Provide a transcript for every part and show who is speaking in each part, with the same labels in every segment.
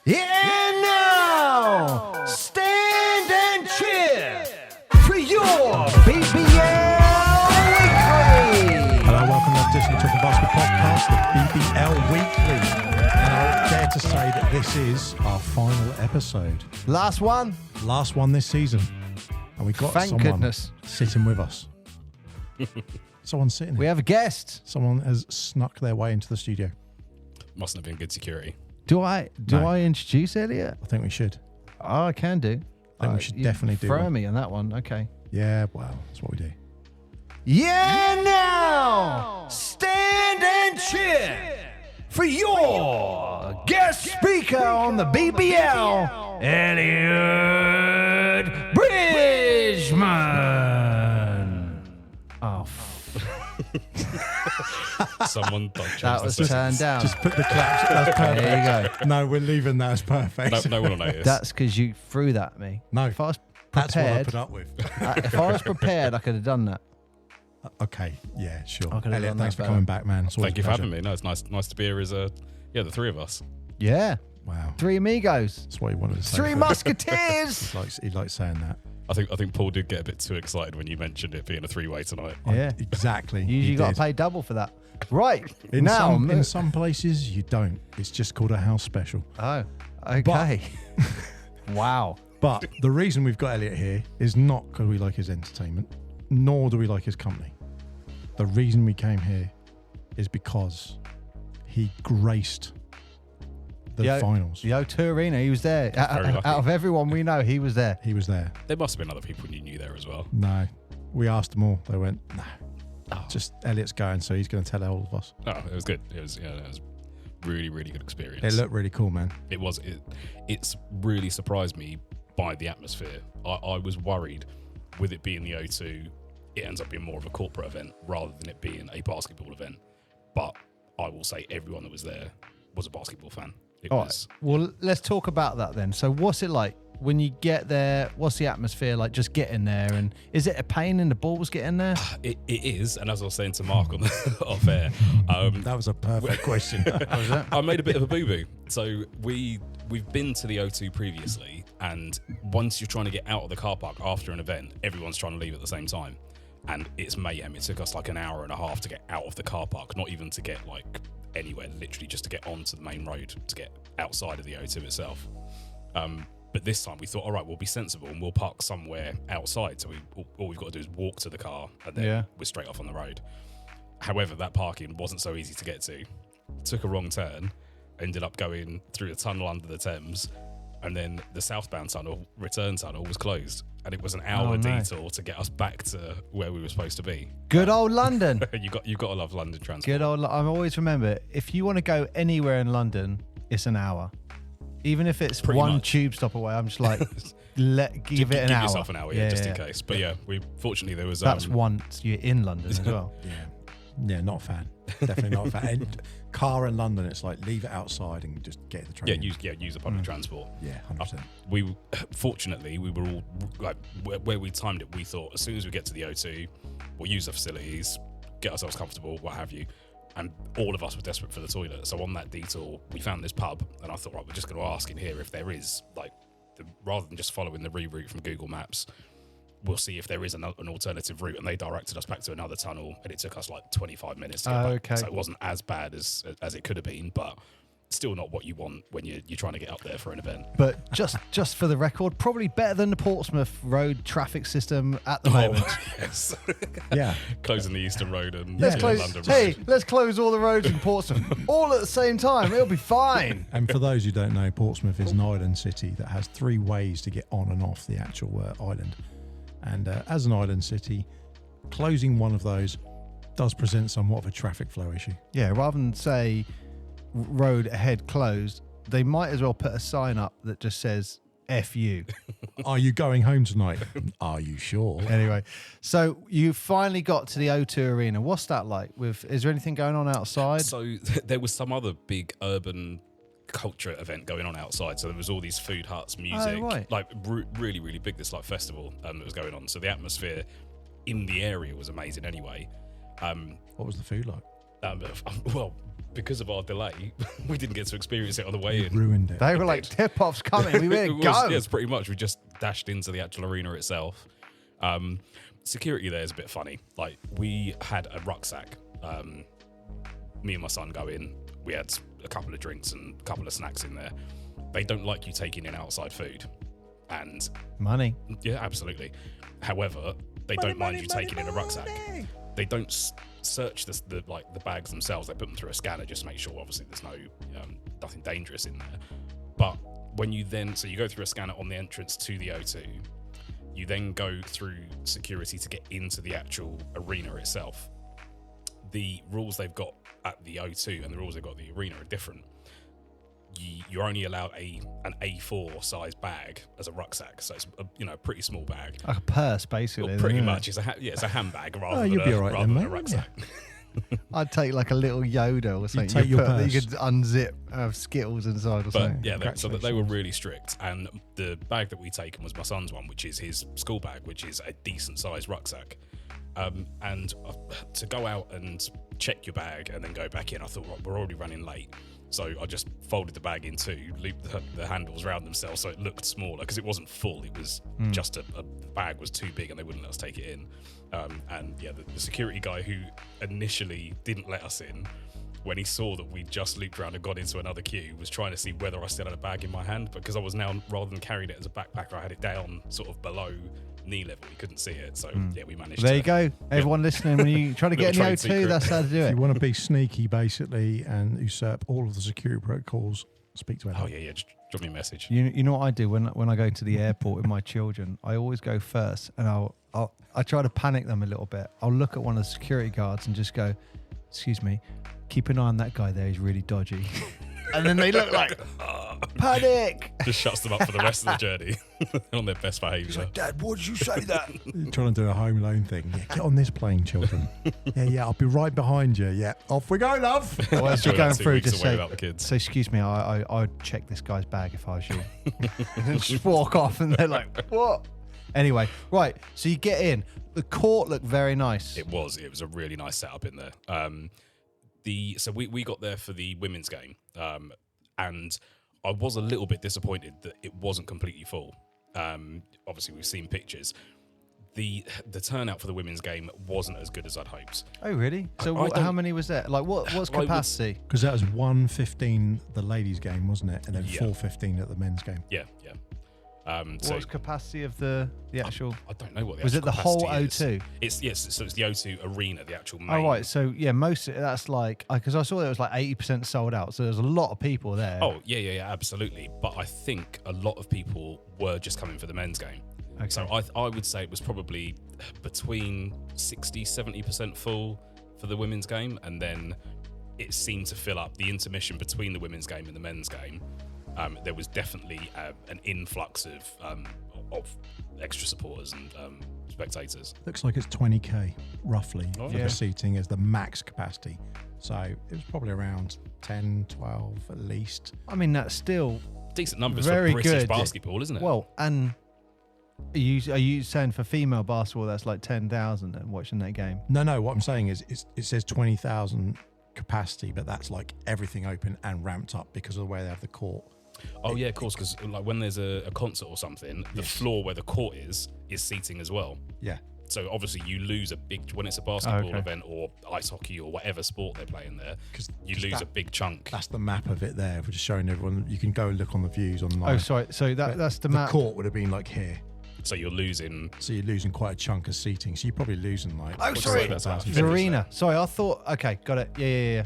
Speaker 1: And now, stand and cheer for your BBL Weekly.
Speaker 2: Hello, welcome to this Talking Basketball podcast, the BBL Weekly. And I dare to say that this is our final episode.
Speaker 1: Last one.
Speaker 2: Last one this season. And we got
Speaker 1: Thank
Speaker 2: someone
Speaker 1: goodness.
Speaker 2: sitting with us. Someone sitting
Speaker 1: We
Speaker 2: here.
Speaker 1: have a guest.
Speaker 2: Someone has snuck their way into the studio.
Speaker 3: Mustn't have been good security.
Speaker 1: Do I introduce Elliot?
Speaker 2: I think we should.
Speaker 1: Oh, I can do.
Speaker 2: I think we should
Speaker 1: you
Speaker 2: definitely do
Speaker 1: throw
Speaker 2: one.
Speaker 1: me on that one. Okay.
Speaker 2: Yeah, well, that's what we do.
Speaker 1: Yeah, now, stand and cheer for your guest speaker on the BBL, Elliot Bridgman. Oh,
Speaker 3: Someone change
Speaker 1: that
Speaker 3: the
Speaker 1: was
Speaker 3: settings.
Speaker 1: turned down.
Speaker 2: Just put the claps. That's perfect.
Speaker 1: There you go.
Speaker 2: No, we're leaving that as perfect.
Speaker 3: No one will notice.
Speaker 1: That's because you threw that at me.
Speaker 2: No,
Speaker 1: If I was
Speaker 2: that's what I
Speaker 1: prepared,
Speaker 2: put up with.
Speaker 1: if I was prepared, I could have done that.
Speaker 2: Okay, yeah, sure.
Speaker 1: I could've
Speaker 2: Elliot,
Speaker 1: done
Speaker 2: thanks
Speaker 1: that
Speaker 2: for coming back, man. It's always
Speaker 3: Thank
Speaker 2: a
Speaker 3: you for
Speaker 2: pleasure.
Speaker 3: having me. No, it's nice to be here as the three of us.
Speaker 1: Yeah.
Speaker 2: Wow,
Speaker 1: Three amigos.
Speaker 2: that's what he wanted to say.
Speaker 1: Three musketeers.
Speaker 2: He likes saying that.
Speaker 3: I think Paul did get a bit too excited when you mentioned it being a three-way tonight.
Speaker 1: Yeah.
Speaker 2: Exactly.
Speaker 1: You usually
Speaker 2: he
Speaker 1: got to
Speaker 2: did.
Speaker 1: pay double for that. Right.
Speaker 2: In
Speaker 1: now.
Speaker 2: some places you don't. It's just called a house special.
Speaker 1: Oh, okay. Wow.
Speaker 2: But the reason we've got Elliot here is not because we like his entertainment, nor do we like his company. The reason we came here is because he graced the finals.
Speaker 1: The O2 Arena, he was there.
Speaker 3: Very
Speaker 1: Out
Speaker 3: lucky.
Speaker 1: of everyone we know, he was there.
Speaker 2: He was there.
Speaker 3: There must have been other people you knew there as well.
Speaker 2: No, we asked them all. They went, no.
Speaker 3: Oh.
Speaker 2: Just Elliot's going, so he's going to tell all of us.
Speaker 3: Oh, it was good. It was really, really good experience.
Speaker 2: It looked really cool, man.
Speaker 3: It's really surprised me by the atmosphere. I was worried with it being the O2, it ends up being more of a corporate event rather than it being a basketball event. But I will say everyone that was there was a basketball fan. It
Speaker 1: All
Speaker 3: was.
Speaker 1: right. Well, let's talk about that then. So what's it like when you get there? What's the atmosphere like just getting there? And is it a pain in the balls getting there?
Speaker 3: It is, and as I was saying to Mark on the off air,
Speaker 2: That was a perfect question.
Speaker 1: Was it?
Speaker 3: I made a bit of a boo-boo. So we've been to the O2 previously, and once you're trying to get out of the car park after an event, everyone's trying to leave at the same time. And it's mayhem. It took us like an hour and a half to get out of the car park, not even to get like anywhere, literally just to get onto the main road, to get outside of the O2 itself. But this time we thought, all right, we'll be sensible and we'll park somewhere outside. So all we've got to do is walk to the car and then we're straight off on the road. However, that parking wasn't so easy to get to. Took a wrong turn, ended up going through the tunnel under the Thames, and then the southbound tunnel, return tunnel, was closed. And it was an hour detour to get us back to where we were supposed to be.
Speaker 1: Good old London.
Speaker 3: you got to love London transport.
Speaker 1: Good old. I always remember, if you want to go anywhere in London, it's an hour. Even if it's
Speaker 3: Pretty
Speaker 1: one
Speaker 3: much.
Speaker 1: tube stop away, I'm just like, give it an
Speaker 3: Give
Speaker 1: hour.
Speaker 3: yourself an hour, just in case. But yeah, we fortunately there was.
Speaker 1: That's once you're in London as well.
Speaker 2: Yeah, not a fan. Definitely not a fan. And car in London, it's like leave it outside and just get the train.
Speaker 3: use the public transport.
Speaker 2: Yeah, 100%.
Speaker 3: We fortunately we were all like where we timed it. We thought as soon as we get to the O2, we'll use the facilities, get ourselves comfortable, what have you. And all of us were desperate for the toilet. So on that detour, we found this pub, and I thought, right, we're just going to ask in here if there is like, rather than just following the reroute from Google Maps, we'll see if there is an alternative route. And they directed us back to another tunnel, and it took us like 25 minutes to get back.
Speaker 1: Okay.
Speaker 3: So it wasn't as bad as it could have been, but still not what you want when you're trying to get up there for an event.
Speaker 1: But just for the record, probably better than the Portsmouth road traffic system at the moment.
Speaker 3: Yes.
Speaker 2: Yeah.
Speaker 3: Closing the Eastern Road and
Speaker 1: Let's
Speaker 3: London
Speaker 1: close.
Speaker 3: Road.
Speaker 1: Hey, let's close all the roads in Portsmouth all at the same time. It'll be fine.
Speaker 2: And for those who don't know, Portsmouth is an island city that has 3 ways to get on and off the actual island. And as an island city, closing one of those does present somewhat of a traffic flow issue.
Speaker 1: Yeah, rather than say road ahead closed, they might as well put a sign up that just says F you.
Speaker 2: Are you going home tonight? Are you sure?
Speaker 1: Anyway, so you finally got to the O2 Arena. What's that like? Is there anything going on outside?
Speaker 3: So there was some other big urban culture event going on outside. So there was all these food huts, music,
Speaker 1: right.
Speaker 3: like really, really big, this like festival that was going on. So the atmosphere in the area was amazing anyway.
Speaker 2: What was the food like?
Speaker 3: Well, because of our delay, we didn't get to experience it on the way in.
Speaker 2: Ruined it.
Speaker 1: They were like, tip-off's coming. We better go.
Speaker 3: Yes, pretty much. We just dashed into the actual arena itself. Security there is a bit funny. Like, we had a rucksack. Me and my son go in. We had a couple of drinks and a couple of snacks in there. They don't like you taking in outside food. And
Speaker 1: Money.
Speaker 3: yeah, absolutely. However, they don't mind you taking in a rucksack. They don't search the bags themselves. They put them through a scanner just to make sure, obviously, there's nothing dangerous in there. But when you you go through a scanner on the entrance to the O2, you then go through security to get into the actual arena itself. The rules they've got at the O2 and the rules they've got at the arena are different. You're only allowed an A4 size bag as a rucksack, so it's a pretty small bag.
Speaker 1: Like a purse, basically.
Speaker 3: Well, pretty
Speaker 1: isn't it?
Speaker 3: much. It's a handbag rather
Speaker 2: you'll be all right
Speaker 3: than
Speaker 2: then,
Speaker 3: a
Speaker 2: mate,
Speaker 3: rucksack.
Speaker 1: I'd take like a little Yoda or something.
Speaker 2: take your
Speaker 1: that you
Speaker 2: purse.
Speaker 1: could unzip Skittles inside or
Speaker 3: But
Speaker 1: something.
Speaker 3: yeah, so that they were really strict. And the bag that we taken was my son's one, which is his school bag, which is a decent sized rucksack. And to go out and check your bag and then go back in, I thought, we're already running late. So I just folded the bag in two, looped the handles around themselves so it looked smaller, because it wasn't full. It was just the bag was too big and they wouldn't let us take it in. And yeah, the security guy who initially didn't let us in, when he saw that we just looped around and got into another queue, was trying to see whether I still had a bag in my hand, because I was now, rather than carrying it as a backpacker, I had it down sort of below knee level. We couldn't see it. So yeah, we managed
Speaker 1: There
Speaker 3: to.
Speaker 1: you go. Everyone listening, when you try to get in the
Speaker 3: Little trade
Speaker 1: O2,
Speaker 3: secret.
Speaker 1: that's how to do
Speaker 2: If
Speaker 1: it.
Speaker 2: you want to be sneaky, basically, and usurp all of the security protocols, speak to
Speaker 3: Oh
Speaker 2: Ed.
Speaker 3: yeah, just drop me a message.
Speaker 1: You know what I do when I go to the airport with my children? I always go first, and I try to panic them a little bit. I'll look at one of the security guards and just go, "Excuse me, keep an eye on that guy there. He's really dodgy." And then they look like panic.
Speaker 3: Just shuts them up for the rest of the journey on their best behaviour.
Speaker 1: He's like, "Dad, what did you say that?"
Speaker 2: Trying to do a Home Alone thing. Yeah, get on this plane, children. Yeah, I'll be right behind you. Yeah, off we go, love.
Speaker 1: Well, as
Speaker 3: Enjoy
Speaker 1: you're
Speaker 3: that
Speaker 1: going
Speaker 3: 2
Speaker 1: through,
Speaker 3: weeks
Speaker 1: just
Speaker 3: away
Speaker 1: say,
Speaker 3: without the kids.
Speaker 1: "So excuse me, I'd check this guy's bag if I was you." And then just walk off, and they're like, "What?" Anyway, right. So you get in. The court looked very nice.
Speaker 3: It was a really nice setup in there. So we got there for the women's game, and I was a little bit disappointed that it wasn't completely full. Obviously, we've seen pictures. The turnout for the women's game wasn't as good as I'd hoped.
Speaker 1: Oh, really? So
Speaker 3: I don't-
Speaker 1: how many was there? Like, what's
Speaker 3: I would-
Speaker 1: capacity?
Speaker 2: Because that was 1:15 the ladies' game, wasn't it? And then
Speaker 3: Yeah.
Speaker 2: 4:15 at the men's game.
Speaker 3: Yeah.
Speaker 1: What
Speaker 3: So
Speaker 1: was capacity of the actual?
Speaker 3: I don't know what the
Speaker 1: Was
Speaker 3: actual
Speaker 1: it the whole
Speaker 3: capacity is.
Speaker 1: O2?
Speaker 3: It's so it's the O2 arena, the actual main.
Speaker 1: Oh, right. So yeah, that's like, because I saw it was like 80% sold out. So there's a lot of people there.
Speaker 3: Oh yeah, absolutely. But I think a lot of people were just coming for the men's game.
Speaker 1: Okay.
Speaker 3: So I would say it was probably between 60-70% full for the women's game, and then it seemed to fill up the intermission between the women's game and the men's game. There was definitely an influx of extra supporters and spectators.
Speaker 2: Looks like it's 20k roughly
Speaker 3: Oh,
Speaker 2: for
Speaker 1: yeah.
Speaker 2: the seating as the max capacity. So it was probably around 10, 12 at least.
Speaker 1: I mean, that's still
Speaker 3: Decent numbers
Speaker 1: very
Speaker 3: for British
Speaker 1: good.
Speaker 3: basketball, isn't it?
Speaker 1: Well, and are you saying for female basketball that's like 10,000 and watching that game?
Speaker 2: No. What I'm saying is it says 20,000 capacity, but that's like everything open and ramped up because of the way they have the court.
Speaker 3: oh yeah, of course, because like when there's a concert or something, the floor where the court is seating as well.
Speaker 2: Yeah.
Speaker 3: So obviously you lose a big, when it's a basketball
Speaker 1: Okay.
Speaker 3: event or ice hockey or whatever sport they're playing there, you
Speaker 2: 'cause
Speaker 3: lose
Speaker 2: that-
Speaker 3: a big chunk.
Speaker 2: That's the map of it there. We're just showing everyone. You can go and look on the views online.
Speaker 1: Oh, sorry. So that's the
Speaker 2: the
Speaker 1: map.
Speaker 2: court would have been like here.
Speaker 3: So you're losing.
Speaker 2: So you're losing quite a chunk of seating. So you're probably losing like.
Speaker 1: Oh,
Speaker 3: What's
Speaker 1: sorry.
Speaker 3: that's about
Speaker 1: The
Speaker 3: 50%.
Speaker 1: arena. Sorry, I thought. Okay, got it. Yeah.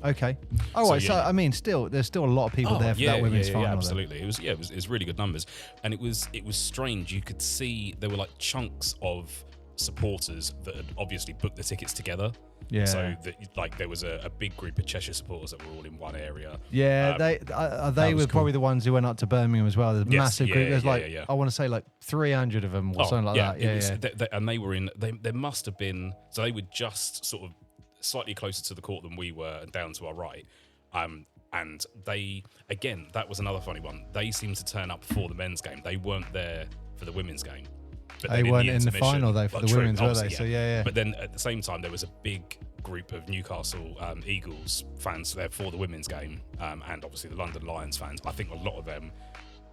Speaker 1: Okay. All
Speaker 3: So,
Speaker 1: right. So
Speaker 3: yeah.
Speaker 1: I mean, there's still a lot of people there for that women's final.
Speaker 3: Yeah,
Speaker 1: then.
Speaker 3: absolutely. It was really good numbers, and it was strange. You could see there were like chunks of supporters that had obviously booked the tickets together.
Speaker 1: Yeah.
Speaker 3: So that like there was a big group of Cheshire supporters that were all in one area.
Speaker 1: Yeah, they
Speaker 2: that was
Speaker 1: were probably the ones who went up to Birmingham as well. There's a
Speaker 3: Yes,
Speaker 1: massive group.
Speaker 3: yeah,
Speaker 1: There's
Speaker 3: yeah,
Speaker 1: like
Speaker 3: yeah.
Speaker 1: I want to say like 300 of them or something like that.
Speaker 3: it was-
Speaker 1: Yeah.
Speaker 3: and they were in. There must have been. So they were just sort of slightly closer to the court than we were, and down to our right. And they, again, that was another funny one. They seemed to turn up for the men's game. They weren't there for the women's game. But
Speaker 1: They
Speaker 3: then
Speaker 1: weren't in the
Speaker 3: intermission-
Speaker 1: final though for
Speaker 3: well,
Speaker 1: the
Speaker 3: true,
Speaker 1: women's, were they?
Speaker 3: obviously,
Speaker 1: So yeah.
Speaker 3: But then at the same time, there was a big group of Newcastle Eagles fans there for the women's game, and obviously the London Lions fans. I think a lot of them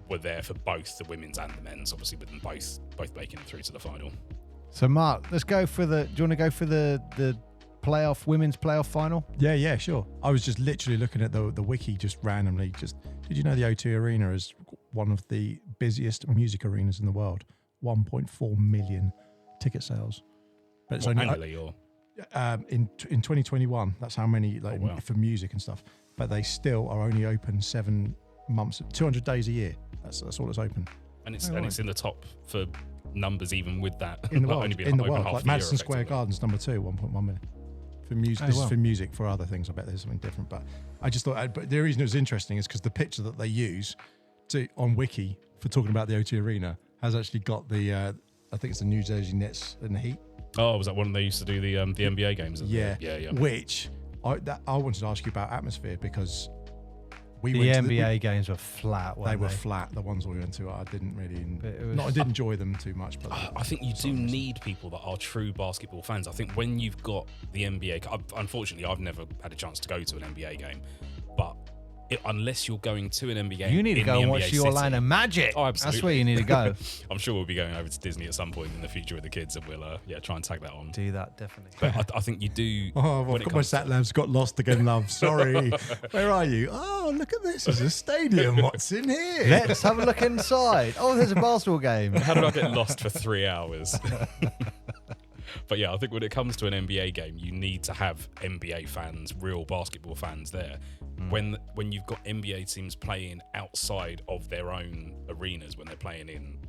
Speaker 3: were there for both the women's and the men's, obviously with them both making it through to the final.
Speaker 1: So Mark, let's go for the. Do you want to go for the women's playoff final?
Speaker 2: Yeah, sure. I was just literally looking at the wiki just randomly. Did you know the O2 Arena is one of the busiest music arenas in the world? 1.4 million ticket sales. But it's only
Speaker 3: annually or
Speaker 2: in 2021. That's how many
Speaker 3: wow.
Speaker 2: for music and stuff. But they still are only open 7 months, 200 days a year. That's all it's open
Speaker 3: and it's in the top for numbers even with that
Speaker 2: in the
Speaker 3: Like,
Speaker 2: world.
Speaker 3: only being
Speaker 2: In the
Speaker 3: open
Speaker 2: world,
Speaker 3: half
Speaker 2: like
Speaker 3: the year,
Speaker 2: Madison Square
Speaker 3: effectively.
Speaker 2: Garden's number 2, 1.1 million. For music, this is for music. For other things, I bet there's something different. But I just thought. But the reason it was interesting is because the picture that they use on Wiki for talking about the O2 Arena has actually got the. I think it's the New Jersey Nets and the Heat.
Speaker 3: Oh, was that one they used to do the NBA games?
Speaker 2: Yeah.
Speaker 3: Yeah.
Speaker 2: Which I wanted to ask you about atmosphere because we
Speaker 1: The
Speaker 2: went to
Speaker 1: NBA games were flat.
Speaker 2: They
Speaker 1: Weren't
Speaker 2: were flat. The ones we went to, I didn't really.
Speaker 1: It was-
Speaker 2: I didn't enjoy them too much. But
Speaker 3: I think you do need people that are true basketball fans. I think when you've got the NBA, unfortunately, I've never had a chance to go to an NBA game, but unless you're going to an NBA,
Speaker 1: You need to
Speaker 3: in
Speaker 1: go
Speaker 3: the
Speaker 1: and
Speaker 3: NBA
Speaker 1: watch the
Speaker 3: city-
Speaker 1: Orlando Magic.
Speaker 3: Oh, absolutely.
Speaker 1: That's where you need to go.
Speaker 3: I'm sure we'll be going over to Disney at some point in the future with the kids, and we'll try and tag that on.
Speaker 1: Do that definitely.
Speaker 3: But I think you do.
Speaker 2: oh,
Speaker 3: when
Speaker 2: I've
Speaker 3: it
Speaker 2: got my
Speaker 3: comes to-
Speaker 2: sat nav's got lost again, love. Sorry. Where are you? Oh, look at this. It's a stadium. What's in here?
Speaker 1: Let's have a look inside. Oh, there's a basketball game.
Speaker 3: How did I get lost for 3 hours? But yeah, I think when it comes to an NBA game, you need to have NBA fans, real basketball fans there. When you've got NBA teams playing outside of their own arenas, when they're playing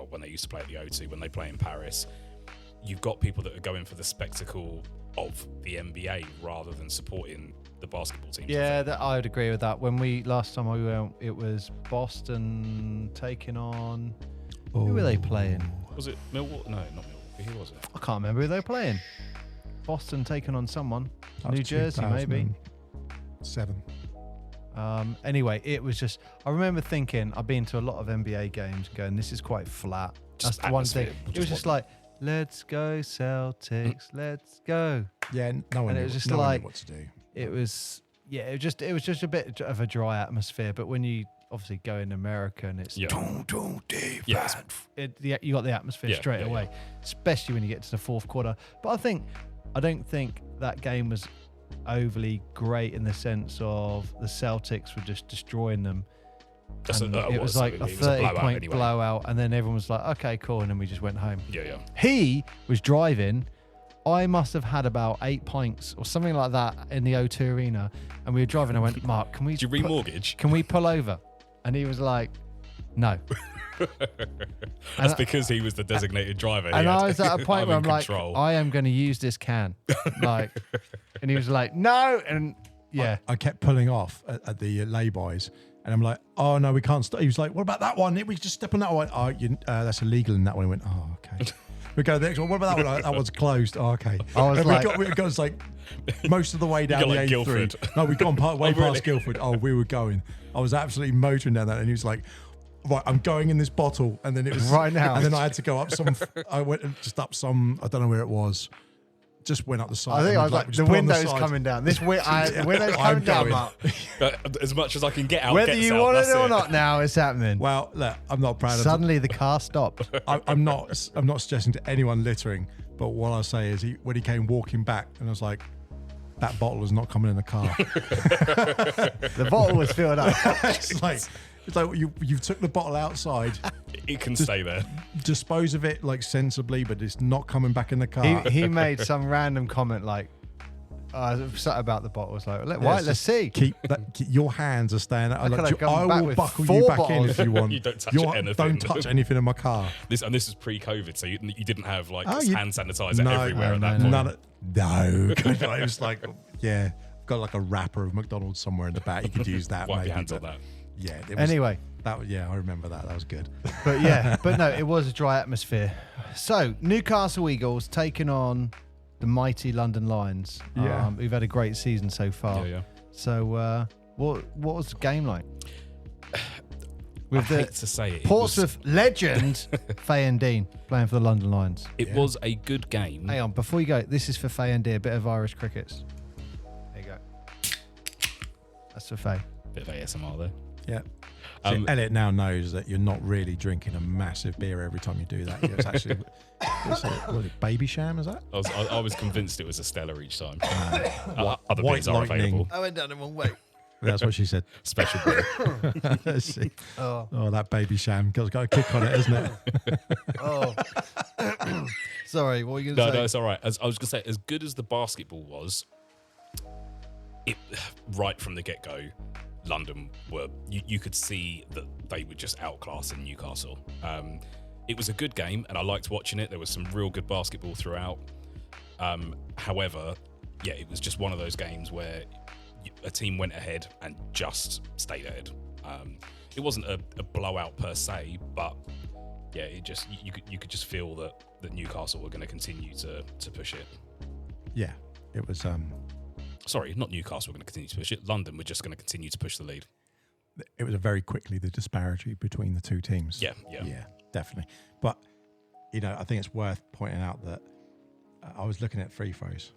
Speaker 3: when they used to play at the O2, when they play in Paris, you've got people that are going for the spectacle of the NBA rather than supporting the basketball teams.
Speaker 1: Yeah, I would agree with that. When last time we went, it was Boston taking on. Who were they playing?
Speaker 3: Was it Milwaukee? No, not Milwaukee. Who was it?
Speaker 1: I can't remember who they were playing. Boston taking on someone.
Speaker 2: That was
Speaker 1: New Jersey, maybe.
Speaker 2: 2007.
Speaker 1: Anyway, it was just. I remember thinking I've been to a lot of NBA games, going, this is quite flat.
Speaker 3: Just
Speaker 1: That's the one thing.
Speaker 3: atmosphere,
Speaker 1: It was just like, let's go Celtics, let's go.
Speaker 2: Yeah, no one
Speaker 1: And it
Speaker 2: knew,
Speaker 1: was just
Speaker 2: no one knew
Speaker 1: like-
Speaker 2: what to do.
Speaker 1: It was it was just a bit of a dry atmosphere. But when you obviously go in America and it's
Speaker 3: Yeah.
Speaker 1: yeah, you got the atmosphere
Speaker 3: Yeah,
Speaker 1: straight
Speaker 3: yeah,
Speaker 1: away, especially when you get to the fourth quarter. But I don't think that game was overly great in the sense of the Celtics were just destroying them. And it was like a 30-point blowout, and then everyone was like, okay, cool, and then we just went home.
Speaker 3: Yeah.
Speaker 1: He was driving. I must have had about 8 pints or something like that in the O2 Arena, and we were driving. I went, Mark, can we
Speaker 3: Did you remortgage?
Speaker 1: can we pull over? And he was like, no.
Speaker 3: That's because he was the designated driver.
Speaker 1: And I was at a point where I'm like,
Speaker 3: control.
Speaker 1: I am going to use this can. Like, and he was like, no. And yeah.
Speaker 2: I kept pulling off at the lay-bys, and I'm like, oh no, we can't stop. He was like, what about that one? We just step on that one. Oh, that's illegal in that one. He went, oh, okay. We go to the next one. What about that one? That one's closed. Oh, okay.
Speaker 1: I was
Speaker 2: And
Speaker 1: like-
Speaker 2: we got like most of the way down
Speaker 3: got
Speaker 2: the
Speaker 3: like
Speaker 2: A3.
Speaker 3: Guildford.
Speaker 2: No, we'd gone way
Speaker 3: really?
Speaker 2: past Guildford. Oh, we were going. I was absolutely motoring down that, and he was like, right, I'm going in this bottle, and then it was
Speaker 1: Right now.
Speaker 2: and then I had to go up some. I went just up some. I don't know where it was. Just went up the side.
Speaker 1: I think
Speaker 2: and
Speaker 1: I was like,
Speaker 2: just
Speaker 1: the
Speaker 2: put on
Speaker 1: window's
Speaker 2: side.
Speaker 1: coming down. This window's
Speaker 2: I'm
Speaker 1: coming down,
Speaker 2: going.
Speaker 1: Mark.
Speaker 3: As much as I can get out,
Speaker 1: Whether
Speaker 3: gets
Speaker 1: you
Speaker 3: out,
Speaker 1: want it
Speaker 3: that's
Speaker 1: or not now, it's happening.
Speaker 2: Well, look, I'm not proud of it.
Speaker 1: Suddenly the car stopped.
Speaker 2: I'm not suggesting to anyone littering, but what I'll say is when he came walking back, and I was like, that bottle is not coming in the car.
Speaker 1: The bottle was filled up.
Speaker 2: it's like you took the bottle outside,
Speaker 3: It can stay there.
Speaker 2: dispose of it like sensibly, but it's not coming back in the car.
Speaker 1: He made some random comment like, something about the bottle. I was like, let's see.
Speaker 2: Keep your hands are staying out.
Speaker 1: I could have
Speaker 2: I
Speaker 1: come back
Speaker 2: will
Speaker 1: with
Speaker 2: buckle
Speaker 1: 4
Speaker 2: you back in
Speaker 1: bottles.
Speaker 2: if you want.
Speaker 3: You don't touch anything.
Speaker 2: Don't touch anything in my car.
Speaker 3: This is pre-COVID, so you didn't have like
Speaker 2: Oh,
Speaker 3: hand sanitizer everywhere at that
Speaker 1: no,
Speaker 3: point.
Speaker 2: No. It was like, yeah, I've got like a wrapper of McDonald's somewhere in the back. You could use that.
Speaker 3: Wipe
Speaker 2: maybe,
Speaker 3: your hands on
Speaker 2: but
Speaker 3: that.
Speaker 2: Yeah. It was,
Speaker 1: Anyway,
Speaker 2: I remember that. That was good.
Speaker 1: but no, it was a dry atmosphere. So Newcastle Eagles taking on the mighty London Lions.
Speaker 2: Yeah.
Speaker 1: Who've had a great season so far.
Speaker 3: Yeah.
Speaker 1: So what was the game like? with
Speaker 3: I
Speaker 1: the
Speaker 3: hate to say it.
Speaker 1: Portsmouth legend Faye and Dean playing for the London Lions.
Speaker 3: It was a good game.
Speaker 1: Hang on, before you go, this is for Faye and Dean, a bit of Irish crickets. There you go. That's for Faye.
Speaker 3: Bit of ASMR there.
Speaker 2: Yeah. So Elliot now knows that you're not really drinking a massive beer every time you do that. It's actually baby sham, is that?
Speaker 3: I was convinced it was a Stella each time. Other
Speaker 2: White
Speaker 3: beers are
Speaker 2: Lightning.
Speaker 3: available.
Speaker 1: I went down the wrong way.
Speaker 2: That's what she said.
Speaker 3: Special beer.
Speaker 2: Let's see.
Speaker 1: Oh.
Speaker 2: That baby sham. Got a kick on it, isn't it?
Speaker 1: Oh. Sorry, what were you going to say?
Speaker 3: No, it's all right. As I was going to say, as good as the basketball was, it right from the get-go, London were, you could see that they were just outclassing Newcastle. It was a good game, and I liked watching it. There was some real good basketball throughout. However, yeah, it was just one of those games where a team went ahead and just stayed ahead. It wasn't a blowout per se, but yeah, it just you could just feel that Newcastle were going to continue to push it.
Speaker 2: Yeah, it was.
Speaker 3: Sorry, not Newcastle were going to continue to push it. London were just going to continue to push the lead.
Speaker 2: It was a very quickly the disparity between the two teams.
Speaker 3: Yeah,
Speaker 2: definitely. But I think it's worth pointing out that I was looking at free throws.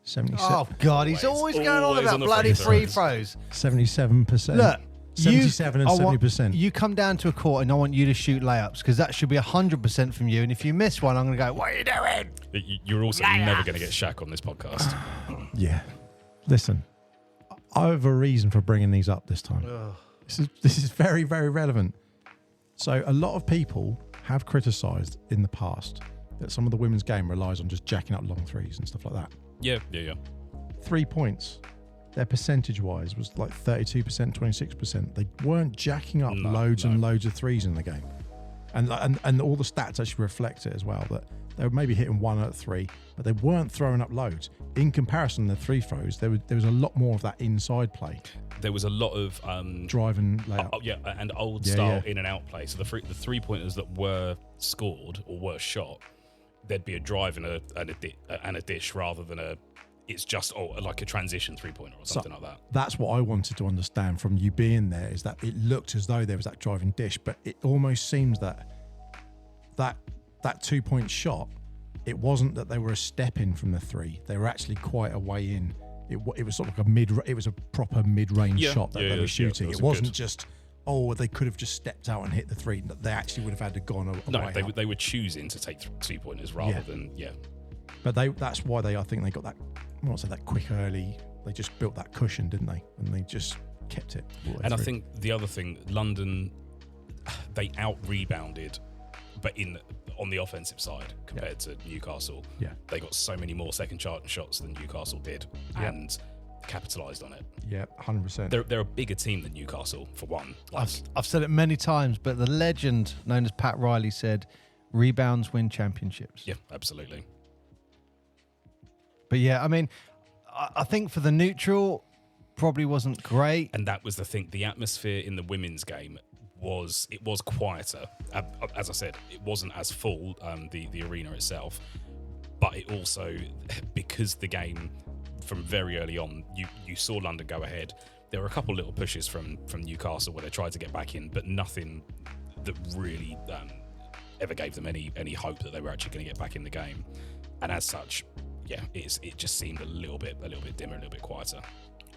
Speaker 2: 77.
Speaker 1: Oh, God, he's always going on
Speaker 3: Always
Speaker 1: about
Speaker 3: on the
Speaker 1: bloody
Speaker 3: free
Speaker 1: free throws.
Speaker 2: 77%.
Speaker 1: Look,
Speaker 2: 77 and 70%.
Speaker 1: You come down to a court and I want you to shoot layups because that should be 100% from you. And if you miss one, I'm going to go, what are you doing?
Speaker 3: You're also never going to get Shaq on this podcast.
Speaker 2: Yeah. Listen, I have a reason for bringing these up this time. This is very, very relevant. So a lot of people have criticised in the past that some of the women's game relies on just jacking up long threes and stuff like that.
Speaker 3: Yeah.
Speaker 2: 3 points, their percentage-wise was like 32%, 26%. They weren't jacking up loads and loads of threes in the game. And all the stats actually reflect it as well, that they were maybe hitting 1 out of 3, but they weren't throwing up loads. In comparison, the free throws, there was a lot more of that inside play.
Speaker 3: There was a lot of
Speaker 2: drive and layup.
Speaker 3: And old style in and out play. So the 3-pointers that were scored or were shot, there'd be a drive and a dish rather than it's just like a transition 3-pointer or something like that. That's
Speaker 2: what I wanted to understand from you being there, is that it looked as though there was that driving dish, but it almost seems that 2-point shot, it wasn't that they were a step in from the 3. They were actually quite a way in. It was sort of like it was a proper mid-range shot that they were shooting. It wasn't just, they could have just stepped out and hit the 3. They actually would have had to gone away.
Speaker 3: They were choosing to take 2-pointers rather than.
Speaker 2: But that's why I think they got that. I won't say that quick early. They just built that cushion, didn't they? And they just kept it.
Speaker 3: And I think the other thing, London, they out-rebounded, but on the offensive side compared to Newcastle.
Speaker 2: Yeah.
Speaker 3: They got so many more second shots than Newcastle did and capitalised on it.
Speaker 2: Yeah, 100%.
Speaker 3: They're a bigger team than Newcastle, for one.
Speaker 1: I've said it many times, but the legend known as Pat Riley said, rebounds win championships.
Speaker 3: Yeah, absolutely.
Speaker 1: But yeah, I mean, I think for the neutral, probably wasn't great.
Speaker 3: And that was the thing. The atmosphere in the women's game was quieter. As I said, it wasn't as full, the arena itself, but it also, because the game from very early on, you saw London go ahead. There were a couple little pushes from Newcastle where they tried to get back in, but nothing that really ever gave them any hope that they were actually going to get back in the game. And as such, it just seemed a little bit dimmer, a little bit quieter.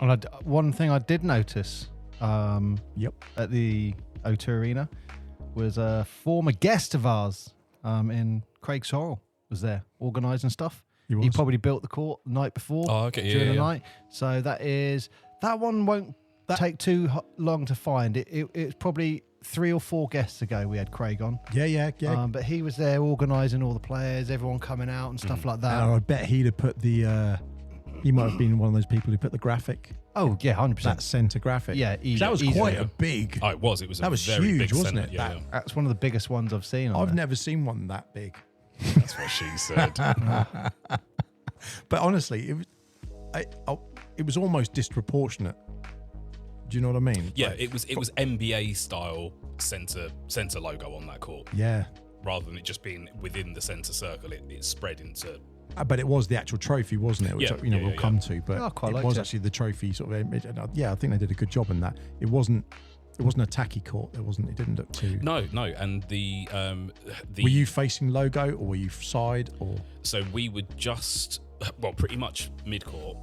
Speaker 1: And one thing I did notice at the O2 Arena was a former guest of ours in Craig Sorrell was there organising stuff. He probably built the court the night before during the night. So that one won't take too long to find. It's probably 3 or 4 guests ago we had Craig on.
Speaker 2: Yeah.
Speaker 1: But he was there organising all the players, everyone coming out and stuff like that.
Speaker 2: And I bet he'd have put he might have been one of those people who put the graphic.
Speaker 1: Oh, yeah, 100%.
Speaker 2: That centre graphic.
Speaker 1: Yeah,
Speaker 2: that was quite a big.
Speaker 3: Oh, it was.
Speaker 2: That was
Speaker 3: very
Speaker 2: huge,
Speaker 3: big
Speaker 2: wasn't
Speaker 3: centre.
Speaker 2: it?
Speaker 1: That's one of the biggest ones I've seen.
Speaker 2: I've never seen one that big.
Speaker 3: That's what she said.
Speaker 2: But honestly, it was almost disproportionate. Do you know what I mean?
Speaker 3: Yeah, it was NBA style centre logo on that court.
Speaker 2: Yeah.
Speaker 3: Rather than it just being within the centre circle, it spread into.
Speaker 2: But it was the actual trophy, wasn't it? Which we'll come to. But
Speaker 1: I quite
Speaker 2: it
Speaker 1: liked
Speaker 2: was
Speaker 1: it.
Speaker 2: actually the trophy sort of image. I think they did a good job in that. It wasn't it wasn't a tacky court. It didn't look too.
Speaker 3: No, and the
Speaker 2: Were you facing logo or were you side or?
Speaker 3: So we would just pretty much mid court,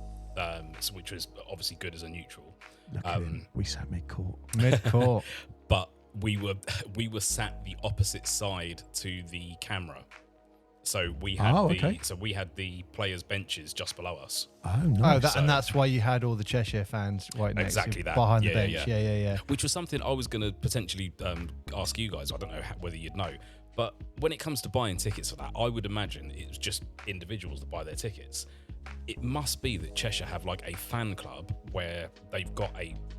Speaker 3: which was obviously good as a neutral.
Speaker 2: We sat mid court.
Speaker 1: Mid court.
Speaker 3: But we were sat the opposite side to the camera. So we had the players' benches just below us.
Speaker 2: Oh, nice.
Speaker 1: And that's why you had all the Cheshire fans right next
Speaker 3: Exactly
Speaker 1: to
Speaker 3: that.
Speaker 1: behind the
Speaker 3: Yeah,
Speaker 1: bench. Yeah.
Speaker 3: Which was something I was going to potentially ask you guys. I don't know whether you'd know. But when it comes to buying tickets for that, I would imagine it's just individuals that buy their tickets. It must be that Cheshire have like a fan club where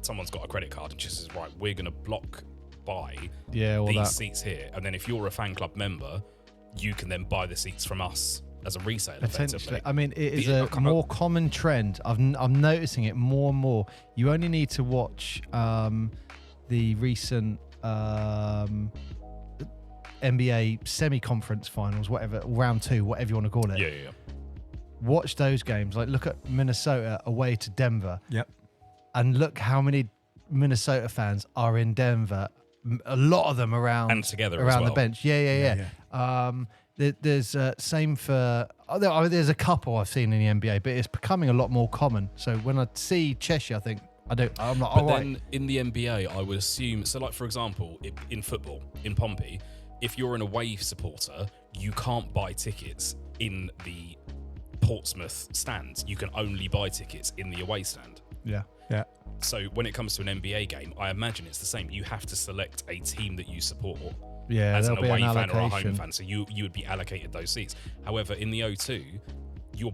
Speaker 3: someone's got a credit card and just says, right, we're going to block buy these seats here. And then if you're a fan club member, you can then buy the seats from us as a resale.
Speaker 1: Essentially, I mean, it is a more common trend. I'm noticing it more and more. You only need to watch the recent NBA semi-conference finals, whatever, round 2, whatever you want to call it.
Speaker 3: Yeah.
Speaker 1: Watch those games. Like, look at Minnesota away to Denver.
Speaker 2: Yep.
Speaker 1: And look how many Minnesota fans are in Denver. A lot of them around
Speaker 3: and together
Speaker 1: around
Speaker 3: as well.
Speaker 1: the bench. Yeah. There's same for. There's a couple I've seen in the NBA, but it's becoming a lot more common. So when I see Cheshire, I think I'm like,
Speaker 3: but then in the NBA, I would assume. So, like for example, in football in Pompey, if you're an away supporter, you can't buy tickets in the Portsmouth stands. You can only buy tickets in the away stand.
Speaker 1: Yeah.
Speaker 3: So when it comes to an NBA game, I imagine it's the same. You have to select a team that you support as an away fan or a home fan. So you would be allocated those seats. However, in the O2, you're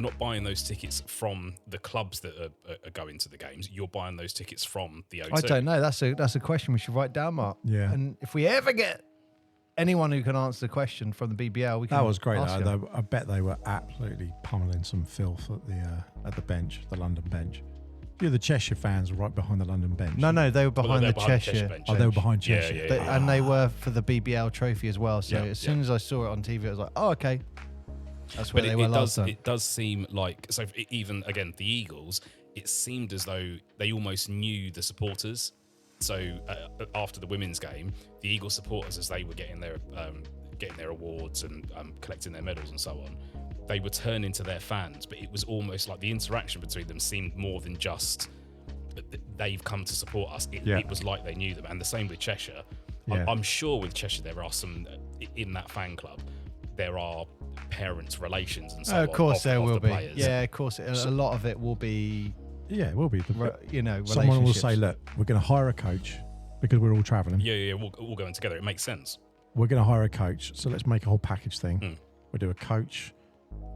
Speaker 3: not buying those tickets from the clubs that are going to the games. You're buying those tickets from the O2.
Speaker 1: I don't know. That's a question we should write down, Mark.
Speaker 2: Yeah.
Speaker 1: And if we ever get anyone who can answer the question from the BBL, we can.
Speaker 2: That was great.
Speaker 1: ask them.
Speaker 2: I bet they were absolutely pummeling some filth at the bench, the London bench. Yeah, the Cheshire fans were right behind the London bench.
Speaker 1: No, they were behind the Cheshire
Speaker 3: bench.
Speaker 2: Oh, they were behind Cheshire.
Speaker 3: Yeah.
Speaker 1: And they were for the BBL trophy as well. So
Speaker 3: Yeah,
Speaker 1: as soon as I saw it on TV, I was like, oh, okay. That's where they were last time.
Speaker 3: It does seem like, so even, again, the Eagles, it seemed as though they almost knew the supporters. So after the women's game, the Eagles supporters, as they were getting their awards and collecting their medals and so on, they were turning to their fans, but it was almost like the interaction between them seemed more than just they've come to support us. It was like they knew them. And the same with Cheshire.
Speaker 2: Yeah.
Speaker 3: I'm sure with Cheshire there are some, in that fan club, there are parents' relations and so on.
Speaker 1: Of course there will be.
Speaker 3: Players.
Speaker 1: Yeah, of course. A lot of it will be,
Speaker 2: Yeah, it will be.
Speaker 1: relationships.
Speaker 2: Someone will say, look, we're going to hire a coach because we're all travelling.
Speaker 3: Yeah, we're all going together. It makes sense.
Speaker 2: We're going to hire a coach, so let's make a whole package thing. We'll do a coach,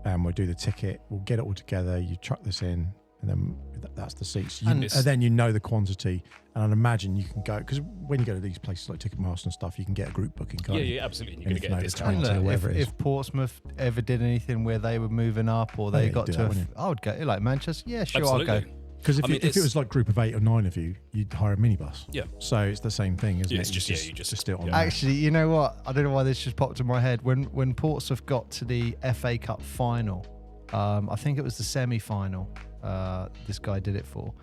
Speaker 2: and we'll do the ticket. We'll get it all together. You chuck this in, and then that's the seats. And then you know the quantity, and I'd imagine you can go, because when you go to these places like Ticketmaster and stuff, you can get a group booking card.
Speaker 3: Yeah, absolutely. And you're going to get a discount.
Speaker 2: And look,
Speaker 1: if Portsmouth ever did anything where they were moving up or they got to, I would go like Manchester. Yeah, sure,
Speaker 3: Absolutely.
Speaker 1: I'll go.
Speaker 2: Because if it was like group of 8 or 9 of you, you'd hire a minibus.
Speaker 3: Yeah.
Speaker 2: So it's the same thing, isn't it?
Speaker 3: It's you just
Speaker 2: do it on there.
Speaker 1: Actually, you know what? I don't know why this just popped in my head. When Portsmouth got to the FA Cup final, I think it was the semi-final. This guy did it for.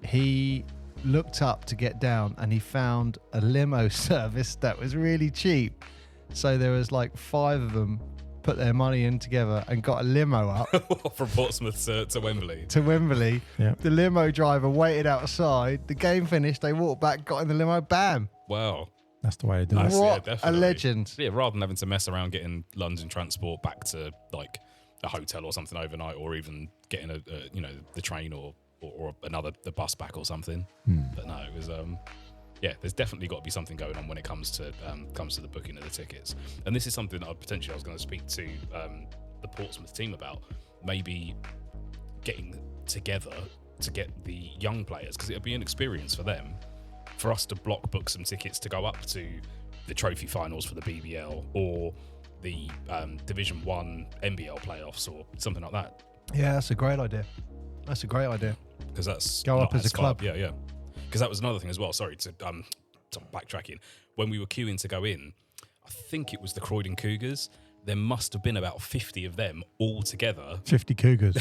Speaker 1: He looked up to get down, and he found a limo service that was really cheap. So there was like 5 of them put their money in together and got a limo up
Speaker 3: from Portsmouth to Wembley.
Speaker 1: To Wembley.
Speaker 2: Yeah.
Speaker 1: The limo driver waited outside. The game finished. They walked back, got in the limo. Bam.
Speaker 3: Wow.
Speaker 2: That's the way to do it.
Speaker 3: Nice.
Speaker 1: What
Speaker 3: Yeah,
Speaker 1: a legend.
Speaker 3: Yeah, rather than having to mess around getting London transport back to like a hotel or something overnight, or even getting the train or the bus back or something. But no, it was there's definitely got to be something going on when it comes to the booking of the tickets. And this is something that I was going to speak to the Portsmouth team about, maybe getting together to get the young players, because it'll be an experience for them, for us to book some tickets to go up to the trophy finals for the BBL or the Division 1 NBL playoffs or something like that.
Speaker 1: Yeah, that's a great idea.
Speaker 3: Because that's
Speaker 1: go up
Speaker 3: not
Speaker 1: as a club.
Speaker 3: Yeah. Because that was another thing as well. Sorry to backtracking. When we were queuing to go in, I think it was the Croydon Cougars. There must have been about 50 of them all together.
Speaker 2: 50 Cougars.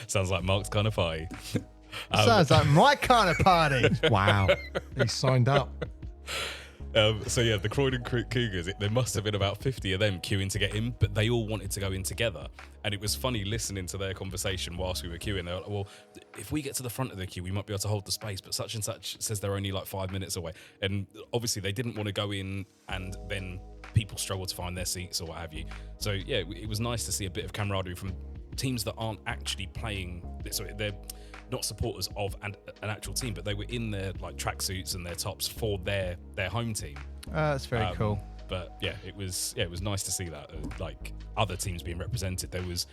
Speaker 3: Sounds like Mark's kind of pie.
Speaker 1: Sounds like my kind of party.
Speaker 2: Wow. He signed up.
Speaker 3: So yeah, the Croydon Cougars, there must have been about 50 of them queuing to get in, but they all wanted to go in together. And it was funny listening to their conversation whilst we were queuing. They were like, well, if we get to the front of the queue, we might be able to hold the space, but such and such says they're only like 5 minutes away. And obviously they didn't want to go in and then people struggle to find their seats or what have you. So yeah, it was nice to see a bit of camaraderie from teams that aren't actually playing. So they're not supporters of an actual team, but they were in their like tracksuits and their tops for their home team.
Speaker 1: That's very cool.
Speaker 3: But yeah, it was nice to see that like other teams being represented. There was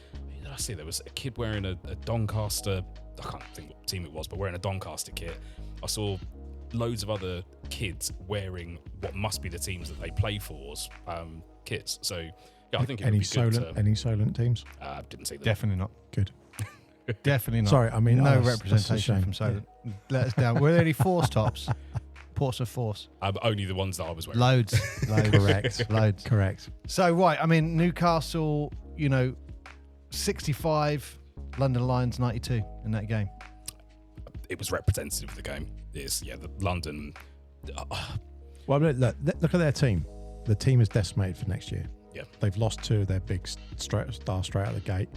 Speaker 3: a kid wearing a Doncaster. I can't think what team it was, but wearing a Doncaster kit. I saw loads of other kids wearing what must be the teams that they play for's kits. So yeah, I think it would be good.
Speaker 2: Any Solent teams?
Speaker 3: Didn't see them.
Speaker 1: Definitely not.
Speaker 2: Good.
Speaker 1: Definitely not.
Speaker 2: Sorry, I mean,
Speaker 1: no
Speaker 2: that's
Speaker 1: representation
Speaker 2: a shame.
Speaker 1: from Solent. Yeah. Let us down. Were there any Force tops? Portsmouth Force.
Speaker 3: Only the ones that I was wearing.
Speaker 1: Loads.
Speaker 2: Correct.
Speaker 1: Loads.
Speaker 2: Correct.
Speaker 1: So, right, I mean, Newcastle, 65, London Lions 92 in that game.
Speaker 3: It was representative of the game. It's the London.
Speaker 2: Well, look at their team. The team is decimated for next year.
Speaker 3: Yeah,
Speaker 2: they've lost two of their big stars straight out of the gate.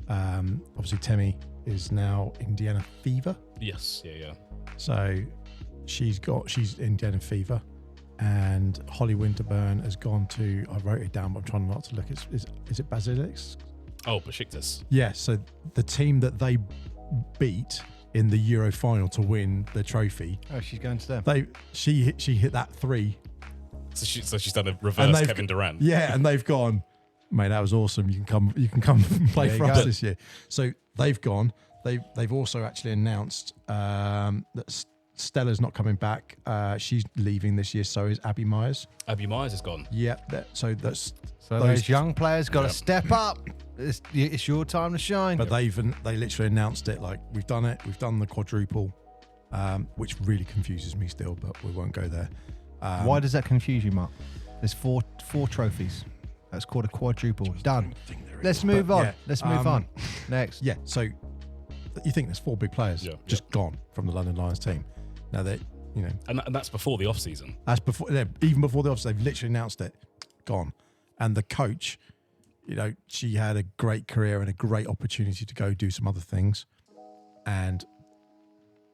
Speaker 2: Obviously, Temi is now Indiana Fever.
Speaker 3: Yes, yeah.
Speaker 2: So she's Indiana Fever, and Holly Winterburn has gone to. I wrote it down, but I'm trying not to look. Is it Basilisk?
Speaker 3: Oh, Besiktas.
Speaker 2: Yeah. So the team that they beat in the Euro final to win the trophy.
Speaker 1: Oh, she's going to them.
Speaker 2: She hit that three.
Speaker 3: So she's done a reverse Kevin Durant.
Speaker 2: Yeah, and they've gone, mate, that was awesome. You can come and play for us this year. So they've gone. They've also actually announced that Stella's not coming back. She's leaving this year. So is Abby Myers.
Speaker 3: Abby Myers is gone.
Speaker 2: Yeah. So
Speaker 1: those young players got to step up. It's your time to shine.
Speaker 2: But they literally announced it like we've done it. We've done the quadruple, which really confuses me still. But we won't go there.
Speaker 1: Why does that confuse you, Mark? There's four trophies. That's called a quadruple. Done. Let's move on.
Speaker 2: Yeah.
Speaker 1: Let's move on. Next.
Speaker 2: Yeah. So you think there's four big players just gone from the London Lions team. Now that
Speaker 3: and that's before the off season.
Speaker 2: That's before, even before the off season, they've literally announced it, gone. And the coach, she had a great career and a great opportunity to go do some other things, and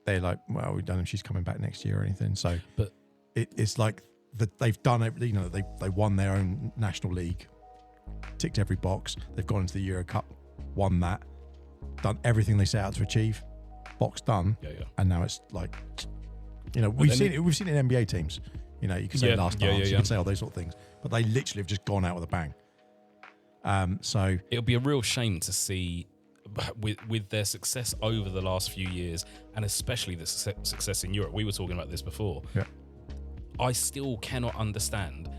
Speaker 2: they're like, well, we don't know if she's coming back next year or anything. So,
Speaker 3: but
Speaker 2: it's like that they've done it. They won their own national league, ticked every box. They've gone into the Euro Cup, won that, done everything they set out to achieve, box done.
Speaker 3: Yeah.
Speaker 2: And now it's like, we've seen it in NBA teams. You can say last dance, you can say all those sort of things, but they literally have just gone out with a bang. So
Speaker 3: it'll be a real shame to see with their success over the last few years, and especially the success in Europe. We were talking about this before.
Speaker 2: Yeah.
Speaker 3: I still cannot understand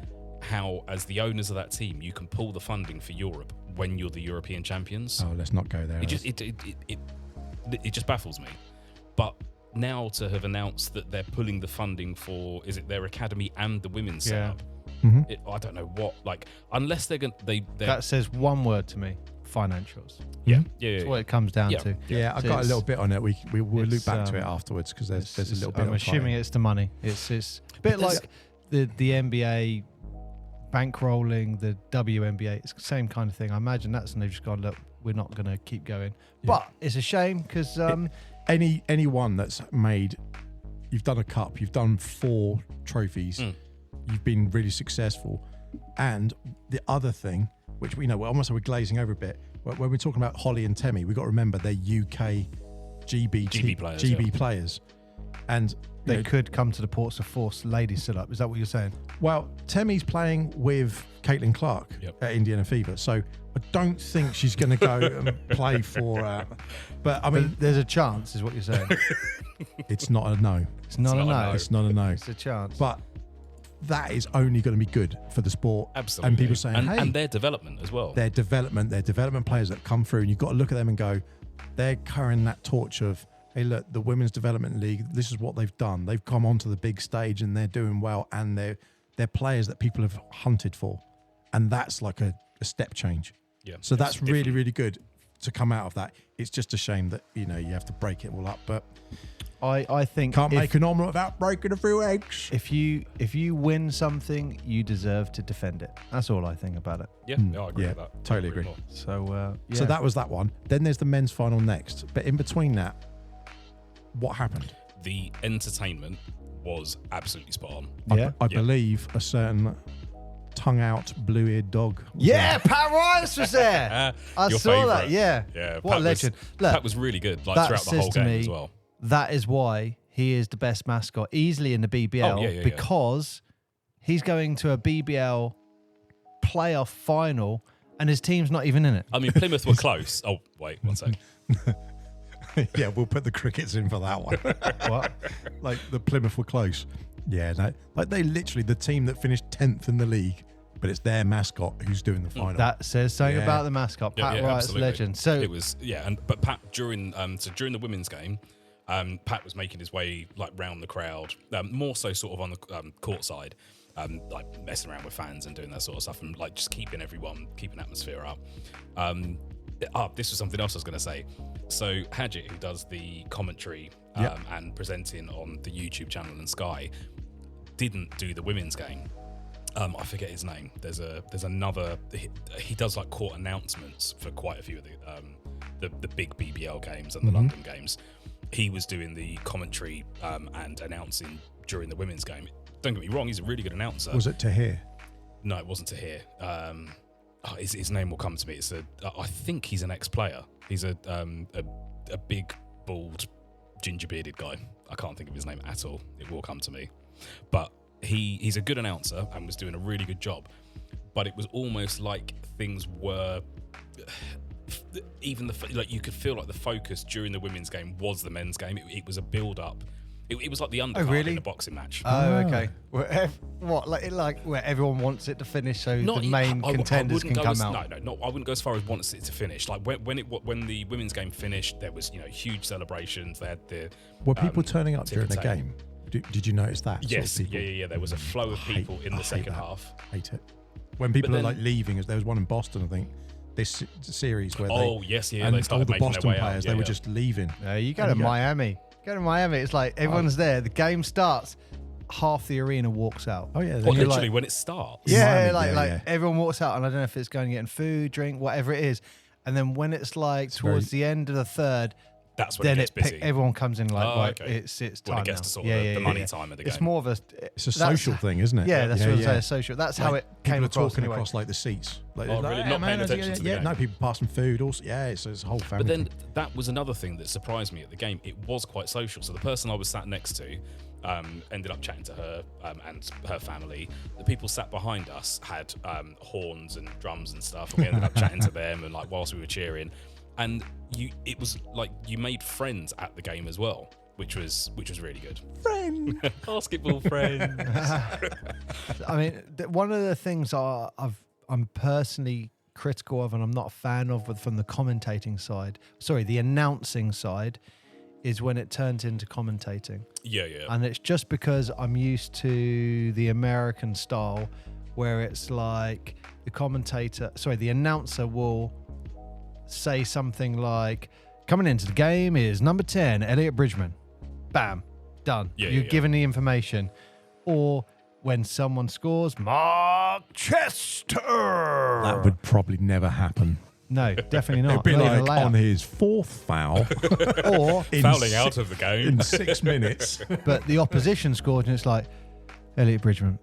Speaker 3: how, as the owners of that team, you can pull the funding for Europe when you're the European champions.
Speaker 2: Oh, let's not go there.
Speaker 3: It just baffles me. But now to have announced that they're pulling the funding for, is it their academy and the women's setup?
Speaker 2: Mm-hmm.
Speaker 3: I don't know what. Unless they're going,
Speaker 1: that says one word to me: financials.
Speaker 3: Yeah.
Speaker 1: That's what it comes down to.
Speaker 2: Yeah, I got a little bit on it. We'll loop back to it afterwards because there's a little bit.
Speaker 1: I'm assuming it's the money. It's a bit like the NBA bankrolling, the WNBA. It's the same kind of thing. I imagine that's, and they've just gone, look, we're not going to keep going. Yeah. But it's a shame because
Speaker 2: anyone that's made, you've done a cup, you've done 4 trophies, you've been really successful, and the other thing, which we're almost we're glazing over a bit. When we're talking about Holly and Temi, we've got to remember they're UK GB players. And
Speaker 1: they could come to the Portsmouth Force ladies sit up. Is that what you're saying?
Speaker 2: Well, Temi's playing with Caitlin Clark at Indiana Fever, so I don't think she's going to go and play for. But I mean,
Speaker 1: there's a chance, is what you're saying.
Speaker 2: It's not a no.
Speaker 1: It's not a no.
Speaker 2: It's not a no.
Speaker 1: It's a chance.
Speaker 2: But that is only going to be good for the sport.
Speaker 3: Absolutely.
Speaker 2: And people saying,
Speaker 3: and their development as well.
Speaker 2: Their development players that come through, and you've got to look at them and go, they're carrying that torch of, hey, look, the Women's Development League, this is what they've done. They've come onto the big stage and they're doing well, and they're players that people have hunted for. And that's like a step change.
Speaker 3: Yeah.
Speaker 2: So that's really, really good. to come out of that. It's just a shame that you have to break it all up, but
Speaker 1: I think
Speaker 2: can't make an omelette without breaking a few eggs.
Speaker 1: If you win something, you deserve to defend it. That's all I think about it.
Speaker 3: Yeah, I agree with that.
Speaker 2: Totally agree.
Speaker 3: More.
Speaker 1: So
Speaker 2: So that was that one. Then there's the men's final next, but in between that, what happened?
Speaker 3: The entertainment was absolutely spot on.
Speaker 1: Yeah.
Speaker 2: I believe a certain tongue-out, blue-eared dog.
Speaker 1: Yeah, Pat Rice was there. I
Speaker 3: Your
Speaker 1: saw that.
Speaker 3: favourite.
Speaker 1: Yeah.
Speaker 3: Yeah,
Speaker 1: What a legend. Look,
Speaker 3: That was really good, like
Speaker 1: that
Speaker 3: throughout the
Speaker 1: says
Speaker 3: whole
Speaker 1: to
Speaker 3: game
Speaker 1: me,
Speaker 3: as well.
Speaker 1: that is why he is the best mascot easily in the BBL,
Speaker 3: Oh, yeah.
Speaker 1: because he's going to a BBL playoff final and his team's not even in it.
Speaker 3: I mean, Plymouth were close. Oh, wait, one sec.
Speaker 2: Yeah, we'll put the crickets in for that one.
Speaker 1: What?
Speaker 2: Like the Plymouth were close. Yeah, no, like they literally the team that finished 10th in the league, but it's their mascot who's doing the final.
Speaker 1: That says something
Speaker 2: Yeah.
Speaker 1: about the mascot. Pat Rice,
Speaker 3: absolutely.
Speaker 1: legend. So
Speaker 3: it was, but Pat during the women's game, Pat was making his way like round the crowd, more so sort of on the court side, like messing around with fans and doing that sort of stuff, and like just keeping atmosphere up. This was something else I was going to say. So Hadjit, who does the commentary and presenting on the YouTube channel and Sky, didn't do the women's game. I forget his name. There's another. He does like court announcements for quite a few of the big BBL games and the London games. He was doing the commentary and announcing during the women's game. Don't get me wrong, he's a really good announcer.
Speaker 2: Was it Tahir?
Speaker 3: No, it wasn't Tahir. His name will come to me. I think he's an ex-player. He's a big, bald, ginger-bearded guy. I can't think of his name at all. It will come to me. But he's a good announcer and was doing a really good job. But it was almost like things were... Even like you could feel like the focus during the women's game was the men's game. It was a build-up. It was like the undercard in a boxing match.
Speaker 1: Oh, okay. What, like where everyone wants it to finish, so the main contenders can come out?
Speaker 3: No. I wouldn't go as far as wants it to finish. Like when the women's game finished, there was huge celebrations. They had the
Speaker 2: Were people turning up during the game? Did you notice that?
Speaker 3: Yes.
Speaker 2: Sort of people?
Speaker 3: Yeah. There was a flow of people in the second half.
Speaker 2: Hate it. When people are like leaving, as there was one in Boston, I think. This series where
Speaker 3: and
Speaker 2: they
Speaker 3: started
Speaker 2: all the
Speaker 3: making
Speaker 2: Boston
Speaker 3: their way
Speaker 2: players
Speaker 3: out.
Speaker 2: they were just leaving.
Speaker 1: You go to Miami. Go to Miami. It's like everyone's there. The game starts. Half the arena walks out.
Speaker 2: Oh yeah,
Speaker 3: literally when it starts.
Speaker 1: Yeah,
Speaker 2: Miami,
Speaker 1: everyone walks out, and I don't know if it's going getting food, drink, whatever it is. And then when it's like towards the end of the third,
Speaker 3: that's when it gets busy.
Speaker 1: Everyone comes in like,
Speaker 3: okay.
Speaker 1: it's time
Speaker 3: when it gets
Speaker 1: now.
Speaker 3: to sort of the money time of the game.
Speaker 1: It's more of
Speaker 2: it's a social thing, isn't it?
Speaker 1: Yeah, that's what I'm saying. Social. That's how it came
Speaker 2: people
Speaker 1: across.
Speaker 2: are talking across like the seats. Like,
Speaker 3: really? Not paying attention to the game?
Speaker 2: No, people passing food. Also, it's a whole family.
Speaker 3: But then
Speaker 2: thing.
Speaker 3: that was another thing that surprised me at the game. It was quite social. So the person I was sat next to ended up chatting to her and her family. The people sat behind us had horns and drums and stuff, and we ended up chatting to them and like whilst we were cheering. And it was like you made friends at the game as well, which was really good.
Speaker 2: Friend,
Speaker 3: basketball friends.
Speaker 1: I mean, one of the things I'm personally critical of, and I'm not a fan of from the commentating side. Sorry, the announcing side, is when it turns into commentating.
Speaker 3: Yeah.
Speaker 1: And it's just because I'm used to the American style, where it's like the announcer will say something like, coming into the game is number 10, Elliot Bridgman. Bam. Done. You're given the information. Or when someone scores, Mark Chester.
Speaker 2: that would probably never happen.
Speaker 1: No, definitely not.
Speaker 2: It'd be
Speaker 1: Not even
Speaker 2: like
Speaker 1: a layup.
Speaker 2: on his fourth foul,
Speaker 1: Or
Speaker 3: fouling out of the game
Speaker 2: in 6 minutes.
Speaker 1: but the opposition scored and it's like, Elliot Bridgman.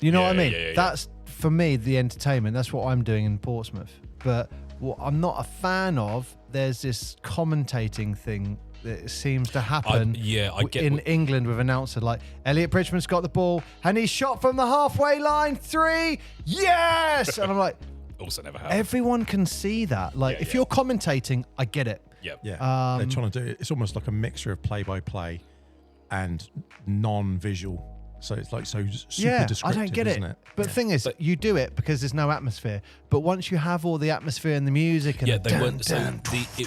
Speaker 1: You know what I mean?
Speaker 3: Yeah.
Speaker 1: That's, for me, the entertainment. That's what I'm doing in Portsmouth. But what I'm not a fan of, there's this commentating thing that seems to happen in England with announcer like, Elliot Bridgman's got the ball and he's shot from the halfway line, 3, yes! And I'm like,
Speaker 3: also never happened.
Speaker 1: everyone can see that. Like, if you're commentating, I get it.
Speaker 3: Yep.
Speaker 2: Yeah, they're trying to do it. It's almost like a mixture of play-by-play and non-visual. So it's like super descriptive,
Speaker 1: I don't get
Speaker 2: isn't
Speaker 1: it.
Speaker 2: it?
Speaker 1: But the thing is, you do it because there's no atmosphere. But once you have all the atmosphere and the music and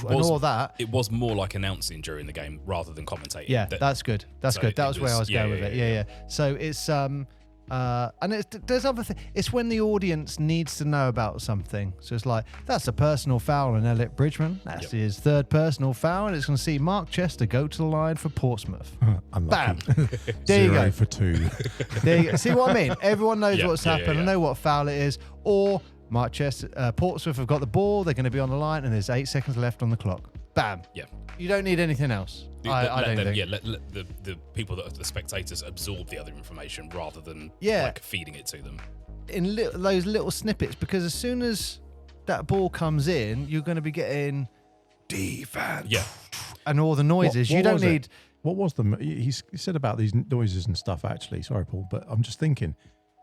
Speaker 1: all that,
Speaker 3: it was more like announcing during the game rather than commentating.
Speaker 1: Yeah, that's good. That's good. That was where I was going with it. Yeah. So it's And there's other things. It's when the audience needs to know about something. So it's like, that's a personal foul on Elliot Bridgman. That's his third personal foul. And it's going to see Mark Chester go to the line for Portsmouth. Bam. There you go.
Speaker 2: 0 for 2.
Speaker 1: There you go. See what I mean? Everyone knows what's happened. I know what foul it is. Or Mark Chester, Portsmouth have got the ball. They're going to be on the line and there's 8 seconds left on the clock. Bam.
Speaker 3: Yeah.
Speaker 1: You don't need anything else. I don't think.
Speaker 3: Yeah, let the people that are the spectators absorb the other information rather than feeding it to them.
Speaker 1: In those little snippets, because as soon as that ball comes in, you're going to be getting defense.
Speaker 3: Yeah.
Speaker 1: And all the noises. You don't need.
Speaker 2: What was the? He said about these noises and stuff. Actually, sorry, Paul, but I'm just thinking.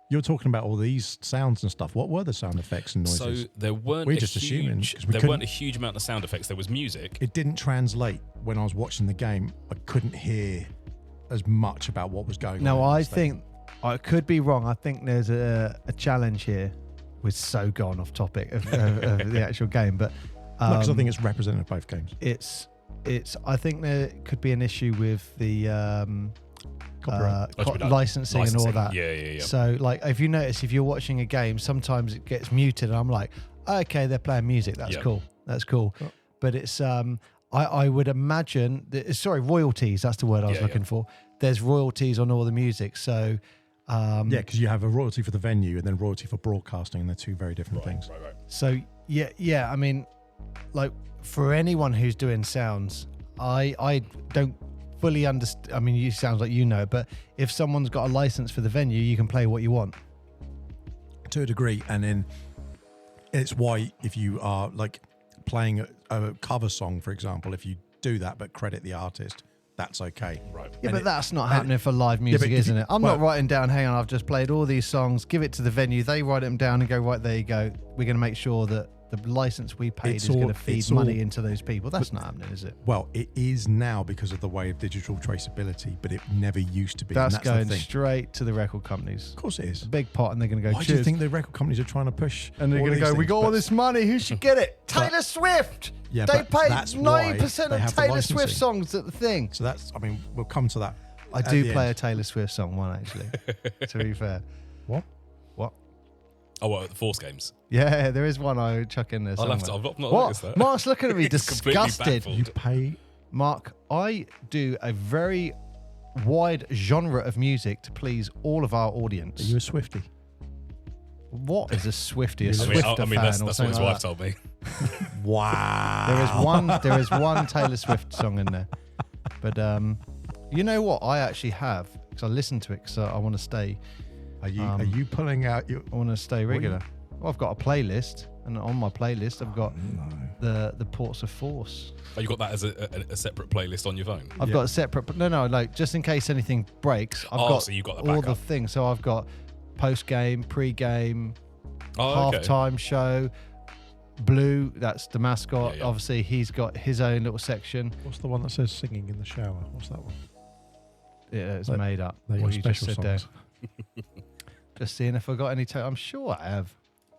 Speaker 2: You're talking about all these sounds and stuff. What were the sound effects and noises?
Speaker 3: So there weren't. Weren't a huge amount of sound effects. There was music.
Speaker 2: It didn't translate when I was watching the game. I couldn't hear as much about what was going on.
Speaker 1: No, I think I could be wrong. I think there's a challenge here. We're so gone off topic of the actual game, but
Speaker 2: because I think it's representative of both games.
Speaker 1: It's. I think there could be an issue with the. Licensing and all that.
Speaker 3: Yeah.
Speaker 1: So, like, if you notice, if you're watching a game, sometimes it gets muted, and I'm like, okay, they're playing music. That's cool. That's cool. Oh. But it's, I would imagine, royalties. That's the word I was looking for. There's royalties on all the music. So,
Speaker 2: because you have a royalty for the venue and then royalty for broadcasting, and they're two very different things.
Speaker 3: Right.
Speaker 1: So, yeah. I mean, like, for anyone who's doing sounds, I don't fully understand. I mean, you sounds like you know, but if someone's got a license for the venue, you can play what you want
Speaker 2: to a degree. And then it's why if you are like playing a cover song, for example, if you do that but credit the artist, that's okay.
Speaker 3: Right.
Speaker 1: Yeah, but that's not happening for live music, isn't it? I'm not writing down, hang on, I've just played all these songs, give it to the venue, they write them down and go, right, there you go. We're going to make sure that the license we paid is going to feed money into those people. That's not happening, is it?
Speaker 2: Well, it is now because of the way of digital traceability, but it never used to be.
Speaker 1: That's going straight to the record companies.
Speaker 2: Of course it is.
Speaker 1: A big pot, and they're going to go,
Speaker 2: why do you think the record companies are trying to push?
Speaker 1: And they're going to go, we got all this money, who should get it? Taylor Swift!
Speaker 2: Yeah,
Speaker 1: they paid 90% of Taylor Swift songs at the thing.
Speaker 2: So that's, I mean, we'll come to that.
Speaker 1: I do play a Taylor Swift song, one actually, to be fair.
Speaker 2: What?
Speaker 3: Oh, what, the Force games?
Speaker 1: Yeah, there is one I chuck in there.
Speaker 3: I've not noticed that.
Speaker 1: Mark's looking at me disgusted.
Speaker 2: You pay.
Speaker 1: Mark, I do a very wide genre of music to please all of our audience.
Speaker 2: Are you a Swiftie?
Speaker 1: What is a Swiftie?
Speaker 3: I mean, that's what his wife told me.
Speaker 2: Wow.
Speaker 1: There is one Taylor Swift song in there. But you know what? I actually have, because I listen to it because I want to stay.
Speaker 2: Are you pulling out your?
Speaker 1: I want to stay regular. Well, I've got a playlist, and on my playlist, I've got the Portsmouth Force.
Speaker 3: Oh, you got that as a separate playlist on your phone?
Speaker 1: I've got a separate. No, like just in case anything breaks. I've got
Speaker 3: so you got
Speaker 1: all the things. So I've got post-game, pre-game, half-time show. Blue, that's the mascot.
Speaker 3: Yeah.
Speaker 1: Obviously, he's got his own little section.
Speaker 2: What's the one that says singing in the shower? What's that one?
Speaker 1: Yeah, it's made up.
Speaker 2: They're
Speaker 1: What
Speaker 2: your
Speaker 1: you just
Speaker 2: special
Speaker 1: said
Speaker 2: songs.
Speaker 1: there. Just seeing if I got any. I'm sure I have.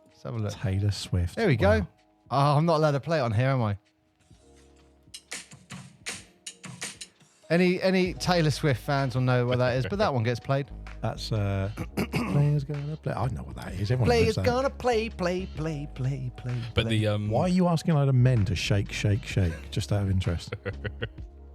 Speaker 1: Let's have a look.
Speaker 2: Taylor Swift.
Speaker 1: There we go. Oh, I'm not allowed to play it on here, am I? Any Taylor Swift fans will know what that is, but that one gets played.
Speaker 2: That's players gonna play. I know what that is. Everyone
Speaker 1: Players
Speaker 2: knows that.
Speaker 1: gonna play.
Speaker 3: But
Speaker 2: Why are you asking a load of men to shake, just out of interest?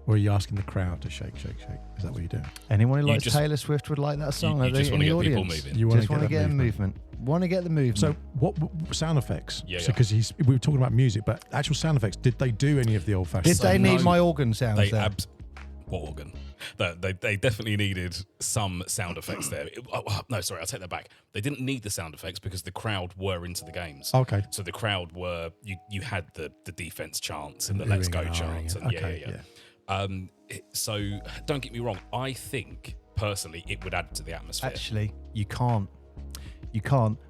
Speaker 2: Or are you asking the crowd to shake? Is that what you're doing?
Speaker 1: Anyone who likes Taylor Swift would like that song.
Speaker 3: You just want to get
Speaker 1: audience.
Speaker 3: people moving.
Speaker 2: You
Speaker 1: just want to get a movement. Want to get the movement.
Speaker 2: So what sound effects?
Speaker 3: Yeah.
Speaker 2: Because we were talking about music, but actual sound effects. Did they do any of the old fashioned?
Speaker 1: Did they need my organ sounds there?
Speaker 3: What organ? They definitely needed some sound effects there. No, sorry, I'll take that back. They didn't need the sound effects because the crowd were into the games.
Speaker 2: Okay.
Speaker 3: So the crowd were, you had the defense chants and the let's go chants. And yeah. So don't get me wrong. I think personally it would add to the atmosphere.
Speaker 1: Actually, you can't.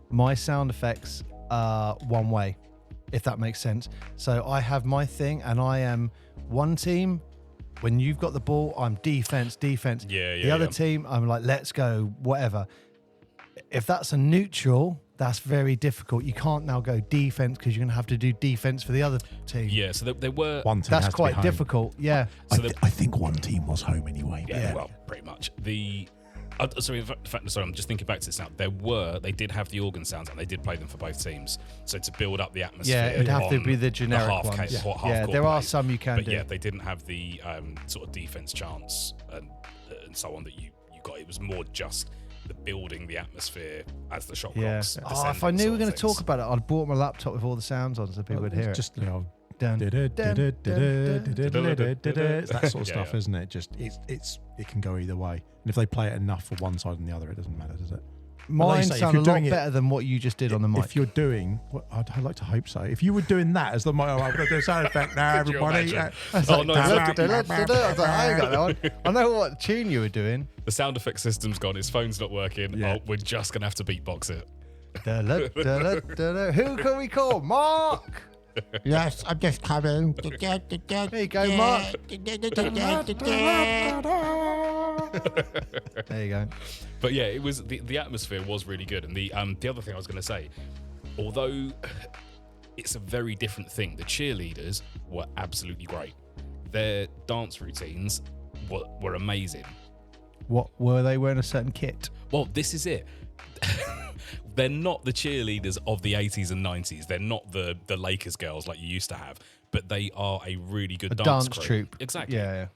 Speaker 1: My sound effects are one way, if that makes sense. So I have my thing, and I am one team. When you've got the ball, I'm defense.
Speaker 3: Yeah.
Speaker 1: The other team, I'm like, let's go, whatever. If that's a neutral, that's very difficult. You can't now go defense because you're going to have to do defense for the other team.
Speaker 3: Yeah, so there were...
Speaker 2: One team
Speaker 1: that's
Speaker 2: has
Speaker 1: quite
Speaker 2: to be
Speaker 1: difficult, yeah.
Speaker 2: I think one team was home anyway.
Speaker 3: Yeah, well, pretty much. Sorry, in fact, sorry, I'm just thinking back to this now. They did have the organ sounds, and they did play them for both teams. So to build up the atmosphere,
Speaker 1: Yeah, it'd have to be the generic
Speaker 3: half
Speaker 1: ones.
Speaker 3: half
Speaker 1: There are
Speaker 3: plays.
Speaker 1: some you can
Speaker 3: But
Speaker 1: do.
Speaker 3: yeah, they didn't have the sort of defense chants and so on that you got. It was more just the building the atmosphere as the shot
Speaker 1: Yeah.
Speaker 3: clocks.
Speaker 1: Oh, if I knew we were going to talk about it, I'd bought my laptop with all the sounds on so people would hear it.
Speaker 2: Just
Speaker 1: Dun,
Speaker 2: it's that sort of
Speaker 3: Yeah,
Speaker 2: stuff,
Speaker 3: yeah.
Speaker 2: isn't it? Just it can go either way. And if they play it enough for one side and the other, it doesn't matter, does it? Like
Speaker 1: Mine
Speaker 2: you say, if
Speaker 1: sound a
Speaker 2: you're
Speaker 1: lot
Speaker 2: doing it-
Speaker 1: better than what you just did on the mic.
Speaker 2: If you're doing, well, I'd like to hope so. If you were doing that as the mic, I'm going to do a sound effect now,
Speaker 3: Could you
Speaker 2: everybody.
Speaker 3: imagine?
Speaker 2: It's
Speaker 3: Oh,
Speaker 2: like,
Speaker 3: no,
Speaker 2: da-
Speaker 3: look
Speaker 2: da-
Speaker 3: at-
Speaker 2: da-
Speaker 1: I was like, I ain't got that one. I know what tune you were doing.
Speaker 3: The sound effect system's gone. His phone's not working.
Speaker 2: Yeah.
Speaker 3: Oh, we're just gonna have to beatbox it.
Speaker 1: Who can we call? Mark!
Speaker 4: Yes, I'm just coming.
Speaker 1: There you go, Mark. There you go.
Speaker 3: But yeah, it was the atmosphere was really good, and the other thing I was going to say, although it's a very different thing, the cheerleaders were absolutely great. Their dance routines were amazing.
Speaker 1: What were they wearing a certain kit?
Speaker 3: Well, this is it. They're not the cheerleaders of the 80s and 90s. They're not the Lakers girls like you used to have, but they are a really good
Speaker 1: Dance
Speaker 3: crew.
Speaker 1: troupe.
Speaker 3: Exactly.
Speaker 1: Yeah.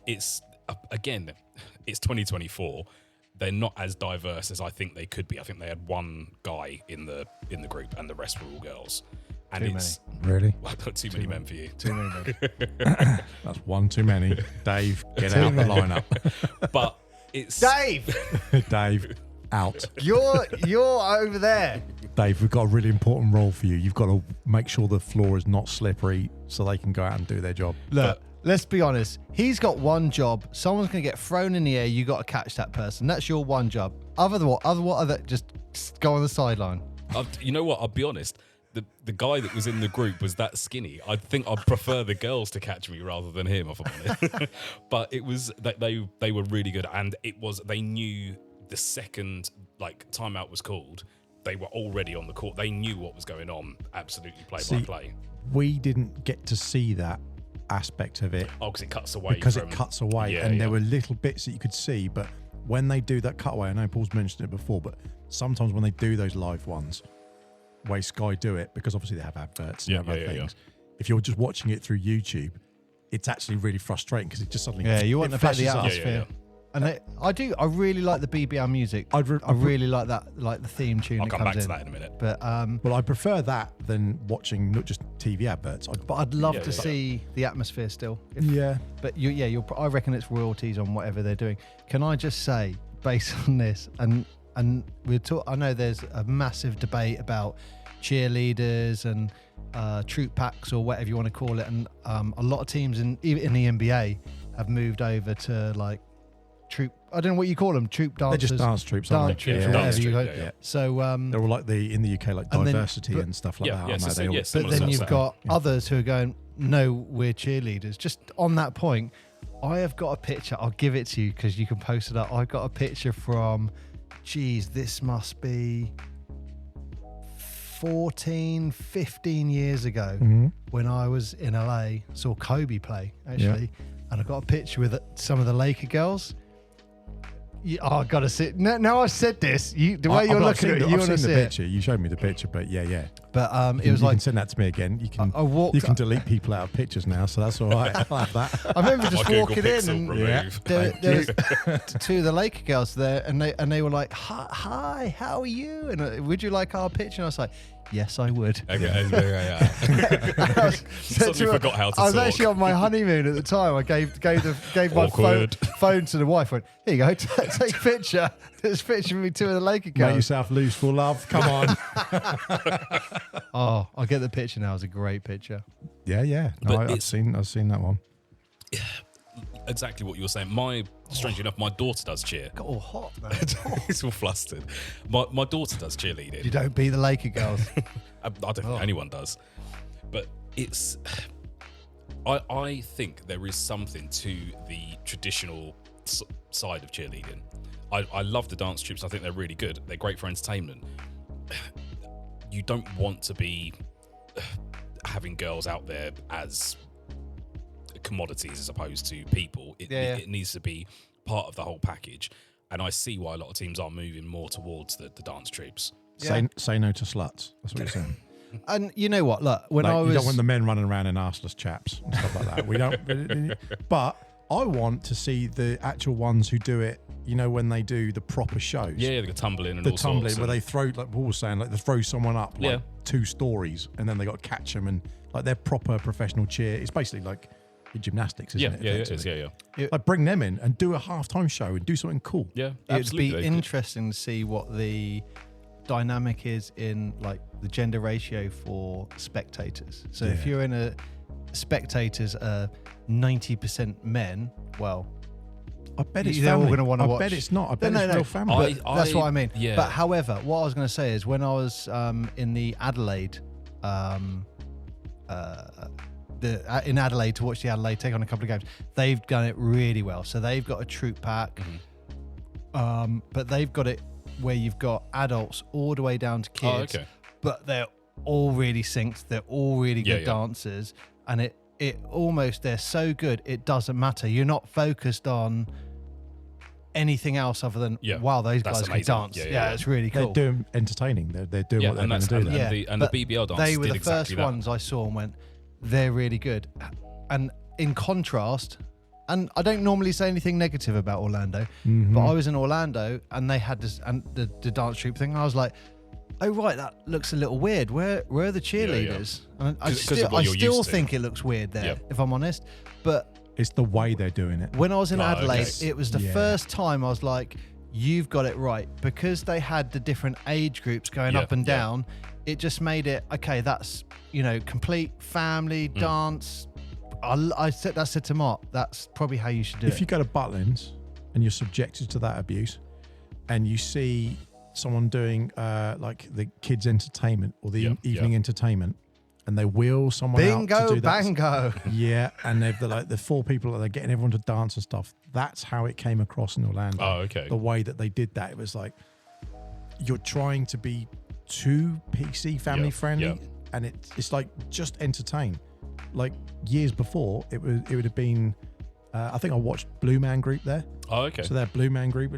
Speaker 3: It's again, it's 2024. They're not as diverse as I think they could be. I think they had one guy in the group, and the rest were all girls. And
Speaker 1: Too
Speaker 3: it's
Speaker 2: Really?
Speaker 3: too many men for you.
Speaker 1: Too many men.
Speaker 2: That's one too many. Dave, get
Speaker 1: Too
Speaker 2: out the
Speaker 1: many.
Speaker 2: lineup.
Speaker 3: But it's
Speaker 1: Dave,
Speaker 2: Dave, out.
Speaker 1: you're over there.
Speaker 2: Dave, we've got a really important role for you. You've got to make sure the floor is not slippery so they can go out and do their job.
Speaker 1: Look, let's be honest. He's got one job. Someone's going to get thrown in the air. You got to catch that person. That's your one job. Other than what? Just go on the sideline.
Speaker 3: You know what? I'll be honest. The guy that was in the group was that skinny. I think I'd prefer the girls to catch me rather than him, if I'm honest. But it was that they were really good, and they knew the second timeout was called, they were already on the court. They knew what was going on. Absolutely play by play.
Speaker 2: We didn't get to see that aspect of it
Speaker 3: Oh, because it cuts away.
Speaker 2: because
Speaker 3: from,
Speaker 2: it cuts away,
Speaker 3: Yeah,
Speaker 2: and
Speaker 3: yeah.
Speaker 2: there were little bits that you could see. But when they do that cutaway, I know Paul's mentioned it before, but sometimes when they do those live ones, way Sky do it, because obviously they have adverts and
Speaker 3: Yeah,
Speaker 2: have other
Speaker 3: yeah, yeah,
Speaker 2: things. If you're just watching it through YouTube, it's actually really frustrating because it just suddenly
Speaker 1: You want
Speaker 2: it
Speaker 1: to bet the
Speaker 2: flashes up.
Speaker 1: atmosphere. And I really like the BBL music. I really like that, like the theme tune.
Speaker 3: I'll
Speaker 1: that
Speaker 3: come
Speaker 1: comes
Speaker 3: back
Speaker 1: in.
Speaker 3: to that in a minute.
Speaker 1: But
Speaker 2: Well, I prefer that than watching not just TV adverts.
Speaker 1: I'd love
Speaker 3: Yeah,
Speaker 1: to
Speaker 3: yeah.
Speaker 1: see the atmosphere still.
Speaker 2: Yeah.
Speaker 1: But I reckon it's royalties on whatever they're doing. Can I just say, based on this, and we're I know there's a massive debate about cheerleaders and troop packs or whatever you want to call it, and a lot of teams even in the NBA have moved over to like troop. I don't know what you call them. Troop dancers.
Speaker 2: They're just dance troops,
Speaker 1: Dance
Speaker 2: aren't they?
Speaker 1: troops,
Speaker 3: Yeah,
Speaker 1: or
Speaker 3: dance
Speaker 1: whatever you
Speaker 3: troop,
Speaker 1: go.
Speaker 3: yeah, yeah.
Speaker 1: So
Speaker 2: They're all like in the UK, like
Speaker 1: And then-
Speaker 2: diversity
Speaker 1: but-
Speaker 2: and stuff like
Speaker 3: Yeah,
Speaker 2: that.
Speaker 3: yeah,
Speaker 2: aren't
Speaker 3: so-
Speaker 2: they? They all-
Speaker 3: yes.
Speaker 1: but
Speaker 3: Similar
Speaker 1: then you've
Speaker 3: stuff.
Speaker 1: got others who are going, no, we're cheerleaders. Just on that point, I have got a picture. I'll give it to you because you can post it up. I've got a picture from, this must be 14, 15 years ago
Speaker 2: Mhm.
Speaker 1: when I was in LA, saw Kobe play, actually. And I got a picture with some of the Laker girls. I got to see. Now I've said this, the way you're looking at it, you
Speaker 2: I've
Speaker 1: want to
Speaker 2: seen
Speaker 1: see
Speaker 2: the
Speaker 1: it.
Speaker 2: picture. You showed me the picture, but yeah.
Speaker 1: But it
Speaker 2: You
Speaker 1: was
Speaker 2: can
Speaker 1: like,
Speaker 2: send that to me again. You can
Speaker 1: I walked
Speaker 2: you can delete people out of pictures now, so that's all right. I'll have that.
Speaker 1: I remember just
Speaker 3: My Google
Speaker 1: walking in
Speaker 3: Pixel
Speaker 1: and
Speaker 3: remove.
Speaker 1: there was two of the Laker girls there, and they were like, "Hi, how are you? And would you like our picture?" And I was like, "Yes, I would."
Speaker 3: Okay,
Speaker 1: I was- said
Speaker 3: Suddenly
Speaker 1: to her-
Speaker 3: forgot how to
Speaker 1: I was
Speaker 3: talk.
Speaker 1: actually on my honeymoon at the time. I gave my
Speaker 3: Awkward.
Speaker 1: phone to the wife. Went, "Here you go, take a picture." There's a picture of me two of the Laker
Speaker 2: Make
Speaker 1: girls.
Speaker 2: yourself loose for love. Come on.
Speaker 1: Oh, I'll get the picture now. It's a great picture.
Speaker 2: Yeah. No,
Speaker 3: But
Speaker 2: I've seen that one.
Speaker 3: Exactly what you were saying. Strangely enough, my daughter does cheer.
Speaker 1: Got all hot, man.
Speaker 3: It's all flustered. My daughter does cheerleading.
Speaker 1: You don't beat the Laker girls.
Speaker 3: I don't think anyone does, but it's. I think there is something to the traditional side of cheerleading. I love the dance troops. I think they're really good. They're great for entertainment. You don't want to be having girls out there as commodities as opposed to people. It needs to be part of the whole package. and I see why a lot of teams are moving more towards the dance troops.
Speaker 2: Say no to sluts. That's what you're saying.
Speaker 1: And you know what? Look, when
Speaker 2: Like,
Speaker 1: I was,
Speaker 2: you don't want the men running around in arseless chaps and stuff like that. We don't. But I want to see the actual ones who do it. You know, when they do the proper shows.
Speaker 3: Yeah, the tumbling and
Speaker 2: The
Speaker 3: all
Speaker 2: tumbling
Speaker 3: sorts.
Speaker 2: where they throw, like Paul was saying, like they throw someone up like
Speaker 3: Yeah.
Speaker 2: 2 stories and then they got to catch them, and like they're proper professional cheer. It's basically like gymnastics, isn't it?
Speaker 3: Yeah, it is.
Speaker 2: effectively?
Speaker 3: Yeah.
Speaker 2: Like bring them in and do a halftime show and do something cool.
Speaker 3: Yeah,
Speaker 1: it'd
Speaker 3: absolutely.
Speaker 1: be
Speaker 3: They could.
Speaker 1: interesting to see what the dynamic is in like the gender ratio for spectators. So if
Speaker 2: Yeah.
Speaker 1: you're in a spectators are 90% men, well,
Speaker 2: I bet it's
Speaker 1: they're all
Speaker 2: family.
Speaker 1: going to want to
Speaker 2: I
Speaker 1: watch.
Speaker 2: bet it's not. I bet
Speaker 1: No,
Speaker 2: it's
Speaker 1: no.
Speaker 2: real family.
Speaker 1: That's what I mean.
Speaker 3: Yeah.
Speaker 1: But however, what I was going to say is when I was in the Adelaide, in Adelaide to watch the Adelaide take on a couple of games, they've done it really well. So they've got a troop pack, but they've got it where you've got adults all the way down to kids,
Speaker 3: Oh, okay.
Speaker 1: but they're all really synced. They're all really good
Speaker 3: Yeah.
Speaker 1: dancers, and it almost, they're so good it doesn't matter. You're not focused on anything else other than wow, those
Speaker 3: That's
Speaker 1: guys
Speaker 3: amazing.
Speaker 1: can dance.
Speaker 3: Yeah.
Speaker 1: It's really
Speaker 2: They're
Speaker 1: cool.
Speaker 2: doing entertaining. They're doing
Speaker 3: Yeah,
Speaker 2: what they're
Speaker 3: and
Speaker 2: going to
Speaker 3: that's
Speaker 2: do.
Speaker 3: and,
Speaker 2: There.
Speaker 3: the
Speaker 1: but
Speaker 3: BBL dance
Speaker 1: they were
Speaker 3: did
Speaker 1: the first
Speaker 3: exactly that.
Speaker 1: ones I saw and went, they're really good. And in contrast, and I don't normally say anything negative about Orlando, but I was in Orlando and they had this and the dance troupe thing. And I was like, oh right, that looks a little weird. Where are the cheerleaders? And I
Speaker 3: 'Cause of
Speaker 1: still,
Speaker 3: what
Speaker 1: I
Speaker 3: you're
Speaker 1: still
Speaker 3: used to.
Speaker 1: think it looks weird there,
Speaker 3: Yeah.
Speaker 1: if I'm honest. But
Speaker 2: It's the way they're doing it.
Speaker 1: when I was in
Speaker 3: Oh,
Speaker 1: Adelaide,
Speaker 3: okay.
Speaker 1: it was the
Speaker 2: Yeah.
Speaker 1: first time I was like, you've got it right. Because they had the different age groups going
Speaker 3: Yeah,
Speaker 1: up and
Speaker 3: yeah.
Speaker 1: down, it just made it, okay, that's, complete family dance. I said to Mark, that's probably how you should do
Speaker 2: If
Speaker 1: it.
Speaker 2: you go to Butlins and you're subjected to that abuse, and you see someone doing like the kids' entertainment or the
Speaker 3: Yeah,
Speaker 2: evening entertainment, and they wheel someone out to
Speaker 1: Bingo,
Speaker 2: do that.
Speaker 1: bango.
Speaker 2: Yeah, and they're like the 4 people that they're getting everyone to dance and stuff. That's how it came across in Orlando.
Speaker 3: Oh, okay.
Speaker 2: The way that they did that, it was like you're trying to be too PC family friendly,
Speaker 3: yeah.
Speaker 2: and it's like just entertain. Like years before, it would have been. I think I watched Blue Man Group there.
Speaker 3: Oh, okay.
Speaker 2: So their Blue Man Group.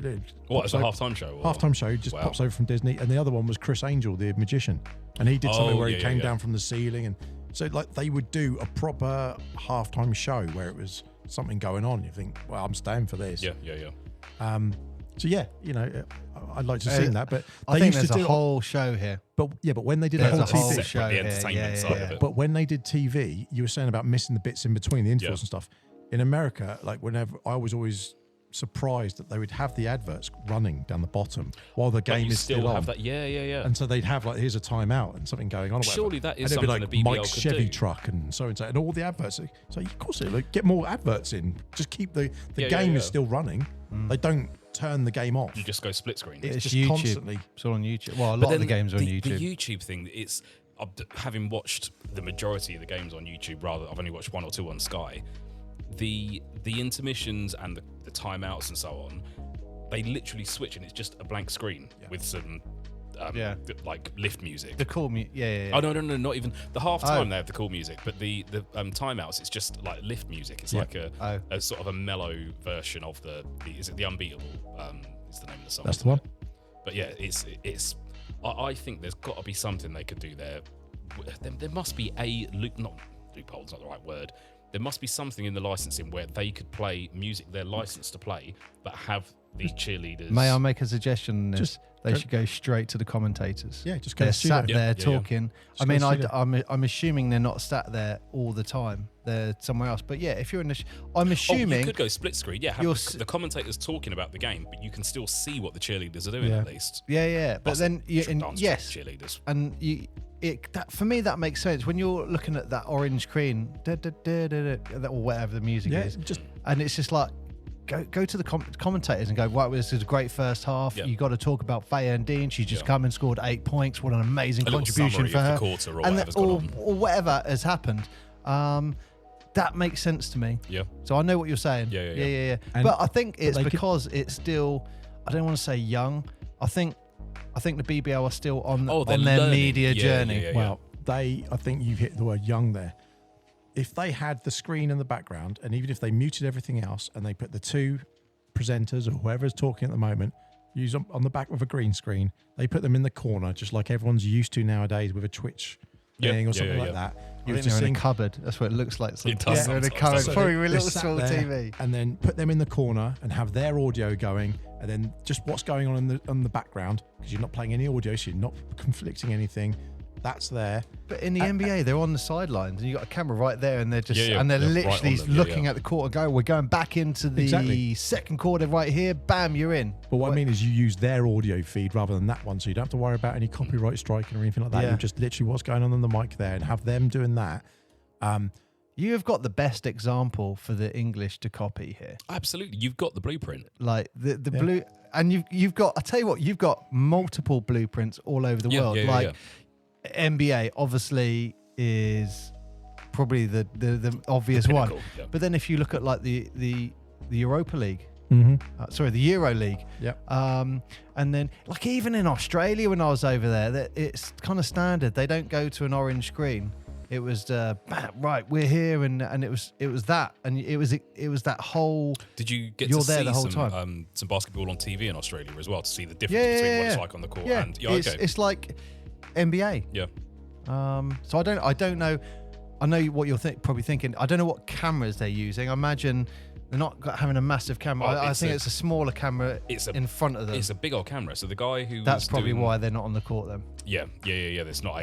Speaker 3: What, it's a halftime show? Or?
Speaker 2: Halftime show just
Speaker 3: Wow.
Speaker 2: pops over from Disney, and the other one was Chris Angel, the magician, and he did something
Speaker 3: Oh,
Speaker 2: where he
Speaker 3: yeah,
Speaker 2: came
Speaker 3: yeah.
Speaker 2: down from the ceiling, and so like they would do a proper halftime show where it was something going on. You think, well, I'm staying for this.
Speaker 3: Yeah.
Speaker 2: So yeah, I'd like to see that, but
Speaker 1: I
Speaker 2: they
Speaker 1: think
Speaker 2: used
Speaker 1: there's
Speaker 2: to
Speaker 1: a
Speaker 2: do.
Speaker 1: whole show here.
Speaker 2: But when they did
Speaker 1: There's
Speaker 2: the
Speaker 1: a
Speaker 2: whole
Speaker 1: whole
Speaker 2: TV,
Speaker 3: Separate,
Speaker 1: show
Speaker 3: the
Speaker 1: here.
Speaker 3: entertainment side of it.
Speaker 2: but when they did TV, you were saying about missing the bits in between the intervals
Speaker 3: Yeah.
Speaker 2: and stuff. In America, like whenever I was always surprised that they would have the adverts running down the bottom while the
Speaker 3: But
Speaker 2: game
Speaker 3: you
Speaker 2: is still
Speaker 3: have
Speaker 2: on.
Speaker 3: that. Yeah.
Speaker 2: And so they'd have like, here's a timeout and something going on. Or whatever.
Speaker 3: Surely that is
Speaker 2: and it'd be
Speaker 3: something
Speaker 2: like
Speaker 3: the BBL
Speaker 2: Mike's
Speaker 3: could
Speaker 2: Chevy
Speaker 3: do.
Speaker 2: truck and so, and all the adverts. So of course, like, get more adverts in. Just keep the
Speaker 3: Yeah,
Speaker 2: game
Speaker 3: yeah.
Speaker 2: is still running. They don't turn the game off.
Speaker 3: You just go split screen.
Speaker 2: It's just
Speaker 1: YouTube.
Speaker 2: constantly.
Speaker 1: It's all on YouTube. Well, a
Speaker 3: But
Speaker 1: lot of the
Speaker 3: then
Speaker 1: games are on
Speaker 3: The
Speaker 1: YouTube.
Speaker 3: YouTube thing, it's having watched the majority of the games on YouTube. Rather, I've only watched 1 or 2 on Sky. The intermissions and the timeouts and so on, they literally switch and it's just a blank screen with some like lift music.
Speaker 1: The cool yeah.
Speaker 3: Oh no, not even the halftime.
Speaker 1: Oh.
Speaker 3: They have the cool music, but the timeouts, it's just like lift music. It's
Speaker 2: Yeah.
Speaker 3: like a sort of a mellow version of the is it the Unbeatable? Is the name of the song?
Speaker 2: That's the one.
Speaker 3: But yeah, it's. I think there's got to be something they could do there. There must be loophole's not the right word. There must be something in the licensing where they could play music they're licensed to play, but have these cheerleaders.
Speaker 1: May I make a suggestion on this?
Speaker 2: Just
Speaker 1: They
Speaker 2: go-
Speaker 1: show go straight to the commentators.
Speaker 2: Yeah, just go
Speaker 1: They're
Speaker 2: to studio.
Speaker 1: sat
Speaker 3: Yeah,
Speaker 1: there
Speaker 3: yeah, yeah.
Speaker 1: talking.
Speaker 2: Just
Speaker 1: I
Speaker 2: go
Speaker 1: mean,
Speaker 2: to studio.
Speaker 1: I'm assuming they're not sat there all the time. They're somewhere else. But yeah, if you're in the, I'm
Speaker 3: Oh,
Speaker 1: assuming
Speaker 3: you could go split screen. Yeah, have
Speaker 1: you're
Speaker 3: the commentators talking about the game, but you can still see what the cheerleaders are doing
Speaker 2: Yeah.
Speaker 3: at least.
Speaker 1: yeah. But
Speaker 3: Plus
Speaker 1: then
Speaker 3: the dance
Speaker 1: yes,
Speaker 3: cheerleaders.
Speaker 1: and that for me that makes sense when you're looking at that orange screen, or whatever the music
Speaker 2: Yeah,
Speaker 1: is,
Speaker 2: just
Speaker 1: and it's just like. Go to the commentators and go, right, well, this is a great first half.
Speaker 3: Yeah.
Speaker 1: You got to talk about Faye and Dean. She just
Speaker 3: Yeah.
Speaker 1: come and scored 8 points. What an amazing
Speaker 3: A little
Speaker 1: contribution
Speaker 3: summary
Speaker 1: for
Speaker 3: of
Speaker 1: her.
Speaker 3: the quarter or
Speaker 1: and
Speaker 3: whatever's gone on.
Speaker 1: or whatever has happened. That makes sense to me.
Speaker 3: Yeah.
Speaker 1: So I know what you're saying.
Speaker 3: Yeah.
Speaker 2: And-
Speaker 1: But I think it's
Speaker 2: they could-
Speaker 1: because it's still, I don't want to say young. I think the BBL are still on
Speaker 3: they're
Speaker 1: their
Speaker 3: learning.
Speaker 1: media
Speaker 3: Yeah,
Speaker 1: journey.
Speaker 3: yeah.
Speaker 2: Well, I think you've hit the word young there. If they had the screen in the background, and even if they muted everything else and they put the 2 presenters or whoever's talking at the moment use them on the back of a green screen. They put them in the corner, just like everyone's used to nowadays with a Twitch thing or something like that.
Speaker 1: I think they're in a cupboard. That's what it looks like.
Speaker 3: It does
Speaker 1: They're in a
Speaker 3: sometimes,
Speaker 1: cupboard.
Speaker 3: doesn't it?
Speaker 1: Probably with a
Speaker 2: They're
Speaker 1: little
Speaker 2: sat
Speaker 1: small
Speaker 2: there,
Speaker 1: TV.
Speaker 2: and then put them in the corner and have their audio going, and then just what's going on the background, because you're not playing any audio, so you're not conflicting anything. That's there.
Speaker 1: But in the NBA, they're on the sidelines, and you got a camera right there, and they're just and they're
Speaker 3: right
Speaker 1: literally
Speaker 3: on them,
Speaker 1: looking at the court and going, "We're going back into the second quarter right here. Bam, you're in."
Speaker 2: But what I mean is, you use their audio feed rather than that one, so you don't have to worry about any copyright striking or anything like that.
Speaker 1: Yeah.
Speaker 2: You just literally what's going on the mic there, and have them doing that.
Speaker 1: You have got the best example for the English to copy here.
Speaker 3: Absolutely, you've got the blueprint.
Speaker 1: Like the blue, and you've got. I tell you what, you've got multiple blueprints all over the world. NBA obviously is probably the obvious one, but then if you look at like the Europa League, sorry, the Euro League, and then like even in Australia when I was over there, it's kind of standard. They don't go to an orange screen. It was right, we're here, and it was that, and it was that whole.
Speaker 3: Did you get
Speaker 1: you're
Speaker 3: to
Speaker 1: there
Speaker 3: see
Speaker 1: the whole time.
Speaker 3: Some basketball on TV in Australia as well to see the difference between what it's like on the court and
Speaker 1: it's like NBA.
Speaker 3: Yeah.
Speaker 1: So I don't know. I know what you're probably thinking. I don't know what cameras they're using. I imagine they're not having a massive camera. I think it's a smaller camera in front of them.
Speaker 3: It's a big old camera. So the guy who
Speaker 1: that's probably why they're not on the court then.
Speaker 3: Yeah. There's not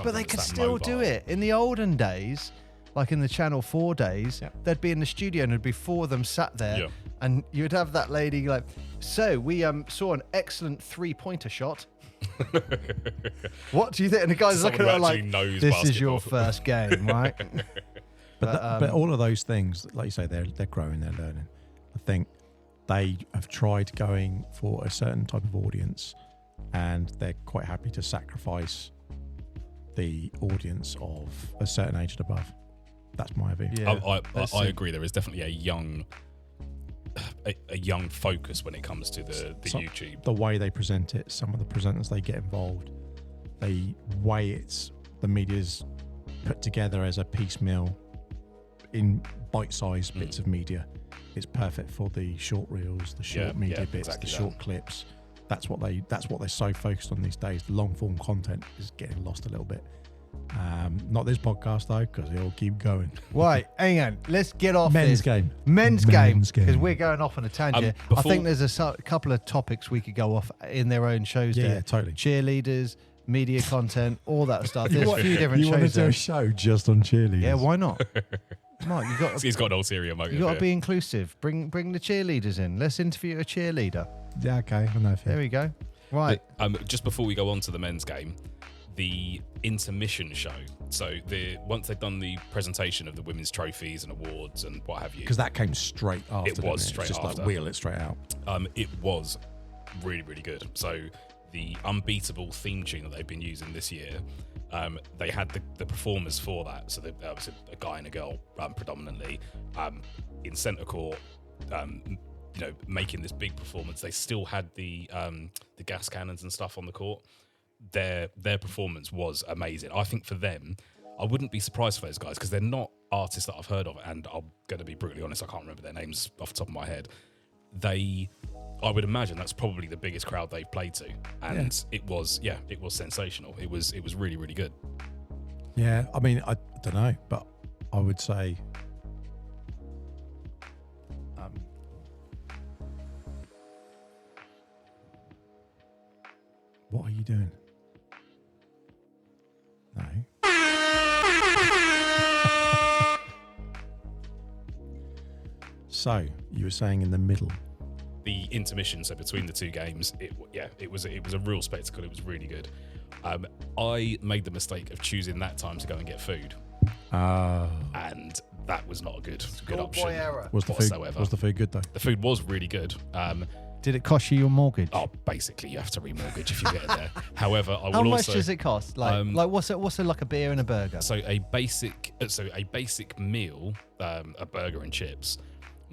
Speaker 1: but they could still do it. In the olden days, like in the Channel 4 days, they'd be in the studio and there'd be four of them sat there, and you'd have that lady like, so we saw an excellent 3-pointer shot. What do you think? And the guy's looking at her like, this basketball is your first game, right?
Speaker 2: but all of those things, like you say, they're growing, they're learning. I think they have tried going for a certain type of audience, and they're quite happy to sacrifice the audience of a certain age and above. That's my view.
Speaker 3: Yeah, I agree. There is definitely a young focus when it comes to the YouTube.
Speaker 2: The way they present it, some of the presenters they get involved, the way the media's put together as a piecemeal in bite-sized bits of media. It's perfect for the short reels, the short media bits, the short clips. That's what they're so focused on these days. The long-form content is getting lost a little bit. Not this podcast though, because it'll keep going.
Speaker 1: Right, hang on. Let's get off
Speaker 2: Men's
Speaker 1: this.
Speaker 2: game.
Speaker 1: Men's game, because we're going off on a tangent. I think there's a couple of topics we could go off in their own shows.
Speaker 2: Yeah, totally.
Speaker 1: Cheerleaders, media content, all that stuff. There's a few different shows.
Speaker 2: You want to do
Speaker 1: there.
Speaker 2: a show just on cheerleaders?
Speaker 1: Yeah, why not? Mark,
Speaker 3: He's got an ulterior motive.
Speaker 1: You got to be inclusive. Bring the cheerleaders in. Let's interview a cheerleader.
Speaker 2: Yeah, okay. I know.
Speaker 1: There we go. Right.
Speaker 3: Just before we go on to the men's game, the intermission show. So once they've done the presentation of the women's trophies and awards and what have you,
Speaker 2: because that came straight after.
Speaker 3: It was straight
Speaker 2: just
Speaker 3: after.
Speaker 2: Like wheel it straight out.
Speaker 3: It was really, really good. So the unbeatable theme tune that they've been using this year, they had the performers for that. So there was a guy and a girl predominantly in centre court. Making this big performance. They still had the gas cannons and stuff on the court. Their performance was amazing. I think for them, I wouldn't be surprised for those guys because they're not artists that I've heard of, and I'm going to be brutally honest, I can't remember their names off the top of my head. I would imagine that's probably the biggest crowd they've played to, and it was sensational. It was really, really good.
Speaker 2: Yeah, I mean, I don't know, but I would say what are you doing? No. So you were saying in the middle.
Speaker 3: The intermission, so between the two games, it was a real spectacle. It was really good. I made the mistake of choosing that time to go and get food, and that was not a good option.
Speaker 1: Error.
Speaker 2: Was the food good though?
Speaker 3: The food was really good.
Speaker 1: Did it cost you your mortgage?
Speaker 3: Oh, basically you have to remortgage if you get it there. However,
Speaker 1: How much does it cost? Like what's like a beer and a burger?
Speaker 3: So a basic meal, a burger and chips,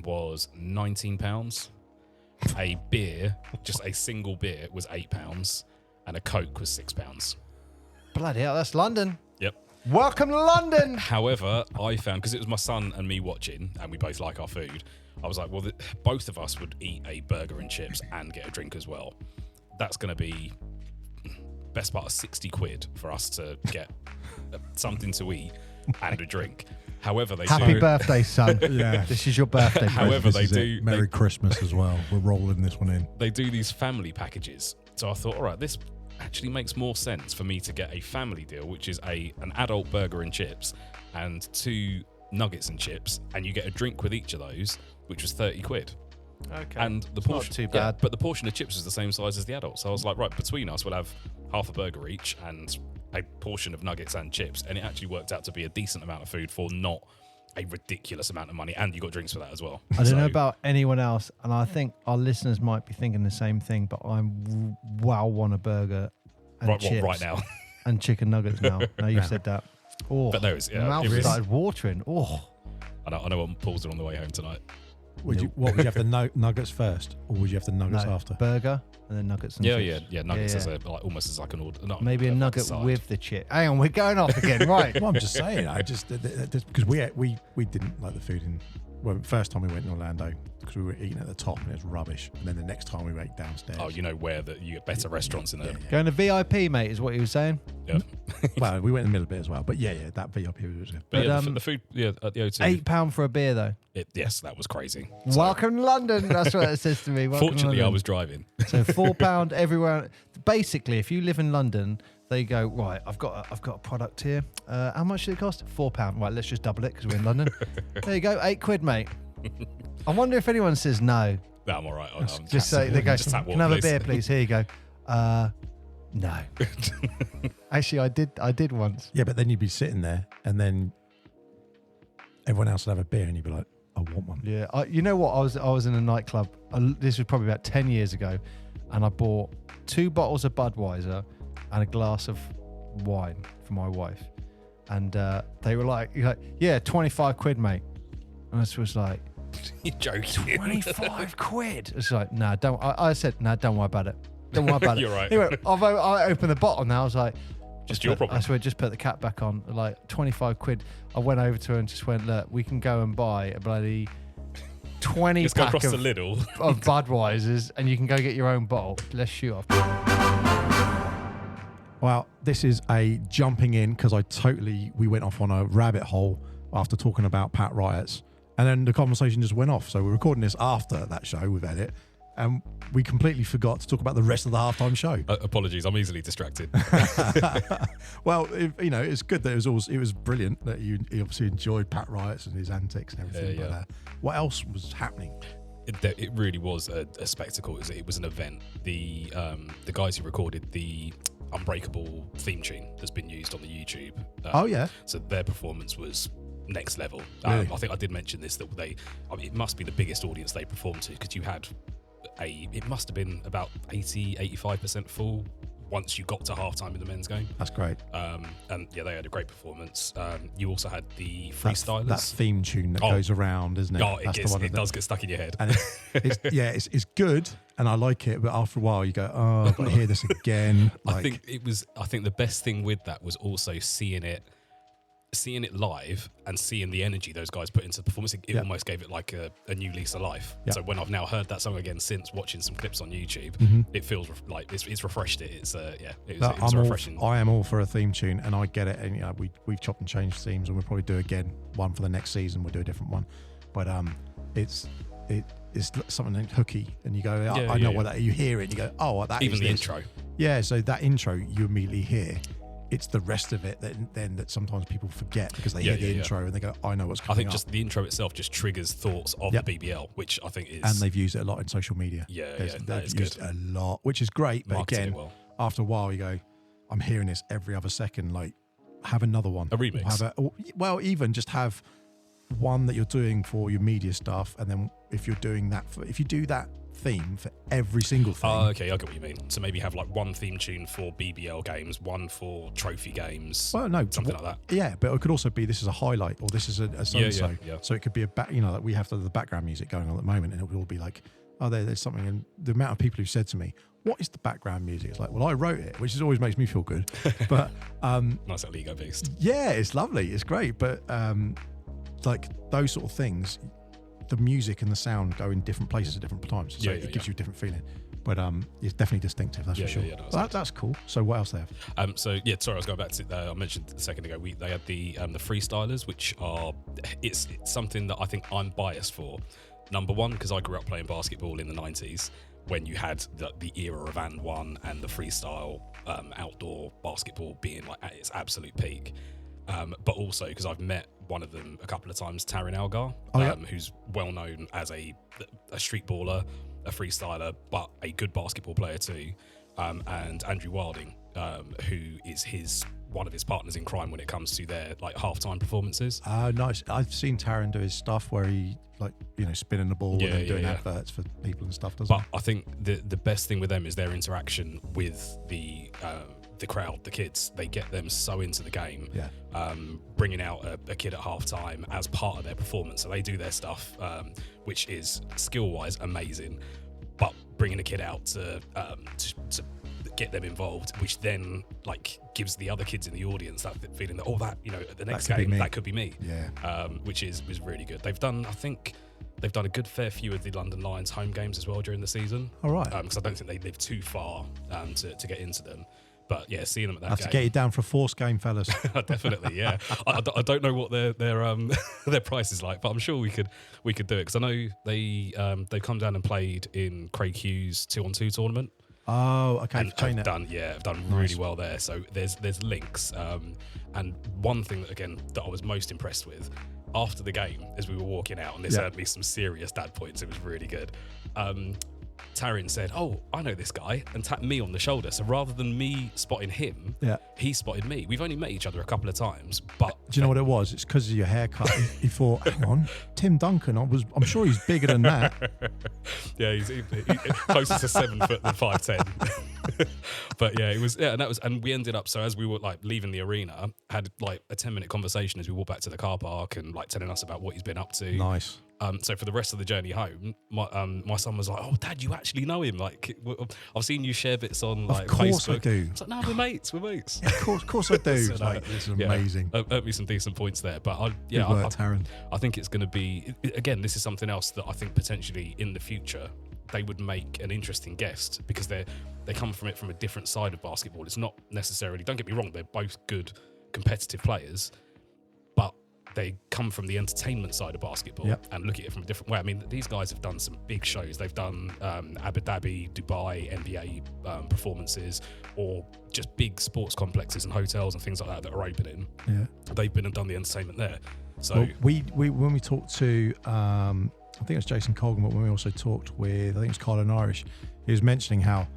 Speaker 3: was £19. A beer, just a single beer, was £8, and a Coke was £6.
Speaker 1: Bloody hell, that's London.
Speaker 3: Yep.
Speaker 1: Welcome to London.
Speaker 3: However, I found, because it was my son and me watching, and we both like our food, I was like, well, both of us would eat a burger and chips and get a drink as well. That's going to be best part of 60 quid for us to get something to eat and a drink. However, they
Speaker 1: Happy
Speaker 3: do.
Speaker 1: birthday, son.
Speaker 2: Yeah.
Speaker 1: This is your birthday.
Speaker 3: However,
Speaker 2: This
Speaker 3: they
Speaker 2: is
Speaker 3: do.
Speaker 2: it. Merry Christmas as well. We're rolling this one in.
Speaker 3: They do these family packages. So I thought, all right, this actually makes more sense for me to get a family deal, which is an adult burger and chips and 2 nuggets and chips, and you get a drink with each of those, which was 30 quid.
Speaker 1: Okay.
Speaker 3: And the
Speaker 1: It's not
Speaker 3: portion,
Speaker 1: too
Speaker 3: yeah,
Speaker 1: bad.
Speaker 3: but the portion of chips was the same size as the adults. So I was like, right, between us, we'll have half a burger each and a portion of nuggets and chips, and it actually worked out to be a decent amount of food for not a ridiculous amount of money, and you got drinks for that as well.
Speaker 1: I don't
Speaker 3: So-
Speaker 1: know about anyone else, and I think our listeners might be thinking the same thing, but I want a burger and
Speaker 3: right,
Speaker 1: chips
Speaker 3: right now.
Speaker 1: and chicken nuggets now. Now you've said that. Oh,
Speaker 3: But no, it's,
Speaker 1: my
Speaker 3: yeah,
Speaker 1: mouth
Speaker 3: it was,
Speaker 1: started watering. Oh,
Speaker 3: I know what Paul's doing on the way home tonight.
Speaker 2: Would you have the nuggets first, or would you have the nuggets
Speaker 1: no,
Speaker 2: after?
Speaker 1: burger and then nuggets and
Speaker 3: Yeah,
Speaker 1: chips.
Speaker 3: nuggets
Speaker 1: Yeah,
Speaker 3: as
Speaker 1: yeah.
Speaker 3: almost as like an order. Not
Speaker 1: Maybe a
Speaker 3: like
Speaker 1: nugget
Speaker 3: side.
Speaker 1: with the chip. Hang on, we're going off again, right?
Speaker 2: Well, I'm just saying. I just because we didn't like the food in. Well, first time we went in Orlando because we were eating at the top and it was rubbish, and then the next time we went downstairs.
Speaker 3: Oh, you know where that you get better restaurants in there.
Speaker 1: Going to VIP, mate, is what he was saying.
Speaker 3: Yeah.
Speaker 2: Well, we went in the middle bit as well, but yeah, that VIP was good.
Speaker 3: But yeah,
Speaker 1: But,
Speaker 3: the food, at the O2.
Speaker 1: £8 for a beer, though.
Speaker 3: Yes, that was crazy.
Speaker 1: Welcome to London. That's what it says to me. Welcome to
Speaker 3: Fortunately, I
Speaker 1: London.
Speaker 3: was driving.
Speaker 1: So £4 everywhere. Basically, if you live in London, they go, right, I've got a product here. How much did it cost? £4. Right, let's just double it because we're in London. There you go, £8, mate. I wonder if anyone says no.
Speaker 3: No, I'm all right. I'm
Speaker 1: Just say they go,
Speaker 3: Just tap
Speaker 1: can I have a
Speaker 3: water,
Speaker 1: beer,
Speaker 3: please?"
Speaker 1: please? Here you go. No. Actually, I did once.
Speaker 2: Yeah, but then you'd be sitting there, and then everyone else would have a beer, and you'd be like, "I want one."
Speaker 1: Yeah, you know what? I was in a nightclub. This was probably about 10 years ago, and I bought 2 bottles of Budweiser and a glass of wine for my wife. And they were like, yeah, 25 quid, mate. And I was like,
Speaker 3: You're joking.
Speaker 1: 25 quid? It's like, nah, don't. I said, nah, don't worry about it. Don't worry about it.
Speaker 3: You're right.
Speaker 1: Anyway, I opened the bottle now. I was like,
Speaker 3: Just your problem.
Speaker 1: I swear, just put the cap back on. Like 25 quid. I went over to her and just went, look, we can go and buy a bloody 20
Speaker 3: Let's go
Speaker 1: pack
Speaker 3: across
Speaker 1: of,
Speaker 3: the Lidl.
Speaker 1: of Budweisers, and you can go get your own bottle. Let's shoot off.
Speaker 2: Well, this is a jumping in because we went off on a rabbit hole after talking about Pat Riots, and then the conversation just went off. So we're recording this after that show with Edit, and we completely forgot to talk about the rest of the halftime show.
Speaker 3: Apologies, I'm easily distracted.
Speaker 2: Well, it's good that it was brilliant that you obviously enjoyed Pat Riots and his antics and everything.
Speaker 3: Yeah,
Speaker 2: But what else was happening?
Speaker 3: It really was a spectacle. It was an event. The guys who recorded the Unbreakable theme tune that's been used on the YouTube.
Speaker 2: Oh yeah,
Speaker 3: So their performance was next level.
Speaker 2: Really?
Speaker 3: I think I did mention this, that it must be the biggest audience they performed to, because you had it must have been about 85% full once you got to halftime in the men's game.
Speaker 2: that's great.
Speaker 3: And yeah, they had a great performance. You also had the
Speaker 2: That
Speaker 3: freestylers.
Speaker 2: theme tune that goes around, isn't it?
Speaker 3: Oh,
Speaker 2: That's the one
Speaker 3: it
Speaker 2: that-
Speaker 3: does get stuck in your head.
Speaker 2: And it's good, and I like it. But after a while, you go, "Oh, I've got to hear this again."
Speaker 3: I think the best thing with that was also seeing it live and seeing the energy those guys put into the performance. It almost gave it like a new lease of life.
Speaker 2: Yeah.
Speaker 3: So when I've now heard that song again since watching some clips on YouTube, it feels like it's refreshed it. It's it was refreshing.
Speaker 2: I am all for a theme tune, and I get it. And we've chopped and changed themes, and we'll probably do again one for the next season. We'll do a different one, but it's something hooky, and you go, I know what that. You hear it, and you go, oh, that
Speaker 3: Even
Speaker 2: is
Speaker 3: the
Speaker 2: this.
Speaker 3: intro.
Speaker 2: Yeah, so that intro you immediately hear. It's the rest of it that sometimes people forget because they hear the intro and they go, I know what's coming
Speaker 3: I think
Speaker 2: up.
Speaker 3: just the intro itself just triggers thoughts of the BBL, which I think is...
Speaker 2: And they've used it a lot in social media.
Speaker 3: that is
Speaker 2: They've used
Speaker 3: good.
Speaker 2: it a lot, which is great. But
Speaker 3: Marketed
Speaker 2: again,
Speaker 3: it well.
Speaker 2: after a while, you go, I'm hearing this every other second. Like, have another one.
Speaker 3: A remix.
Speaker 2: Well, even just have one that you're doing for your media stuff, and then if you're doing that, if you do that theme for every single thing.
Speaker 3: Okay, I get what you mean. So maybe have like one theme tune for BBL games, one for trophy games.
Speaker 2: Well, no,
Speaker 3: something like that.
Speaker 2: Yeah, but it could also be this is a highlight or this is a so-and-so.
Speaker 3: Yeah.
Speaker 2: So it could be like we have the background music going on at the moment, and it will all be like oh, there's something. And the amount of people who said to me, what is the background music? It's like, well, I wrote it, which always makes me feel good. But
Speaker 3: Nice little ego boost.
Speaker 2: yeah, it's lovely. It's great. But like those sort of things, the music and the sound go in different places at different times. So it gives you a different feeling. But it's definitely distinctive, that's for sure.
Speaker 3: Yeah,
Speaker 2: no, that's cool. So what else they have?
Speaker 3: Sorry, I was going back to I mentioned a second ago. They had the freestylers, which are it's something that I think I'm biased for. Number one, because I grew up playing basketball in the 90s when you had the era of And One and the freestyle outdoor basketball being like at its absolute peak. But also because I've met one of them a couple of times, Taryn Algar, who's well known as a street baller, a freestyler, but a good basketball player too, and Andrew Wilding, who is one of his partners in crime when it comes to their like halftime performances.
Speaker 2: Nice. I've seen Taryn do his stuff where he spinning the ball and then doing adverts for people and stuff.
Speaker 3: But I think the best thing with them is their interaction with the crowd, the kids. They get them so into the game. Bringing out a kid at halftime as part of their performance, so they do their stuff, which is skill-wise amazing. But bringing a kid out to get them involved, which then like gives the other kids in the audience that feeling that at the next game that could be me. Which was really good. They've done a good fair few of the London Lions home games as well during the season.
Speaker 2: All right.
Speaker 3: Because I don't think they live too far to get into them. But yeah, seeing them at that
Speaker 2: have
Speaker 3: game.
Speaker 2: to get you down for a Force game, fellas.
Speaker 3: Definitely, yeah. I don't know what their price is like, but I'm sure we could do it because I know they've come down and played in Craig Hughes 2-on-2 tournament.
Speaker 2: Oh, okay.
Speaker 3: And have done really well there. So there's links. And one thing that I was most impressed with after the game as we were walking out, and this earned me some serious dad points. It was really good. Taryn said, "Oh, I know this guy," and tapped me on the shoulder. So rather than me spotting him, he spotted me. We've only met each other a couple of times, but
Speaker 2: do you know what it was? It's because of your haircut. He thought, "Hang on, Tim Duncan. I'm sure he's bigger than that."
Speaker 3: Yeah, he's closer to 7 foot than 5'10". But yeah, it was and we ended up. So as we were like leaving the arena, had like a 10-minute conversation as we walked back to the car park and like telling us about what he's been up to.
Speaker 2: Nice.
Speaker 3: So for the rest of the journey home, my son was like, "Oh, Dad, you actually know him? Like, I've seen you share bits on like Facebook."
Speaker 2: Of course I do.
Speaker 3: It's like, "No, we're mates. We're mates."
Speaker 2: Yeah, of course I do.
Speaker 3: So,
Speaker 2: like, this is amazing.
Speaker 3: Earned me some decent points there, but
Speaker 2: Taryn.
Speaker 3: I think it's going to be again. This is something else that I think potentially in the future they would make an interesting guest because they come from it from a different side of basketball. It's not necessarily. Don't get me wrong; they're both good competitive players, but they come from the entertainment side of basketball and look at it from a different way. I mean, these guys have done some big shows. They've done Abu Dhabi, Dubai, NBA performances, or just big sports complexes and hotels and things like that are opening.
Speaker 2: Yeah,
Speaker 3: they've been and done the entertainment there. So
Speaker 2: well, we when we talked to I think it was Jason Colgan, but when we also talked with I think it was Carlin Irish, he was mentioning how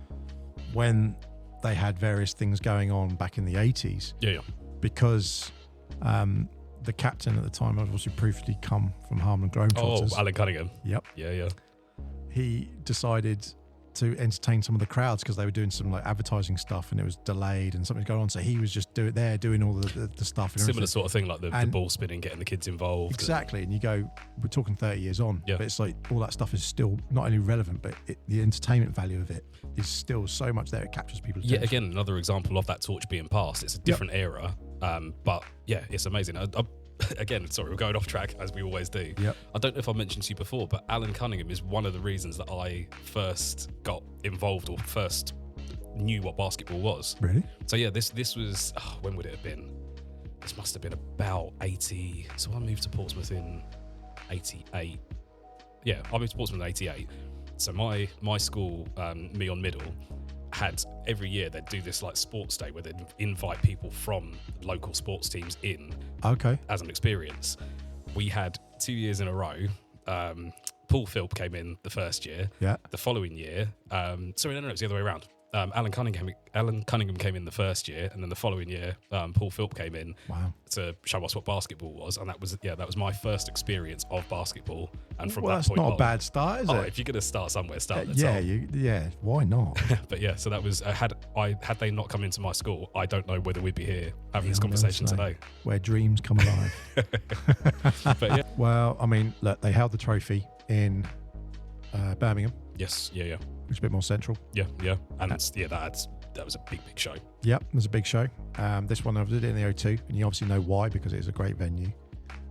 Speaker 2: when they had various things going on back in the 80s, because the captain at the time obviously previously come from Harlem Globetrotters.
Speaker 3: Oh, Alan Cunningham.
Speaker 2: Yep.
Speaker 3: Yeah.
Speaker 2: He decided to entertain some of the crowds because they were doing some like advertising stuff and it was delayed and something's going on. So he was just doing all the stuff. And
Speaker 3: similar sort of thing, like the ball spinning, getting the kids involved.
Speaker 2: Exactly. And you go, we're talking 30 years on, but it's like all that stuff is still not only relevant, but the entertainment value of it is still so much there. It captures people's attention.
Speaker 3: Again, another example of that torch being passed. It's a different era. But yeah, it's amazing. Again, sorry, we're going off track as we always do. I don't know if I mentioned to you before, but Alan Cunningham is one of the reasons that I first got involved or first knew what basketball was.
Speaker 2: Really?
Speaker 3: So yeah, this was when would it have been? This must have been about 80. So I moved to Portsmouth in 88. Yeah, I moved to Portsmouth in 88. So my school, Meon Middle, had every year they'd do this like sports day where they'd invite people from local sports teams in as an experience. We had 2 years in a row. Paul Philp came in the first year. The following year, it's the other way around. Alan Cunningham came in the first year, and then the following year, Paul Philp came in to show us what basketball was, and that was my first experience of basketball. And from that
Speaker 2: that's
Speaker 3: point
Speaker 2: not
Speaker 3: on,
Speaker 2: a bad start, is it?
Speaker 3: If you're going to start somewhere, start at the top.
Speaker 2: Why not?
Speaker 3: But yeah, so that was had they not come into my school, I don't know whether we'd be here having this conversation today.
Speaker 2: Where dreams come alive.
Speaker 3: But yeah,
Speaker 2: well, I mean, look, they held the trophy in Birmingham.
Speaker 3: Yes, yeah,
Speaker 2: which is a bit more central.
Speaker 3: and that was a big show.
Speaker 2: Yep, it was a big show. This one I did it in the O2, and you obviously know why, because it is a great venue.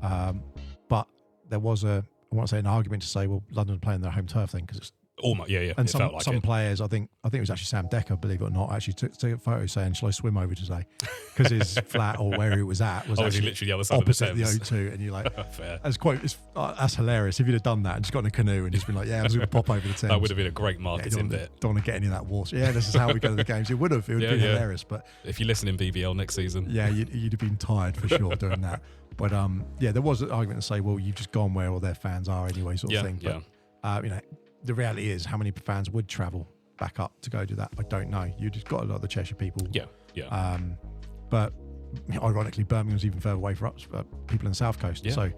Speaker 2: But there was I want to say an argument to say, well, London are playing their home turf thing because it's
Speaker 3: Almost, yeah.
Speaker 2: and
Speaker 3: it felt like
Speaker 2: some
Speaker 3: it.
Speaker 2: players, I think it was actually Sam Decker, believe it or not, actually took a photo saying, "Shall I swim over today?" Because his flat or where he was at was actually
Speaker 3: literally the other side of the
Speaker 2: opposite the
Speaker 3: Thames.
Speaker 2: O2, and you're like,
Speaker 3: Fair.
Speaker 2: that's hilarious. If you'd have done that and just got in a canoe and just been like, "Yeah, I was going to pop over the Thames,"
Speaker 3: That would have been a great
Speaker 2: Yeah,
Speaker 3: marketing bit.
Speaker 2: don't want to get any of that water. Yeah, this is how we go to the games. It would have been hilarious, but
Speaker 3: If you listen in BBL next season,
Speaker 2: yeah, you'd have been tired for sure doing that. But there was an argument to say, well, you've just gone where all their fans are anyway, sort of thing. But the reality is, how many fans would travel back up to go do that? I don't know. You just got a lot of the Cheshire people.
Speaker 3: Yeah.
Speaker 2: But ironically, Birmingham's even further away for us, people in the South Coast.
Speaker 3: Yeah.
Speaker 2: So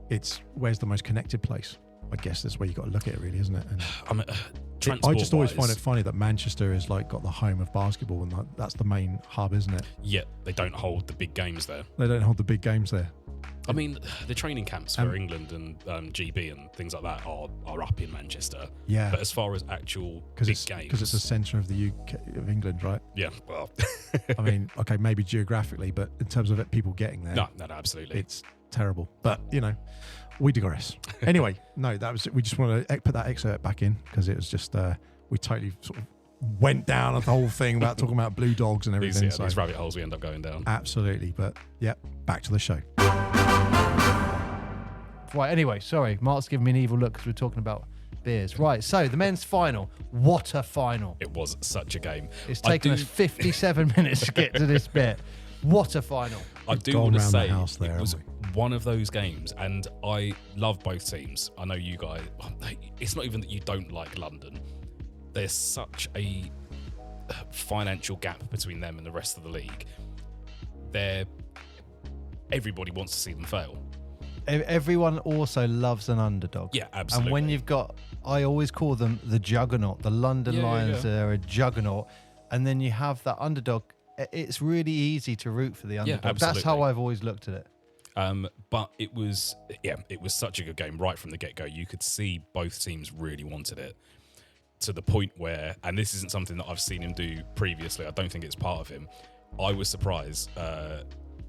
Speaker 2: it's where's the most connected place? I guess that's where you got to look at it, really, isn't it? And I just always find it funny that Manchester is like got the home of basketball, and that's the main hub, isn't it?
Speaker 3: Yet they don't hold the big games there.
Speaker 2: They don't hold the big games there.
Speaker 3: I mean, the training camps for England and GB and things like that are up in Manchester.
Speaker 2: Yeah.
Speaker 3: But as far as actual big games,
Speaker 2: because it's the centre of the UK of England, right?
Speaker 3: yeah, well,
Speaker 2: I mean, okay, maybe geographically, but in terms of it, people getting there,
Speaker 3: no, absolutely.
Speaker 2: it's terrible. But we digress. Anyway, no, that was. We just want to put that excerpt back in because it was just we totally sort of went down the whole thing about talking about blue dogs and everything.
Speaker 3: These rabbit holes we end up going down.
Speaker 2: Absolutely, but back to the show.
Speaker 1: Right, anyway, sorry. Mark's giving me an evil look because we're talking about beers. Right, so the men's final. What a final.
Speaker 3: It was such a game.
Speaker 1: It's taken us 57 minutes to get to this bit. What a final.
Speaker 3: I do
Speaker 2: gone
Speaker 3: want to
Speaker 2: round the
Speaker 3: say
Speaker 2: house there,
Speaker 3: it was
Speaker 2: haven't
Speaker 3: one of those games, and I love both teams. I know you guys, it's not even that you don't like London. There's such a financial gap between them and the rest of the league. Everybody wants to see them fail.
Speaker 1: Everyone also loves an underdog.
Speaker 3: Yeah, absolutely.
Speaker 1: And when you've got, I always call them the juggernaut. The London Lions are a juggernaut. And then you have that underdog. It's really easy to root for the underdog.
Speaker 3: absolutely.
Speaker 1: That's how I've always looked at it.
Speaker 3: But it was such a good game right from the get-go. You could see both teams really wanted it to the point where, and this isn't something that I've seen him do previously, I don't think it's part of him. I was surprised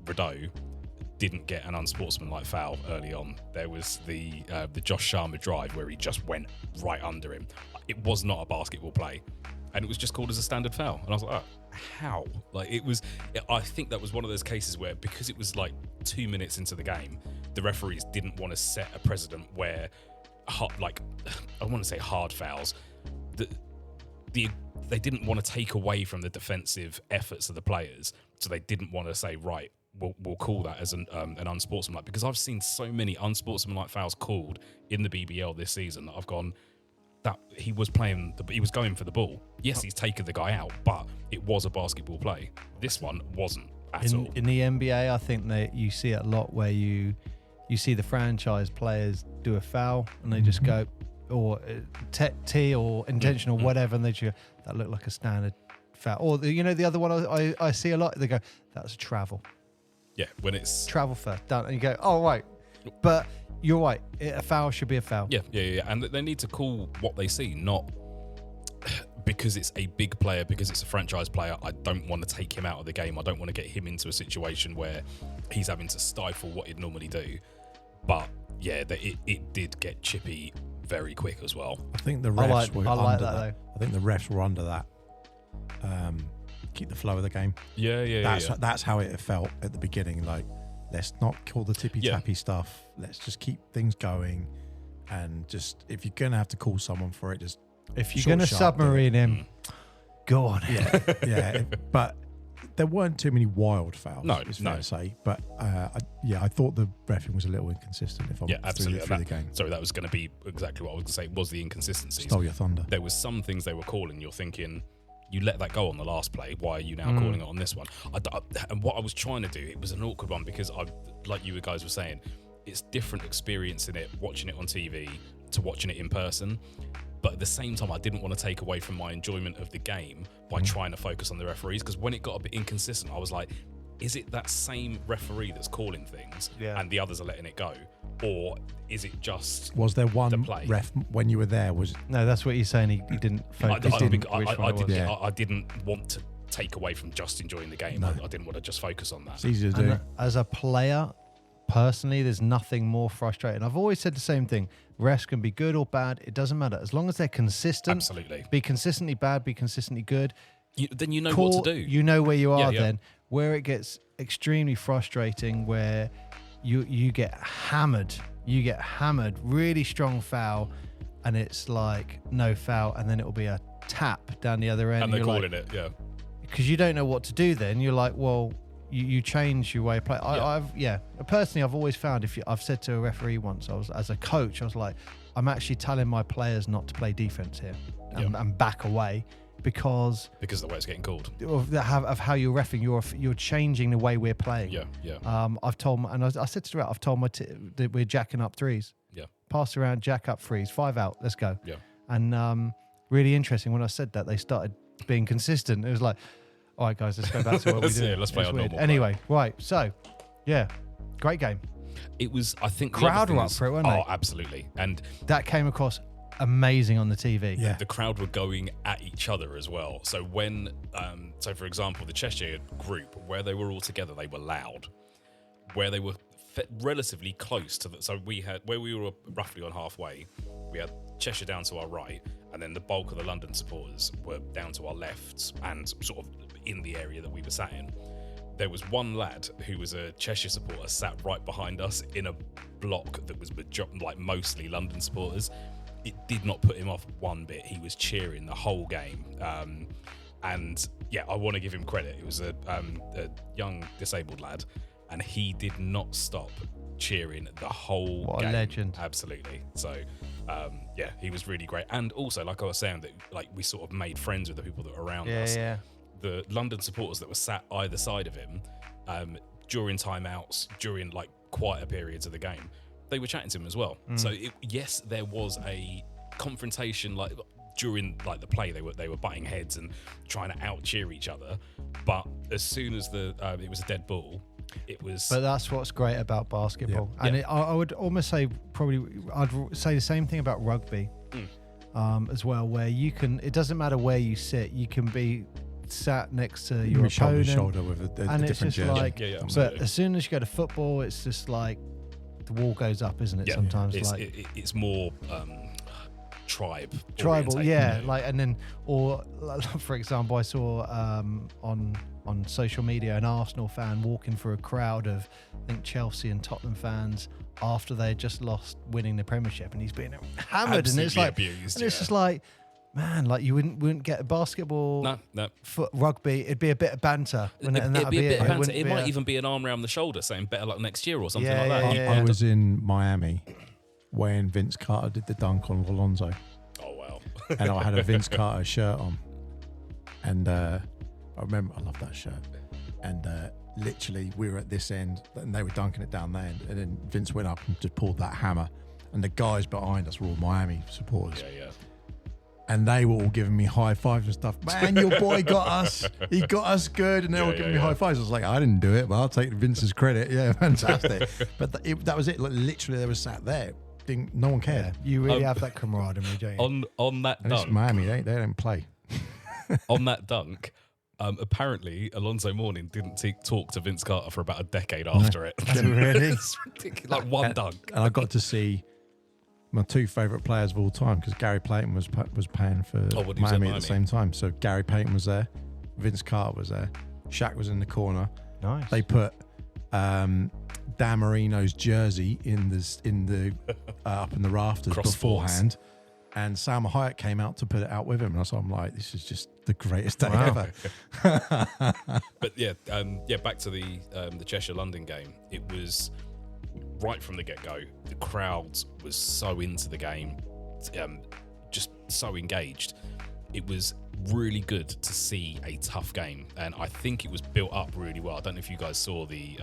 Speaker 3: Rideau didn't get an unsportsmanlike foul early on. There was the Josh Sharma drive where he just went right under him. It was not a basketball play, and it was just called as a standard foul. And I was like, oh, how? I think that was one of those cases where, because it was like 2 minutes into the game, the referees didn't want to set a precedent where, I want to say hard fouls, they didn't want to take away from the defensive efforts of the players, so they didn't want to say, right, we'll call that as an unsportsmanlike, because I've seen so many unsportsmanlike fouls called in the BBL this season that I've gone, that he was going for the ball. Yes, he's taken the guy out, but it was a basketball play. This one wasn't at all.
Speaker 1: In the NBA, I think that you see it a lot where you see the franchise players do a foul and they just go, or T or intentional, whatever, and they just go, that looked like a standard foul. Or the other one I see a lot, they go, that's a travel.
Speaker 3: Yeah, when it's
Speaker 1: Travel first, done. And you go, oh, right. But you're right. A foul should be a foul.
Speaker 3: Yeah. And they need to call what they see, not because it's a big player, because it's a franchise player. I don't want to take him out of the game. I don't want to get him into a situation where he's having to stifle what he'd normally do. But yeah, it did get chippy very quick as well.
Speaker 2: I think the refs were under that.
Speaker 1: Though.
Speaker 2: I think the refs were under that. Keep the flow of the game.
Speaker 3: Yeah.
Speaker 2: That's how it felt at the beginning. Like, let's not call the tippy-tappy stuff. Let's just keep things going. And just, if you're going to have to call someone for it, just
Speaker 1: if you're going to submarine him, go on.
Speaker 2: Yeah. But there weren't too many wild fouls.
Speaker 3: No,
Speaker 2: it's fair to say. But I thought the reffing was a little inconsistent. If I'm
Speaker 3: absolutely
Speaker 2: through the game.
Speaker 3: Sorry, that was going to be exactly what I was going to say. Was the inconsistencies?
Speaker 2: Stole your thunder.
Speaker 3: There was some things they were calling. You're thinking, you let that go on the last play. Why are you now calling it on this one? And what I was trying to do, it was an awkward one because like you guys were saying, it's different experiencing it, watching it on TV to watching it in person. But at the same time, I didn't want to take away from my enjoyment of the game by trying to focus on the referees, because when it got a bit inconsistent, I was like, is it that same referee that's calling things
Speaker 1: Yeah.
Speaker 3: and the others are letting it go? Or is it just
Speaker 2: Was there one
Speaker 3: play?
Speaker 2: ref when you were there? Was
Speaker 1: No, that's what he's saying. He didn't focus on which one it was.
Speaker 2: Yeah.
Speaker 3: I didn't want to take away from just enjoying the game.
Speaker 2: No.
Speaker 3: I didn't want to just focus on that.
Speaker 2: it's easy to do?
Speaker 1: And as a player, personally, there's nothing more frustrating. I've always said the same thing. Refs can be good or bad. It doesn't matter. As long as they're consistent.
Speaker 3: Absolutely.
Speaker 1: Be consistently bad, be consistently good.
Speaker 3: Then you know what to do.
Speaker 1: You know where you are
Speaker 3: Yeah.
Speaker 1: then. Where it gets extremely frustrating, where you get hammered. You get hammered, really strong foul, and it's like no foul, and then it'll be a tap down the other end.
Speaker 3: And they're
Speaker 1: you're
Speaker 3: calling
Speaker 1: like,
Speaker 3: it, yeah.
Speaker 1: because you don't know what to do then. You're like, well, you change your way of play. Personally, I've always found I've said to a referee once, as a coach, I was like, I'm actually telling my players not to play defense here and back away because
Speaker 3: of the way it's getting called.
Speaker 1: of how you're reffing. You're changing the way we're playing.
Speaker 3: Yeah.
Speaker 1: I've told and I said to her, I've told that we're jacking up threes.
Speaker 3: Yeah.
Speaker 1: Pass around, jack up threes, 5 out, let's go.
Speaker 3: Yeah.
Speaker 1: And really interesting, when I said that, they started being consistent. It was like, all right, guys, let's go back to what we do.
Speaker 3: Let's play our normal play.
Speaker 1: Anyway, right. So, yeah, great game.
Speaker 3: It was, I think,
Speaker 1: Crowd were up for it, weren't they?
Speaker 3: Oh, absolutely. And
Speaker 1: That came across amazing on the TV.
Speaker 2: Yeah.
Speaker 3: the crowd were going at each other as well. So when, for example, the Cheshire group, where they were all together, they were loud. Where they were relatively close to the, so we had, where we were roughly on halfway, we had Cheshire down to our right, and then the bulk of the London supporters were down to our left and sort of in the area that we were sat in. There was one lad who was a Cheshire supporter sat right behind us in a block that was mostly London supporters. It did not put him off one bit. He was cheering the whole game. And yeah, I want to give him credit. It was a young disabled lad, and he did not stop cheering the whole
Speaker 1: What
Speaker 3: game.
Speaker 1: a legend.
Speaker 3: Absolutely. So yeah, he was really great. And also, like I was saying, that like we sort of made friends with the people that were around us.
Speaker 1: Yeah.
Speaker 3: The London supporters that were sat either side of him during timeouts, during like quieter periods of the game, they were chatting to him as well. So yes, there was a confrontation like during like the play. They were butting heads and trying to out cheer each other. But as soon as it was a dead ball, it was.
Speaker 1: But that's what's great about basketball.
Speaker 3: Yeah.
Speaker 1: And I would almost say I'd say the same thing about rugby as well, where you can, it doesn't matter where you sit, you can be sat next to your
Speaker 2: shoulder
Speaker 1: opponent.
Speaker 2: to shoulder with a
Speaker 1: And it's
Speaker 2: different
Speaker 1: just
Speaker 2: jersey.
Speaker 1: like,
Speaker 3: Yeah,
Speaker 1: but
Speaker 3: absolutely.
Speaker 1: as soon as you go to football, it's just like the wall goes up, isn't it?
Speaker 3: Yeah,
Speaker 1: Sometimes
Speaker 3: it's,
Speaker 1: like
Speaker 3: it's more tribal,
Speaker 1: tribal, yeah.
Speaker 3: orientated.
Speaker 1: Like, and then, or for example, I saw on social media an Arsenal fan walking through a crowd of, I think, Chelsea and Tottenham fans after they had just lost winning the Premiership, and he's being hammered, and it's
Speaker 3: Absolutely
Speaker 1: like,
Speaker 3: abused,
Speaker 1: and it's
Speaker 3: yeah.
Speaker 1: just like, man, like you wouldn't get basketball,
Speaker 3: No.
Speaker 1: rugby. It'd be a bit of banter, and
Speaker 3: It'd
Speaker 1: that'd
Speaker 3: be a bit of banter.
Speaker 1: wouldn't
Speaker 3: It
Speaker 1: be
Speaker 3: might
Speaker 1: a-
Speaker 3: even be an arm around the shoulder saying better luck next year or something
Speaker 1: Yeah,
Speaker 3: like that.
Speaker 1: yeah,
Speaker 2: I was in Miami when Vince Carter did the dunk on Alonso,
Speaker 3: Oh, wow.
Speaker 2: and I had a Vince Carter shirt on, and I remember I love that shirt. And literally, we were at this end, and they were dunking it down there, and then Vince went up and just pulled that hammer, and the guys behind us were all Miami supporters.
Speaker 3: Yeah.
Speaker 2: And they were all giving me high fives and stuff. Man, your boy got us. He got us good. And they were all giving me high fives. I was like, I didn't do it, but I'll take Vince's credit. Yeah, fantastic. But that was it. Like, literally, they were sat there. No one cared.
Speaker 1: You really have that camaraderie, don't you?
Speaker 3: On that
Speaker 2: And it's
Speaker 3: dunk,
Speaker 2: Miami. They don't play.
Speaker 3: on that dunk, apparently Alonso Mourning didn't talk to Vince Carter for about a decade after it.
Speaker 1: Really?
Speaker 3: It's ridiculous. Like one dunk.
Speaker 2: And I got to see my two favourite players of all time, because Gary Payton was paying for
Speaker 3: when he was at
Speaker 2: Miami at
Speaker 3: Miami.
Speaker 2: the same time. So Gary Payton was there. Vince Carter was there. Shaq was in the corner.
Speaker 1: Nice.
Speaker 2: They put Dan Marino's jersey in the up in the rafters
Speaker 3: Cross
Speaker 2: beforehand, and Sam Hyatt came out to put it out with him, and I'm like, this is just the greatest day
Speaker 1: Wow.
Speaker 2: ever.
Speaker 3: But back to the Cheshire London game. It was right from the get-go. The crowd was so into the game, just so engaged. It was really good to see a tough game, and I think it was built up really well. I don't know if you guys saw the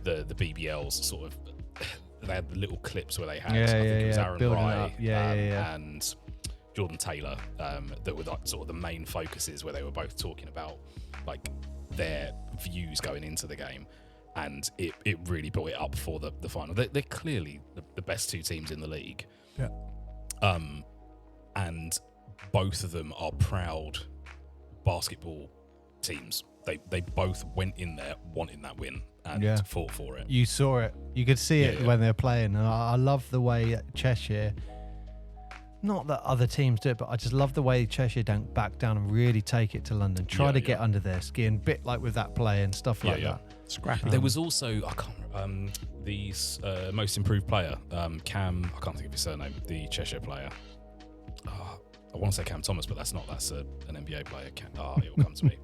Speaker 3: BBLs sort of. They had the little clips where they had. I think it was Aaron
Speaker 1: building it
Speaker 3: Wright
Speaker 1: up. Yeah.
Speaker 3: and Jordan Taylor that were like sort of the main focuses, where they were both talking about like their views going into the game, and it really brought it up for the final. They're clearly the best two teams in the league.
Speaker 2: Yeah.
Speaker 3: And both of them are proud basketball teams. They both went in there wanting that win and fought for it.
Speaker 1: You saw it. You could see it when they were playing. And I love the way Cheshire, not that other teams do it, but I just love the way Cheshire don't back down and really take it to London. Try to get under their skin, bit like with that play and stuff like that.
Speaker 2: Scrappy.
Speaker 3: There was also, I can't the most improved player, Cam, I can't think of his surname, the Cheshire player. I want to say Cam Thomas, but that's not. That's an NBA player. It will come to me.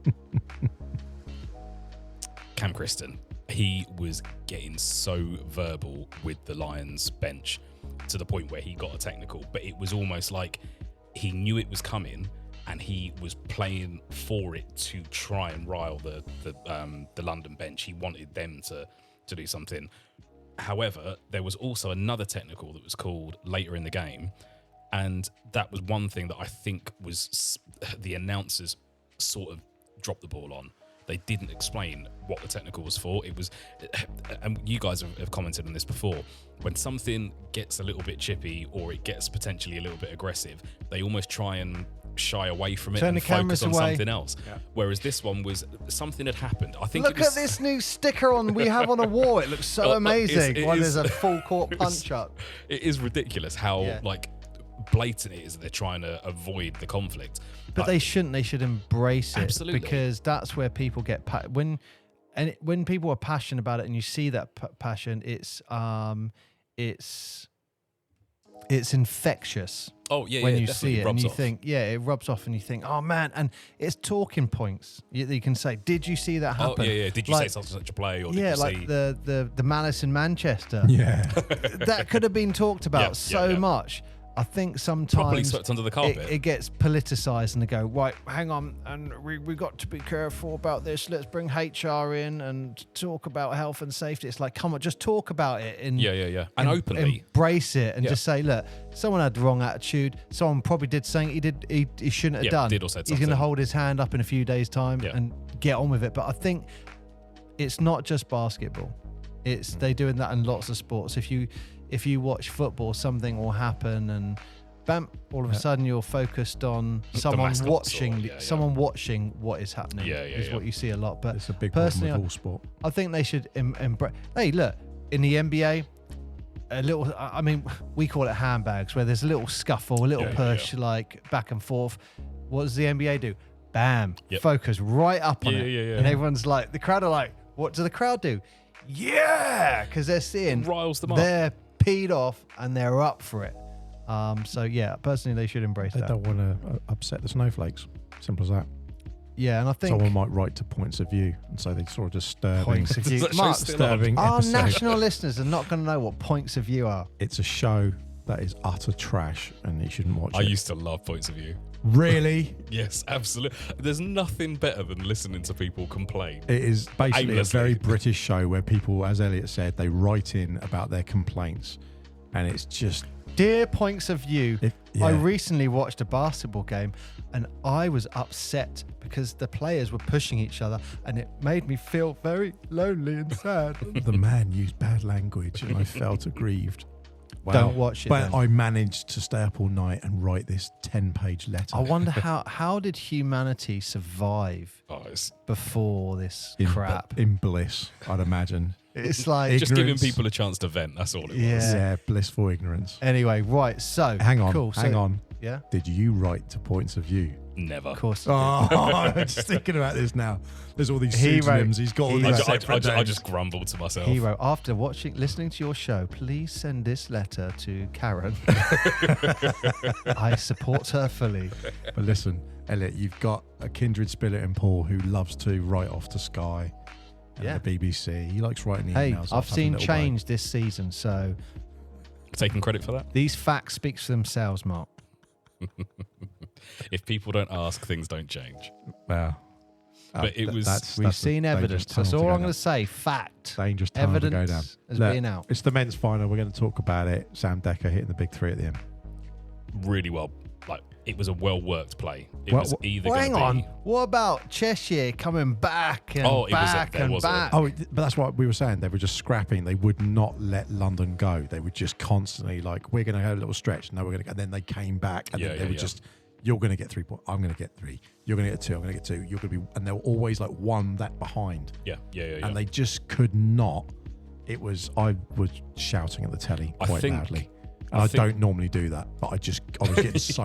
Speaker 3: Cam Kristen. He was getting so verbal with the Lions bench to the point where he got a technical, but it was almost like he knew it was coming and he was playing for it to try and rile the London bench. He wanted them to do something. However, there was also another technical that was called later in the game, and that was one thing that I think was the announcers sort of dropped the ball on. They didn't explain what the technical was for. It was, and you guys have commented on this before, when something gets a little bit chippy or it gets potentially a little bit aggressive, they almost try and shy away from it and focus on something else. Yeah. Whereas this one was, something had happened. I think
Speaker 1: Look at this new sticker we have on a wall. It looks so amazing. There's a full court punch up.
Speaker 3: It is ridiculous how blatant it is that they're trying to avoid the conflict.
Speaker 1: But they shouldn't. They should embrace it.
Speaker 3: Absolutely.
Speaker 1: Because that's where people get when people are passionate about it, and you see that passion, it's infectious.
Speaker 3: Oh yeah,
Speaker 1: when you
Speaker 3: definitely
Speaker 1: see it, and you
Speaker 3: off.
Speaker 1: think, it rubs off, and you think, oh man, and it's talking points. You can say, did you see that happen?
Speaker 3: Oh yeah. Did you say such a play? Or did you
Speaker 1: like
Speaker 3: see...
Speaker 1: the malice in Manchester.
Speaker 2: Yeah,
Speaker 1: that could have been talked about so much. I think sometimes
Speaker 3: properly swept under the carpet.
Speaker 1: It gets politicised, and they go, right, hang on, and we got to be careful about this. Let's bring HR in and talk about health and safety. It's like, come on, just talk about it. And
Speaker 3: and openly
Speaker 1: embrace it, and just say, look, someone had the wrong attitude. Someone probably did something he shouldn't have done.
Speaker 3: Did or said
Speaker 1: He's going to hold his hand up in a few days' time and get on with it. But I think it's not just basketball. They're doing that in lots of sports. If you watch football, something will happen, and bam, all of a sudden you're focused on someone watching what is happening. Is what you see a lot. But
Speaker 2: it's a big
Speaker 1: personally,
Speaker 2: problem with all sport.
Speaker 1: I think they should embrace. Hey, look, in the NBA, a little. I mean, we call it handbags, where there's a little scuffle, a little push, like back and forth. What does the NBA do? Bam, focus right up on it, and everyone's like, the crowd are like, what do the crowd do? Yeah, because they're seeing
Speaker 3: riles them up.
Speaker 1: They're peed off and they're up for it. Personally, they should embrace that.
Speaker 2: They don't want to upset the snowflakes. Simple as that.
Speaker 1: Yeah, and I think
Speaker 2: someone might write to points of view and say they sort of disturbing.
Speaker 1: Points of view.
Speaker 3: Mark,
Speaker 2: disturbing
Speaker 1: our
Speaker 2: episode.
Speaker 1: national listeners are not going to know what points of view are.
Speaker 2: It's a show that is utter trash, and you shouldn't watch it.
Speaker 3: I used to love Points of View.
Speaker 2: Really?
Speaker 3: Yes, absolutely. There's nothing better than listening to people complain.
Speaker 2: It is basically
Speaker 3: aimlessly.
Speaker 2: a very British show where people, as Elliot said, they write in about their complaints, and it's just...
Speaker 1: Dear Points of View, I recently watched a basketball game and I was upset because the players were pushing each other, and it made me feel very lonely and sad.
Speaker 2: The man used bad language and I felt aggrieved. Wow.
Speaker 1: Don't watch it.
Speaker 2: But
Speaker 1: then.
Speaker 2: I managed to stay up all night and write this 10-page letter.
Speaker 1: I wonder how did humanity survive before this crap?
Speaker 2: In bliss, I'd imagine.
Speaker 1: It's like
Speaker 3: just giving people a chance to vent. That's all it was.
Speaker 2: Yeah, blissful ignorance.
Speaker 1: Anyway, right. So
Speaker 2: hang on,
Speaker 1: cool.
Speaker 2: hang on.
Speaker 1: Yeah.
Speaker 2: Did you write to Points of View?
Speaker 3: Never.
Speaker 1: Of course.
Speaker 2: Oh, I'm just thinking about this now. There's all these pseudonyms. He's got all these separate names.
Speaker 3: I just grumbled to myself.
Speaker 1: He wrote, after listening to your show, please send this letter to Karen. I support her fully.
Speaker 2: But listen, Elliot, you've got a kindred spirit in Paul who loves to write off to Sky and the BBC. He likes writing emails.
Speaker 1: I've seen change this season, so...
Speaker 3: Taking credit for that?
Speaker 1: These facts speak for themselves, Mark.
Speaker 3: If people don't ask, things don't change.
Speaker 2: Well,
Speaker 3: but it was.
Speaker 1: We've seen evidence. That's all I'm going to say. Fact.
Speaker 2: Dangerous time
Speaker 1: evidence
Speaker 2: to go down.
Speaker 1: has been out.
Speaker 2: It's the men's final. We're going to talk about it. Sam Decker hitting the big three at the end.
Speaker 3: Really well, it was a well-worked play. It
Speaker 2: Well,
Speaker 3: was either
Speaker 1: Well,
Speaker 3: going
Speaker 1: hang
Speaker 3: to be...
Speaker 1: on. What about Cheshire coming back and back
Speaker 3: there
Speaker 1: and
Speaker 3: was
Speaker 1: back?
Speaker 2: Oh, but that's what we were saying. They were just scrapping. They would not let London go. They were just constantly like, we're going to have a little stretch. No, we're going to. And then they came back, and then they were just, you're going to get 3 points. I'm going to get 3. You're going to get 2. I'm going to get 2. You're going to be, and they were always like one that behind.
Speaker 3: Yeah.
Speaker 2: And they just could not. I was shouting at the telly quite loudly. And I don't normally do that, but I was getting so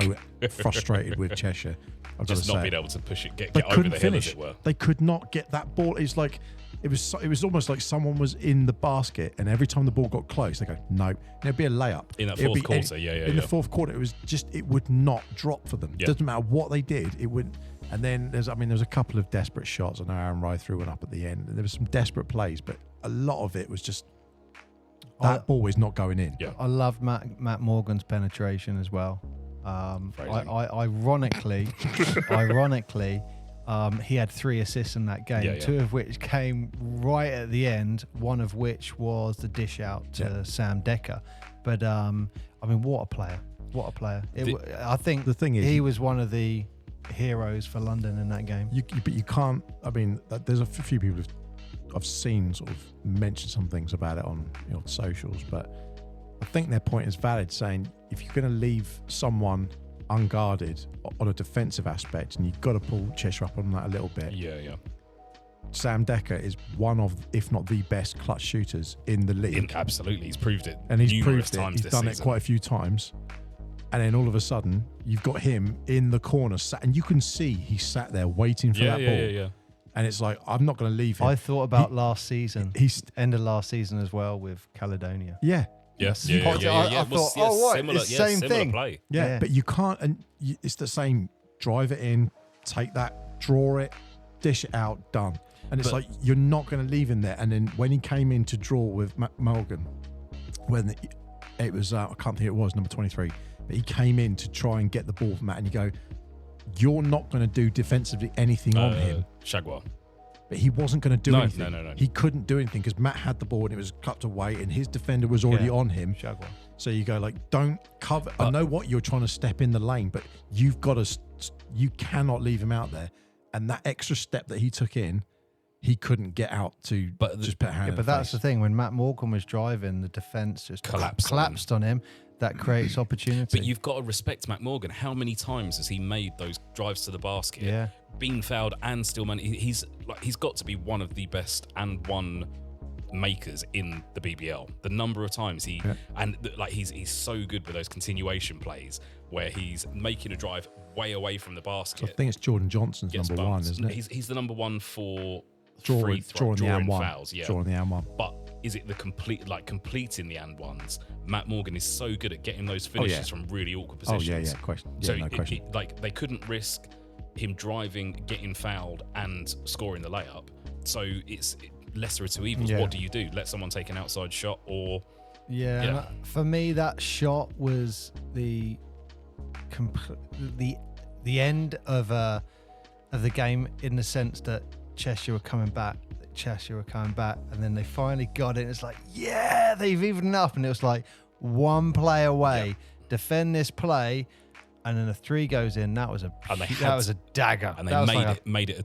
Speaker 2: frustrated with Cheshire. I've
Speaker 3: just
Speaker 2: got to
Speaker 3: not
Speaker 2: say.
Speaker 3: being able to push it, get
Speaker 2: They
Speaker 3: over
Speaker 2: couldn't
Speaker 3: the hill,
Speaker 2: finish.
Speaker 3: as it were.
Speaker 2: They could not get that ball. It's like it was almost like someone was in the basket, and every time the ball got close, they go no, and it'd be a layup
Speaker 3: In that
Speaker 2: It'd
Speaker 3: fourth
Speaker 2: be
Speaker 3: quarter,
Speaker 2: In the fourth quarter, it was just it would not drop for them.
Speaker 3: Yeah.
Speaker 2: Doesn't matter what they did, it wouldn't. And then there's a couple of desperate shots. I know Aaron Rye threw one up at the end. And there was some desperate plays, but a lot of it was just that ball is not going in.
Speaker 3: Yeah.
Speaker 1: I loved Matt Morgan's penetration as well. Ironically, he had 3 assists in that game, 2 of which came right at the end, one of which was the dish out to Sam Decker. But I mean, what a player! What a player! I think
Speaker 2: the thing is,
Speaker 1: he was one of the heroes for London in that game.
Speaker 2: But you can't. I mean, there's a few people I've seen sort of mention some things about it on socials, but I think their point is valid, saying if you're going to leave someone unguarded on a defensive aspect, and you've got to pull Cheshire up on that a little bit.
Speaker 3: Yeah.
Speaker 2: Sam Decker is one of, if not the best clutch shooters in the league.
Speaker 3: Absolutely, he's proved it.
Speaker 2: And he's
Speaker 3: numerous
Speaker 2: proved it.
Speaker 3: times
Speaker 2: He's
Speaker 3: this
Speaker 2: done
Speaker 3: season.
Speaker 2: it quite a few times. And then all of a sudden, you've got him in the corner, and you can see he sat there waiting for that ball.
Speaker 3: Yeah.
Speaker 2: And it's like, I'm not going to leave him.
Speaker 1: I thought about last season,
Speaker 2: He's
Speaker 1: end of last season as well with Caledonia.
Speaker 2: yeah.
Speaker 3: Yes.
Speaker 1: I thought, it's the same thing.
Speaker 3: Play.
Speaker 2: Yeah, but you can't, and it's the same. Drive it in, take that, draw it, dish it out, done. And it's like you're not going to leave him there. And then when he came in to draw with Morgan, when it was, I can't think it was number 23, but he came in to try and get the ball from Matt, and you go, you're not going to do defensively anything on him.
Speaker 3: Shagwell.
Speaker 2: But he wasn't going to do anything.
Speaker 3: No.
Speaker 2: He couldn't do anything because Matt had the ball and it was cut away, and his defender was already on him.
Speaker 1: Shagwell.
Speaker 2: So you go like, don't cover. I know what you're trying to step in the lane, but you've got to. You cannot leave him out there. And that extra step that he took in, he couldn't get out to just put a hand.
Speaker 1: But that's the thing. When Matt Morgan was driving, the defense just collapsed on him. That creates opportunity.
Speaker 3: But you've got to respect Matt Morgan. How many times has he made those drives to the basket?
Speaker 1: Yeah.
Speaker 3: Been fouled and still he's got to be one of the best and one makers in the BBL. The number of times he's so good with those continuation plays where he's making a drive way away from the basket.
Speaker 2: I think it's Jordan Johnson's
Speaker 3: Gets
Speaker 2: number
Speaker 3: bumped.
Speaker 2: 1, isn't it?
Speaker 3: He's the number 1 for
Speaker 2: drawing the and one.
Speaker 3: fouls. Yeah.
Speaker 2: Drawing the and one.
Speaker 3: But is it the completing the and ones? Matt Morgan is so good at getting those finishes from really awkward positions.
Speaker 2: Question.
Speaker 3: So
Speaker 2: no question.
Speaker 3: they couldn't risk him driving, getting fouled, and scoring the layup. So it's lesser of two evils.
Speaker 1: Yeah.
Speaker 3: What do you do? Let someone take an outside shot, or
Speaker 1: For me, that shot was the end of the game, in the sense that Cheshire were coming back, and then they finally got it. It's like, yeah, they've evened up, and it was like one play away. Defend this play, and then a 3 goes in. That was a dagger,
Speaker 3: and they made it a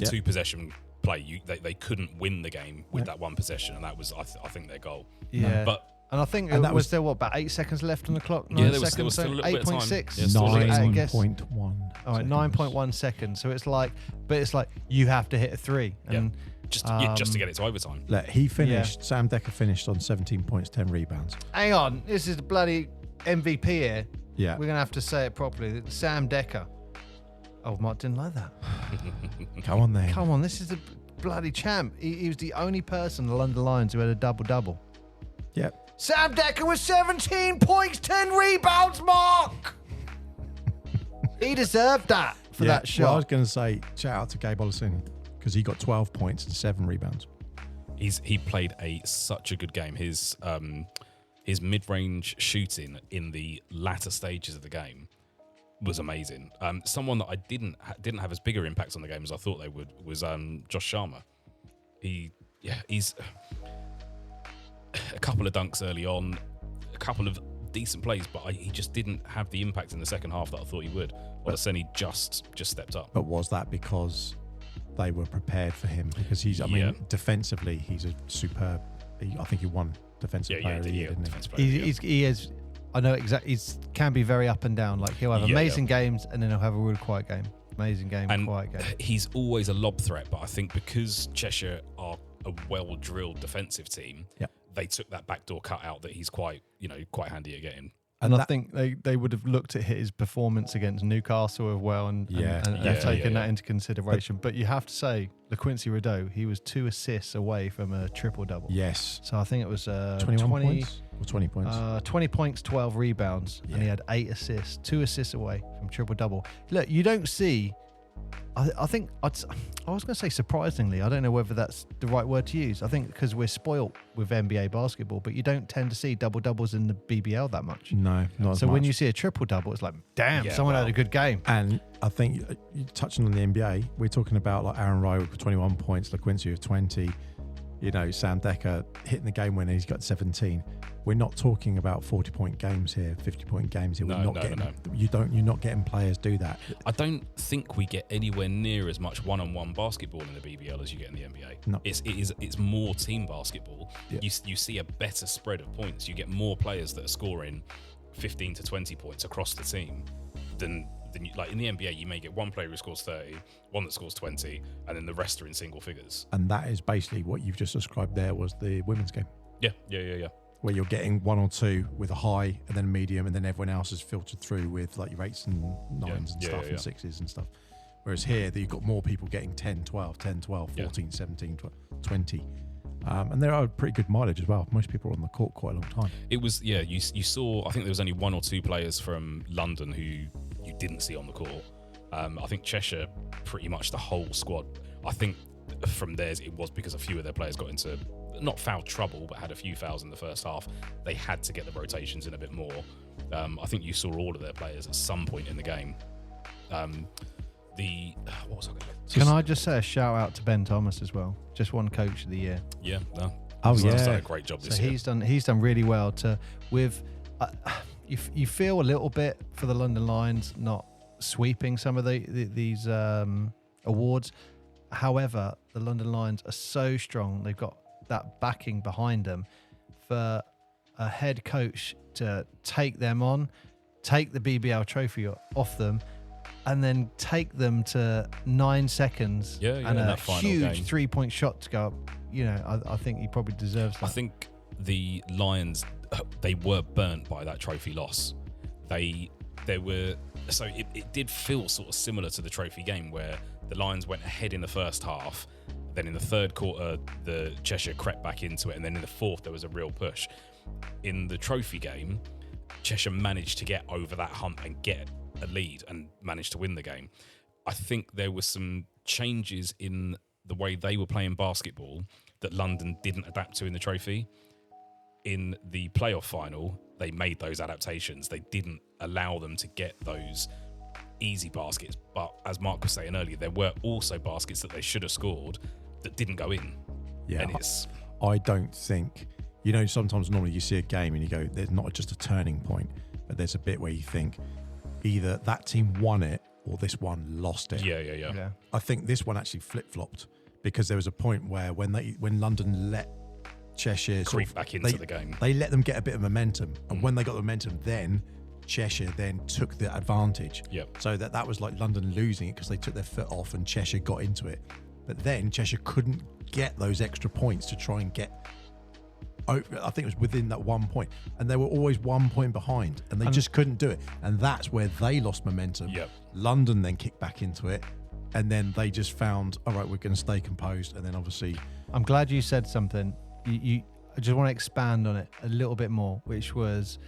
Speaker 1: two
Speaker 3: two possession play. They couldn't win the game with that one possession, and that was I think their goal.
Speaker 1: Yeah,
Speaker 3: but.
Speaker 1: And I think was there about 8 seconds left on the clock? 9
Speaker 3: there was
Speaker 1: seconds,
Speaker 3: still a little bit of time.
Speaker 1: 8.6.
Speaker 3: Yeah, still
Speaker 2: 9.1.
Speaker 1: All right, 9.1 seconds. So it's like you have to hit a 3, and
Speaker 3: just to get it to overtime.
Speaker 2: Look, he finished. Sam Decker finished on 17 points, 10 rebounds.
Speaker 1: hang on, this is the bloody MVP here.
Speaker 2: Yeah,
Speaker 1: We're gonna have to say it properly. Sam Decker. Oh, Mark didn't like that.
Speaker 2: come on then.
Speaker 1: Come on, this is the bloody champ. He was the only person in the London Lions who had a double-double.
Speaker 2: Yep.
Speaker 1: Sam Decker with 17 points, 10 rebounds, Mark! He deserved that for that shot.
Speaker 2: Well, I was going to say, shout out to Gabe Olaseni, because he got 12 points and 7 rebounds.
Speaker 3: He played such a good game. His mid-range shooting in the latter stages of the game was amazing. Someone that I didn't have as bigger impact on the game as I thought they would was Josh Sharma. He's a couple of dunks early on, a couple of decent plays, but he just didn't have the impact in the second half that I thought he would. Olaseni just stepped up.
Speaker 2: But was that because they were prepared for him? Because I mean, defensively, he's a superb. I think he won Defensive Player of the Year, didn't he?
Speaker 1: He is. I know exactly. He can be very up and down. Like he'll have amazing games, and then he'll have a really quiet game. Amazing game,
Speaker 3: and
Speaker 1: quiet game.
Speaker 3: He's always a lob threat, but I think because Cheshire are a well-drilled defensive team, they took that backdoor cut out that he's quite handy at getting.
Speaker 1: And I think they would have looked at his performance against Newcastle as well and taken that into consideration. But you have to say, LaQuincy Rideau, he was 2 assists away from a triple-double.
Speaker 2: Yes.
Speaker 1: So I think it was
Speaker 2: 21 points or 20 points?
Speaker 1: 20 points, 12 rebounds, and he had 8 assists, 2 assists away from triple-double. Look, you don't see... I think I was going to say surprisingly. I don't know whether that's the right word to use. I think because we're spoilt with NBA basketball, but you don't tend to see double doubles in the BBL that much.
Speaker 2: No, not as
Speaker 1: so
Speaker 2: much.
Speaker 1: when you see a triple double, it's like, damn, someone had a good game.
Speaker 2: And I think you touching on the NBA, we're talking about like Aaron Rye with 21 points, LaQuincy with 20. Sam Decker hitting the game winner, he's got 17. We're not talking about 40-point games here, 50-point games here.
Speaker 3: No.
Speaker 2: You're not getting players do that.
Speaker 3: I don't think we get anywhere near as much one-on-one basketball in the BBL as you get in the NBA.
Speaker 2: No.
Speaker 3: It's more team basketball.
Speaker 2: Yeah.
Speaker 3: You see a better spread of points. You get more players that are scoring 15 to 20 points across the team than like in the NBA. You may get one player who scores 30, one that scores 20, and then the rest are in single figures.
Speaker 2: And that is basically what you've just described there was the women's game.
Speaker 3: Yeah.
Speaker 2: Where you're getting 1 or 2 with a high and then a medium, and then everyone else is filtered through with like your 8s and 9s and stuff and 6s and stuff. Whereas here, you've got more people getting 10, 12, 14, 17, 20. And there are pretty good mileage as well. Most people are on the court quite a long time.
Speaker 3: It was, you saw, I think there was only 1 or 2 players from London who you didn't see on the court. I think Cheshire, pretty much the whole squad. I think from theirs, it was because a few of their players got into, not foul trouble, but had a few fouls in the first half. They had to get the rotations in a bit more. I think you saw all of their players at some point in the game. What was I going to...
Speaker 1: Can I just say a shout out to Ben Thomas as well? Just won Coach of the Year.
Speaker 3: Yeah, no.
Speaker 2: Oh,
Speaker 3: He's
Speaker 2: yeah.
Speaker 3: done a great job this year.
Speaker 1: He's done really well you feel a little bit for the London Lions not sweeping some of these awards. However, the London Lions are so strong. They've got that backing behind them for a head coach to take them on, take the BBL trophy off them, and then take them to 9 seconds and a huge 3-point shot to go up. I think he probably deserves that.
Speaker 3: I think the Lions, they were burnt by that trophy loss. It did feel sort of similar to the trophy game where the Lions went ahead in the first half. Then in the third quarter, the Cheshire crept back into it. And then in the fourth, there was a real push. In the trophy game, Cheshire managed to get over that hump and get a lead and managed to win the game. I think there were some changes in the way they were playing basketball that London didn't adapt to in the trophy. In the playoff final, they made those adaptations. They didn't allow them to get those easy baskets. But as Mark was saying earlier, there were also baskets that they should have scored that didn't go in.
Speaker 2: Yeah,
Speaker 3: and
Speaker 2: I don't think, sometimes normally you see a game and you go, there's not just a turning point, but there's a bit where you think either that team won it or this one lost it.
Speaker 3: Yeah.
Speaker 2: I think this one actually flip-flopped because there was a point where when London let Cheshire
Speaker 3: creep back into the game,
Speaker 2: they let them get a bit of momentum. And when they got the momentum, then Cheshire then took the advantage.
Speaker 3: Yep.
Speaker 2: So that was like London losing it because they took their foot off and Cheshire got into it. But then Cheshire couldn't get those extra points to try and get over. I think it was within that 1 point. And they were always 1 point behind and they just couldn't do it. And that's where they lost momentum.
Speaker 3: Yep.
Speaker 2: London then kicked back into it. And then they just found, all right, we're going to stay composed. And then obviously...
Speaker 1: I'm glad you said something. I just want to expand on it a little bit more, which was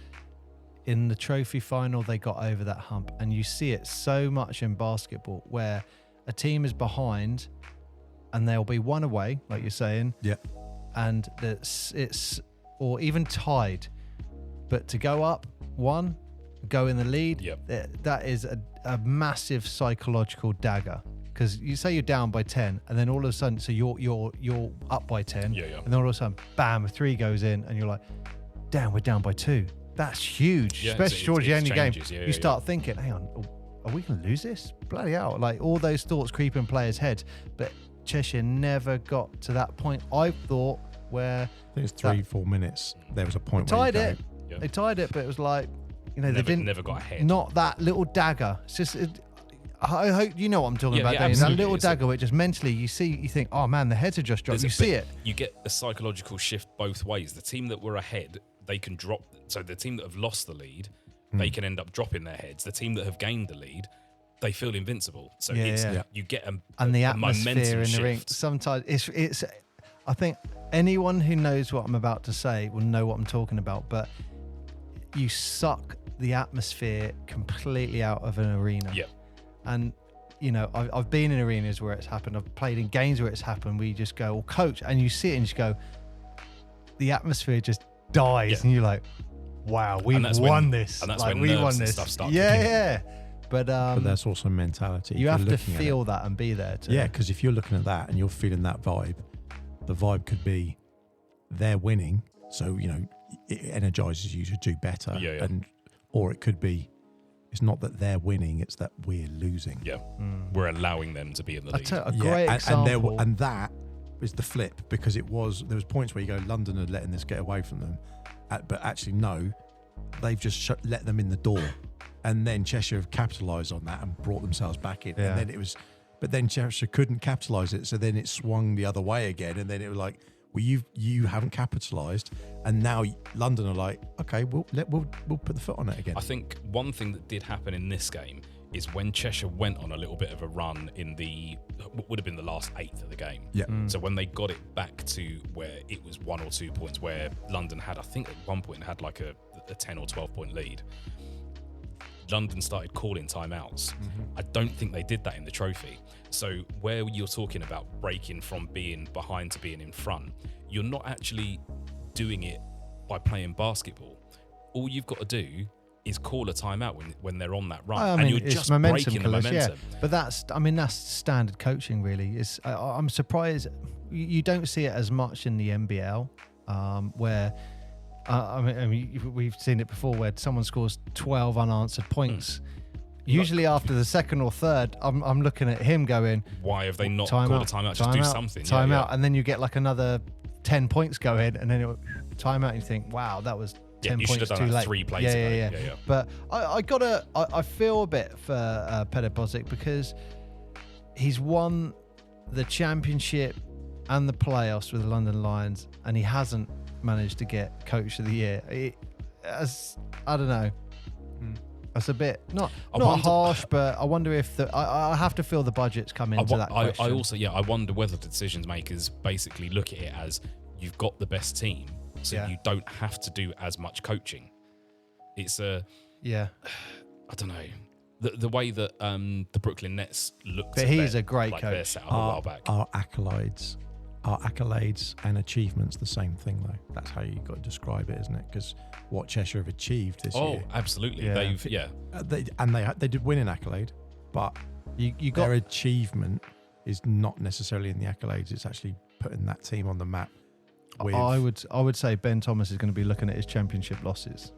Speaker 1: in the trophy final, they got over that hump. And you see it so much in basketball where a team is behind and they'll be 1 away, like you're saying.
Speaker 2: Yeah.
Speaker 1: And it's or even tied. But to go up 1, go in the lead, that is a massive psychological dagger. Because you say you're down by 10, and then all of a sudden, so you're up by 10, and then all of a sudden, bam, a 3 goes in, and you're like, damn, we're down by 2. That's huge,
Speaker 3: Yeah,
Speaker 1: especially towards the
Speaker 3: it
Speaker 1: end of the game.
Speaker 3: changes, yeah,
Speaker 1: You
Speaker 3: yeah,
Speaker 1: start thinking, hang on, are we going to lose this? Bloody hell. Like, all those thoughts creep in players' heads. But Cheshire never got to that point, I thought, where...
Speaker 2: I think it's 3-4 minutes. There was a point
Speaker 1: They
Speaker 2: where
Speaker 1: tied it.
Speaker 3: Yeah.
Speaker 1: They tied it, but it was like, you know, they didn't...
Speaker 3: Never got ahead.
Speaker 1: Not that little dagger. It's just... I hope you know what I'm talking
Speaker 3: Yeah,
Speaker 1: about.
Speaker 3: yeah,
Speaker 1: don't you? That
Speaker 3: absolutely.
Speaker 1: little
Speaker 3: It's a-
Speaker 1: dagger, where it just mentally you think, oh man, the heads are just dropped. You see it.
Speaker 3: You get a psychological shift both ways. The team that were ahead, they can drop. So the team that have lost the lead, they can end up dropping their heads. The team that have gained the lead, they feel invincible. So you get
Speaker 1: and the
Speaker 3: a
Speaker 1: atmosphere
Speaker 3: momentum
Speaker 1: in the ring.
Speaker 3: shift.
Speaker 1: Sometimes it's. I think anyone who knows what I'm about to say will know what I'm talking about. But you suck the atmosphere completely out of an arena.
Speaker 3: Yeah.
Speaker 1: And you know, I've been in arenas where it's happened. I've played in games where it's happened. We just go, well, coach, and you see it and you just go, the atmosphere just dies, and you're like, wow, we won this.
Speaker 3: And that's
Speaker 1: like,
Speaker 3: when
Speaker 1: we
Speaker 3: nerves
Speaker 1: won
Speaker 3: and
Speaker 1: this.
Speaker 3: stuff start
Speaker 1: Yeah,
Speaker 3: kicking in.
Speaker 1: yeah. But
Speaker 2: that's also mentality.
Speaker 1: you
Speaker 2: If
Speaker 1: have
Speaker 2: you're
Speaker 1: to
Speaker 2: looking at
Speaker 1: feel
Speaker 2: it.
Speaker 1: that and be there.
Speaker 2: Yeah, because if you're looking at that and you're feeling that vibe, the vibe could be they're winning, so you know it energizes you to do better.
Speaker 3: Yeah, yeah.
Speaker 2: Or it could be it's not that they're winning, it's that we're losing.
Speaker 3: Yeah, we're allowing them to be in the lead.
Speaker 1: A great example.
Speaker 2: And that was the flip, because there was points where you go, London are letting this get away from them, but actually no, they've just let them in the door, and then Cheshire have capitalised on that and brought themselves back in, and then it was, but then Cheshire couldn't capitalise it, so then it swung the other way again, and then it was like, well, you haven't capitalised, and now London are like, okay, we'll put the foot on it again.
Speaker 3: I think one thing that did happen in this game is when Cheshire went on a little bit of a run in what would have been the last eighth of the game.
Speaker 2: Yeah.
Speaker 3: So when they got it back to where it was 1 or 2 points, where London had, I think at one point had like a 10 or 12 point lead, London started calling timeouts. I don't think they did that in the trophy. So where you're talking about breaking from being behind to being in front, you're not actually doing it by playing basketball. All you've got to do is call a timeout when they're on that run,
Speaker 1: I mean,
Speaker 3: and you're
Speaker 1: it's
Speaker 3: just
Speaker 1: momentum,
Speaker 3: breaking the momentum.
Speaker 1: Yeah. But that's standard coaching, really. I'm surprised you don't see it as much in the NBL, where I mean, we've seen it before, where someone scores 12 unanswered points. Usually after the second or third, I'm looking at him going,
Speaker 3: why have they not called a timeout? Just do something.
Speaker 1: Timeout, and then you get like another 10 points go in, and then timeout, and you think, wow, that was 10
Speaker 3: you
Speaker 1: points
Speaker 3: should have
Speaker 1: too
Speaker 3: done that
Speaker 1: late.
Speaker 3: 3 plays ago. Yeah.
Speaker 1: But I feel a bit for Pedoposic, because he's won the championship and the playoffs with the London Lions, and he hasn't managed to get Coach of the Year. I don't know. That's a bit not harsh, but I wonder if I have to feel the budget's come into that question.
Speaker 3: I also, I wonder whether the decisions makers basically look at it as you've got the best team, so you don't have to do as much coaching. It's I don't know, the way that the Brooklyn Nets looked.
Speaker 1: But he's a great
Speaker 3: like
Speaker 1: coach.
Speaker 3: They're set up a while back.
Speaker 2: Our accolades and achievements the same thing, though. That's how you got to describe it, isn't it? Because what Cheshire have achieved this year.
Speaker 3: Oh, absolutely.
Speaker 1: Yeah.
Speaker 2: They did win an accolade, but
Speaker 1: you got
Speaker 2: their achievement is not necessarily in the accolades. It's actually putting that team on the map.
Speaker 1: I would say Ben Thomas is going to be looking at his championship losses,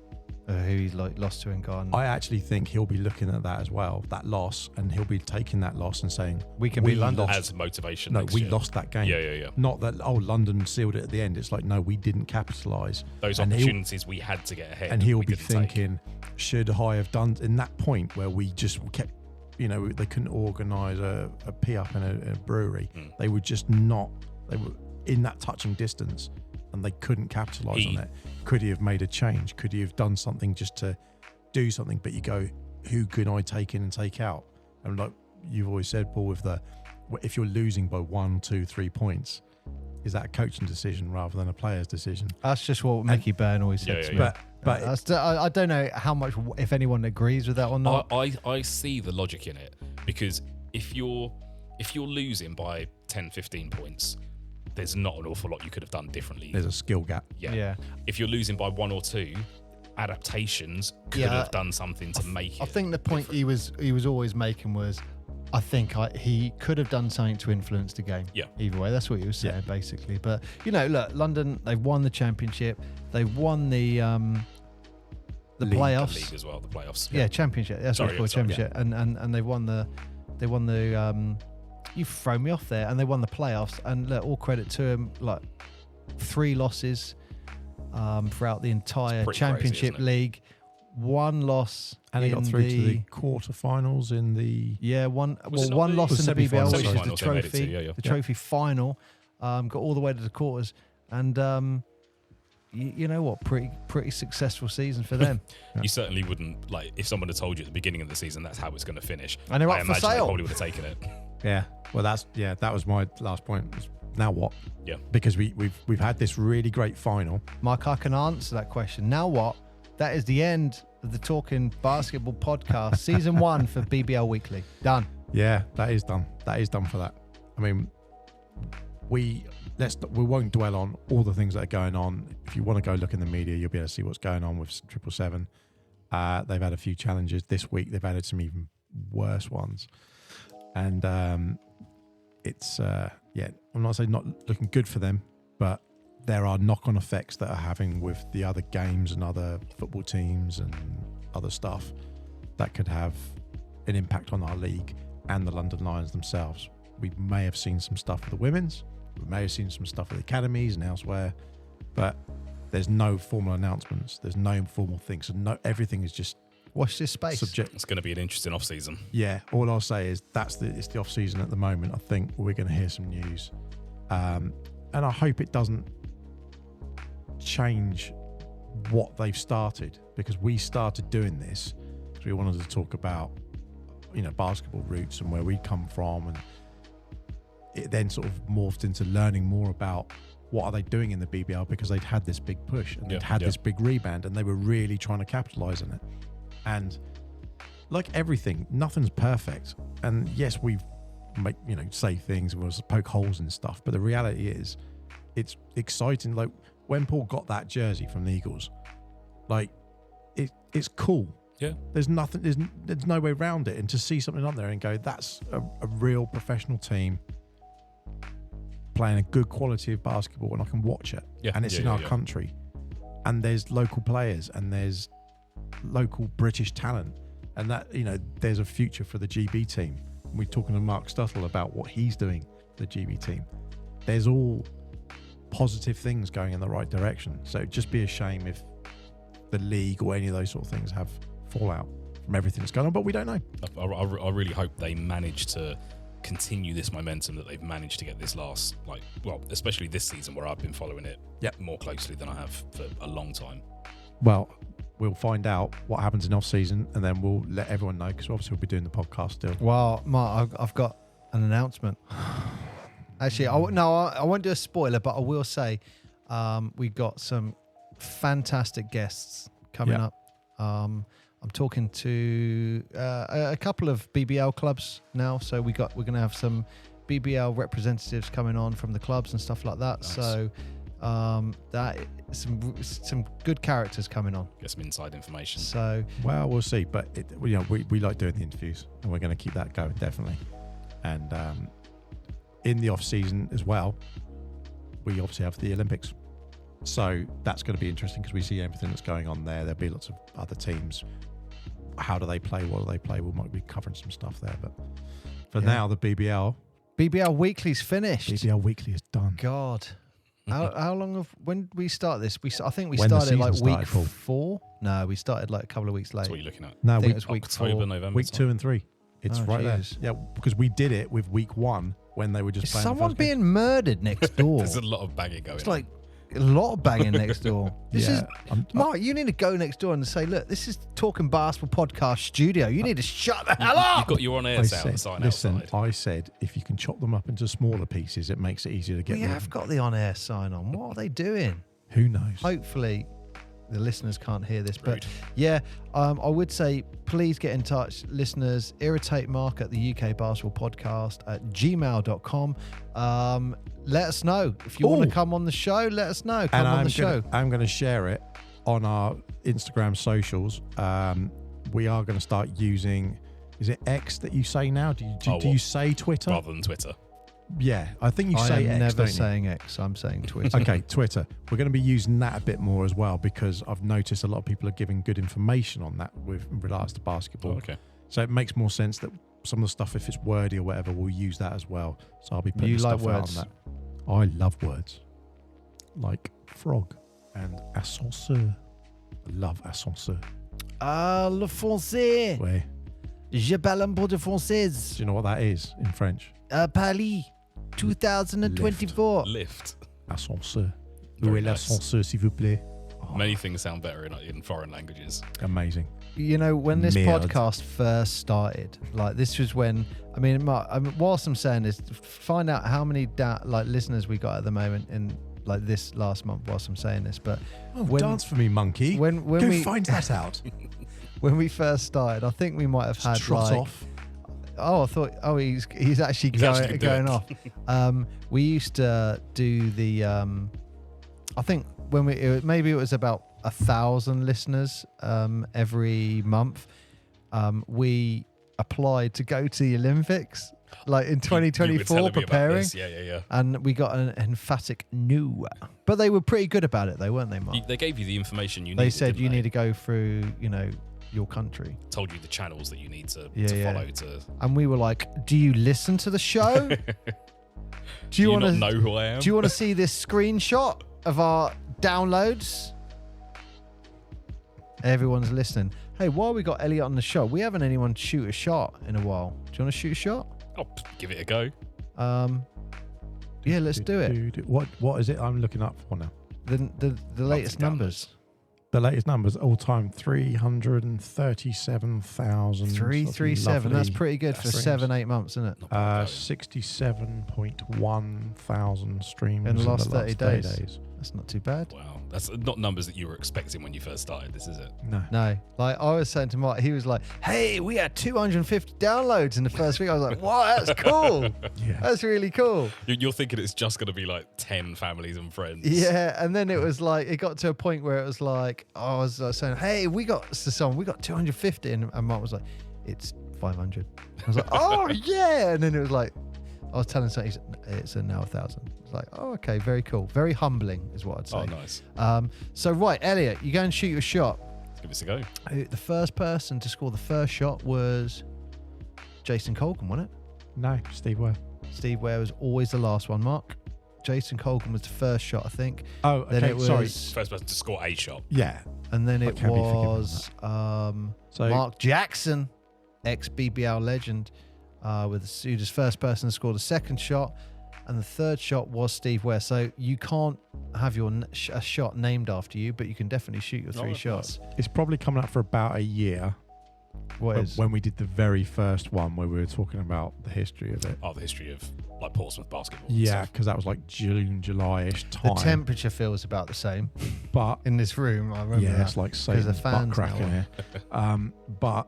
Speaker 1: who he's lost to in Garden.
Speaker 2: I actually think he'll be looking at that as well, that loss, and he'll be taking that loss and saying,
Speaker 1: we can beat London
Speaker 3: as motivation.
Speaker 2: No,
Speaker 3: next
Speaker 2: we
Speaker 3: year.
Speaker 2: lost that game.
Speaker 3: Yeah.
Speaker 2: Not that, London sealed it at the end. It's like, no, we didn't capitalise.
Speaker 3: Those opportunities we had to get ahead.
Speaker 2: And he'll
Speaker 3: we
Speaker 2: be
Speaker 3: didn't take.
Speaker 2: thinking, should I have done in that point where we just kept, they couldn't organise a pee up in a brewery. They were just not, they were in that touching distance, and they couldn't capitalise on it. Could he have made a change? Could he have done something just to do something? But you go, who can I take in and take out? And like you've always said, Paul, if you're losing by 1, 2, 3 points, is that a coaching decision rather than a player's decision?
Speaker 1: That's just what Mickey Byrne always said to me.
Speaker 2: But
Speaker 1: I don't know how much, if anyone agrees with that or not.
Speaker 3: I see the logic in it, because if you're losing by 10, 15 points, there's not an awful lot you could have done differently.
Speaker 2: there's a skill gap.
Speaker 3: Yeah. If you're losing by 1 or 2, adaptations could have done something to make it.
Speaker 1: I think the point he was always making was, I think he could have done something to influence the game.
Speaker 3: Yeah.
Speaker 1: Either way, that's what he was saying basically. But look, London, they've won the championship. They've won the the
Speaker 2: League.
Speaker 1: playoffs.
Speaker 3: The league as well, the playoffs.
Speaker 1: Yeah, championship. That's what
Speaker 3: Sorry,
Speaker 1: it's called,
Speaker 3: sorry,
Speaker 1: championship. And they won the you've thrown me off there. And they won the playoffs. And look, all credit to them. Like 3 losses throughout the entire
Speaker 3: pretty
Speaker 1: championship
Speaker 3: crazy, isn't it?
Speaker 1: league. 1 loss.
Speaker 2: And they
Speaker 1: in
Speaker 2: got through to the quarterfinals in the.
Speaker 1: Yeah, one
Speaker 3: Was it not
Speaker 1: one
Speaker 3: the-
Speaker 1: loss in the
Speaker 2: semi-finals,
Speaker 1: BBL, which is the
Speaker 3: Semi-finals they made it to,
Speaker 1: trophy,
Speaker 3: yeah.
Speaker 1: the trophy final. Got all the way to the quarters, and you know what? Pretty successful season for them.
Speaker 3: You certainly wouldn't, like, if someone had told you at the beginning of the season that's how it's going to finish.
Speaker 1: And they're
Speaker 3: I
Speaker 1: up for
Speaker 3: imagine they
Speaker 1: sale.
Speaker 3: probably would have taken it.
Speaker 2: Yeah. Well, that was my last point. Now what?
Speaker 3: Yeah.
Speaker 2: Because we've had this really great final.
Speaker 1: Mike, I can answer that question. Now what? That is the end of the Talking Basketball podcast, season 1 for BBL Weekly. Done.
Speaker 2: Yeah, that is done. That is done for that. I mean, we won't dwell on all the things that are going on. If you want to go look in the media, you'll be able to see what's going on with 777. They've had a few challenges this week. They've added some even worse ones, and it's I'm not saying not looking good for them, but there are knock-on effects that are having with the other games and other football teams and other stuff that could have an impact on our league and the London Lions themselves. We may have seen some stuff for the women's, we may have seen some stuff for the academies and elsewhere, but there's no formal announcements, there's no formal things, so everything is just
Speaker 1: Watch this space.
Speaker 2: subject.
Speaker 3: It's going to be an interesting off-season.
Speaker 2: Yeah, all I'll say is it's the off season at the moment. I think we're going to hear some news, and I hope it doesn't change what they've started, because we started doing this because we wanted to talk about basketball roots and where we come from, and it then sort of morphed into learning more about what are they doing in the BBL, because they'd had this big push and they'd had this big rebound and they were really trying to capitalize on it. And like everything, nothing's perfect. And yes, we say things and we'll poke holes in stuff, but the reality is it's exciting. Like when Paul got that jersey from the Eagles, like it's cool.
Speaker 3: Yeah.
Speaker 2: There's no way around it. And to see something on there and go, that's a real professional team playing a good quality of basketball, and I can watch it.
Speaker 3: Yeah.
Speaker 2: And it's in our country. And there's local players and there's local British talent. And that, there's a future for the GB team. We're talking to Mark Stuttle about what he's doing for the GB team. There's all positive things going in the right direction. So it'd just be a shame if the league or any of those sort of things have fallout from everything that's going on, but we don't know.
Speaker 3: I really hope they manage to continue this momentum that they've managed to get this last, especially this season where I've been following it more closely than I have for a long time.
Speaker 2: Well, we'll find out what happens in off-season, and then we'll let everyone know, because obviously we'll be doing the podcast still.
Speaker 1: Well, Mark, I've got an announcement. Actually, I won't do a spoiler, but I will say we got some fantastic guests coming up. I'm talking to a couple of BBL clubs now, so we're going to have some BBL representatives coming on from the clubs and stuff like that. Nice. So that some good characters coming on.
Speaker 3: Get some inside information.
Speaker 1: So
Speaker 2: we'll see, but we like doing the interviews, and we're going to keep that going definitely. And in the off season as well, we obviously have the Olympics, so that's going to be interesting because we see everything that's going on there. There'll be lots of other teams. How do they play? What do they play? We might be covering some stuff there, but for now, the BBL
Speaker 1: Weekly's finished.
Speaker 2: BBL Weekly is done.
Speaker 1: God. How long when we start this? I think we
Speaker 2: When the
Speaker 1: started like
Speaker 2: season
Speaker 1: week
Speaker 2: started,
Speaker 1: 4. No, we started like a couple of weeks late.
Speaker 3: That's what you're looking at.
Speaker 2: No,
Speaker 1: I think it was week
Speaker 3: October,
Speaker 1: 4.
Speaker 3: November.
Speaker 2: week 2 and 3. It's right
Speaker 1: Jesus.
Speaker 2: there. Yeah, because we did it with week 1 when they were just
Speaker 1: Is
Speaker 2: playing.
Speaker 1: someone being murdered next door?
Speaker 3: There's a lot of banging going
Speaker 1: It's
Speaker 3: on.
Speaker 1: like a lot of banging next door.
Speaker 2: I'm-
Speaker 1: Mark, you need to go next door and say, look, this is Talking Basketball Podcast Studio. You need to shut the hell up.
Speaker 3: You've got your on-air sign outside.
Speaker 2: I said, if you can chop them up into smaller pieces, it makes it easier to get
Speaker 1: We
Speaker 2: rid
Speaker 1: have
Speaker 2: of.
Speaker 1: got the on-air sign on. What are they doing?
Speaker 2: Who knows?
Speaker 1: Hopefully the listeners can't hear this, but
Speaker 3: Rude.
Speaker 1: yeah, I would say please get in touch, listeners. Irritate Mark at the UK Basketball Podcast at gmail.com. Let us know if you want to come on the show. Let us know. Come on the show.
Speaker 2: I'm going to share it on our Instagram socials. We are going to start using. Is it X that you say now? Do you say Twitter?
Speaker 3: Rather than Twitter.
Speaker 2: Yeah, I think you
Speaker 1: I
Speaker 2: say
Speaker 1: am
Speaker 2: X,
Speaker 1: never
Speaker 2: don't you?
Speaker 1: saying X. I'm saying Twitter.
Speaker 2: Okay, Twitter. We're going to be using that a bit more as well because I've noticed a lot of people are giving good information on that with regards to basketball.
Speaker 3: Oh, okay.
Speaker 2: So it makes more sense that some of the stuff, if it's wordy or whatever, we'll use that as well. So I'll be putting
Speaker 1: You like
Speaker 2: stuff out
Speaker 1: words?
Speaker 2: on that. I love words. Like frog and ascenseur. I love ascenseur.
Speaker 1: Ah, le français.
Speaker 2: Where?
Speaker 1: Je parle un peu de français.
Speaker 2: Do you know what that is in French?
Speaker 1: Paris, 2024.
Speaker 3: Lift.
Speaker 2: Ascenseur.
Speaker 3: Very
Speaker 2: Où est
Speaker 3: nice.
Speaker 2: l'ascenseur, s'il vous plaît?
Speaker 3: Many things sound better in foreign languages.
Speaker 2: Amazing.
Speaker 1: You know, when this
Speaker 2: Merde.
Speaker 1: podcast first started, like this was when, I mean, whilst I'm saying this, find out how many listeners we got at the moment in like this last month whilst I'm saying this. But
Speaker 2: Oh,
Speaker 1: when-
Speaker 2: dance for me, monkey.
Speaker 1: when
Speaker 2: Go
Speaker 1: we
Speaker 2: find that out.
Speaker 1: when we first started, I think we might have had
Speaker 2: Trot
Speaker 1: like,
Speaker 2: off.
Speaker 1: oh, I thought, oh, he's actually
Speaker 3: He's actually gonna do
Speaker 1: going
Speaker 3: it.
Speaker 1: off. We used to do the, I think when maybe it was about 1,000 listeners every month. We applied to go to the Olympics, like in
Speaker 3: You were
Speaker 1: 2024,
Speaker 3: telling me about
Speaker 1: preparing,
Speaker 3: this. Yeah.
Speaker 1: and we got an emphatic no. But they were pretty good about it, though, weren't they, Mark?
Speaker 3: They gave you the information you needed.
Speaker 1: They said
Speaker 3: didn't
Speaker 1: you
Speaker 3: they?
Speaker 1: need to go through, your country.
Speaker 3: Told you the channels that you need to
Speaker 1: Yeah.
Speaker 3: follow to.
Speaker 1: And we were like, do you listen to the show?
Speaker 3: Do you
Speaker 1: want
Speaker 3: not
Speaker 1: to
Speaker 3: know who I am?
Speaker 1: Do you want to see this screenshot of our downloads? Everyone's listening. Hey, while we got Elliot on the show, we haven't anyone shoot a shot in a while. Do you want to shoot a shot?
Speaker 3: Oh, give it a go.
Speaker 1: Yeah, let's do it.
Speaker 2: What is it I'm looking up for now?
Speaker 1: The latest
Speaker 3: downloads.
Speaker 1: numbers.
Speaker 2: The latest numbers, all time 337,000.
Speaker 1: 337. That's pretty good for
Speaker 2: streams.
Speaker 1: 7-8 months, isn't it?
Speaker 3: Not bad going.
Speaker 2: 67.1 thousand streams
Speaker 1: In the last 30 days. That's not too bad.
Speaker 3: Wow, that's not numbers that you were expecting when you first started. This is it.
Speaker 2: No.
Speaker 1: No, like I was saying to Mark, he was like, "Hey, we had 250 downloads in the first week." I was like, "Wow, that's cool.
Speaker 2: Yeah.
Speaker 1: That's really cool."
Speaker 3: You're thinking it's just going to be like 10 families and friends.
Speaker 1: Yeah, and then it was like it got to a point where it was like I was saying, "Hey, we got 250," and Mark was like, "It's 500." I was like, "Oh yeah!" And then it was like I was telling something, it's now 1,000. It's like, "Oh, okay, very cool, very humbling," is what I'd say.
Speaker 3: Oh, nice.
Speaker 1: So right, Elliot, you go and shoot your shot.
Speaker 3: Let's give this a go.
Speaker 1: The first person to score the first shot was Jason Colgan, wasn't it?
Speaker 2: No, Steve Ware.
Speaker 1: Steve Ware was always the last one. Mark, Jason Colgan was the first shot, I think.
Speaker 2: Oh,
Speaker 1: Then
Speaker 2: okay,
Speaker 1: it was,
Speaker 2: sorry.
Speaker 3: First person to score a shot.
Speaker 2: Yeah.
Speaker 1: and then
Speaker 2: I
Speaker 1: it
Speaker 2: can be forgiven on
Speaker 1: was
Speaker 2: So
Speaker 1: Mark Jackson, ex BBL legend, who's the first person to score the second shot, and the third shot was Steve Ware. So you can't have a shot named after you, but you can definitely shoot your three
Speaker 3: that's
Speaker 1: shots.
Speaker 2: it's probably coming up for about a year.
Speaker 1: What
Speaker 2: But
Speaker 1: is?
Speaker 2: when we did the very first one where we were talking about the history of it.
Speaker 3: Oh, the history of like Portsmouth basketball. and
Speaker 2: Yeah,
Speaker 3: stuff.
Speaker 2: because that was like June, July-ish time.
Speaker 1: The temperature feels about the same
Speaker 2: but
Speaker 1: in this room. I remember
Speaker 2: yeah,
Speaker 1: that.
Speaker 2: it's like
Speaker 1: the
Speaker 2: Satan's butt
Speaker 1: fans
Speaker 2: crack
Speaker 1: now
Speaker 2: in here. But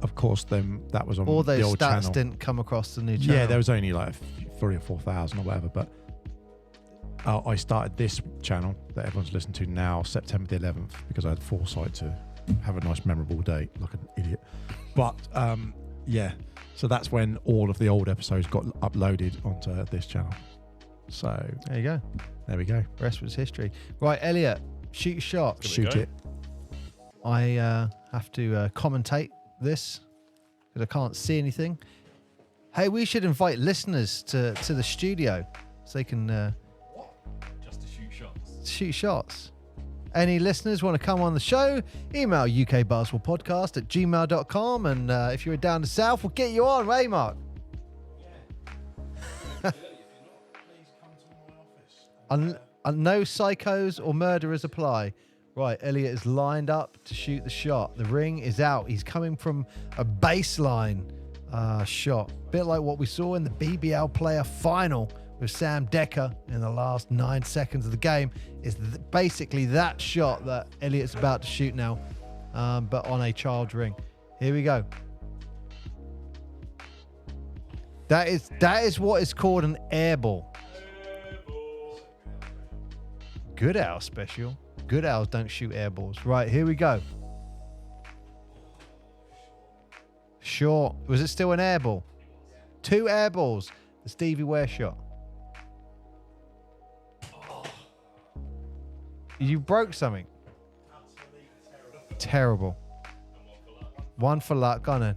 Speaker 2: of course, then that was on
Speaker 1: All
Speaker 2: the
Speaker 1: those
Speaker 2: old
Speaker 1: stats
Speaker 2: channel.
Speaker 1: didn't come across the new channel.
Speaker 2: Yeah, there was only like 3,000 or 4,000 or whatever. But I started this channel that everyone's listening to now, September the 11th, because I had foresight to have a nice, memorable date, like an idiot. But yeah, so that's when all of the old episodes got uploaded onto this channel. So
Speaker 1: There you go.
Speaker 2: there we go.
Speaker 1: Rest was history. Right, Elliot, shoot your shot.
Speaker 3: Give it a
Speaker 2: Shoot
Speaker 3: go.
Speaker 2: it.
Speaker 1: I have to commentate this because I can't see anything. Hey, we should invite listeners to the studio so they can
Speaker 3: Just to shoot shots.
Speaker 1: shoot shots. Any listeners want to come on the show, email ukbasketballpodcast@gmail.com, and if you're down the south, we'll get you on, right, Mark? And no psychos or murderers apply. Right, Elliot is lined up to shoot the shot. The ring is out. He's coming from a baseline shot. Bit like what we saw in the BBL player final with Sam Decker in the last 9 seconds of the game. Is basically that shot that Elliot's about to shoot now, but on a child's ring. Here we go. That is what is called an air ball. Good owl special. Good owls don't shoot air balls. Right, here we go. Short. Was it still an air ball? 2 air balls. Stevie Ware shot. You broke something. Terrible. One for luck. Go on then.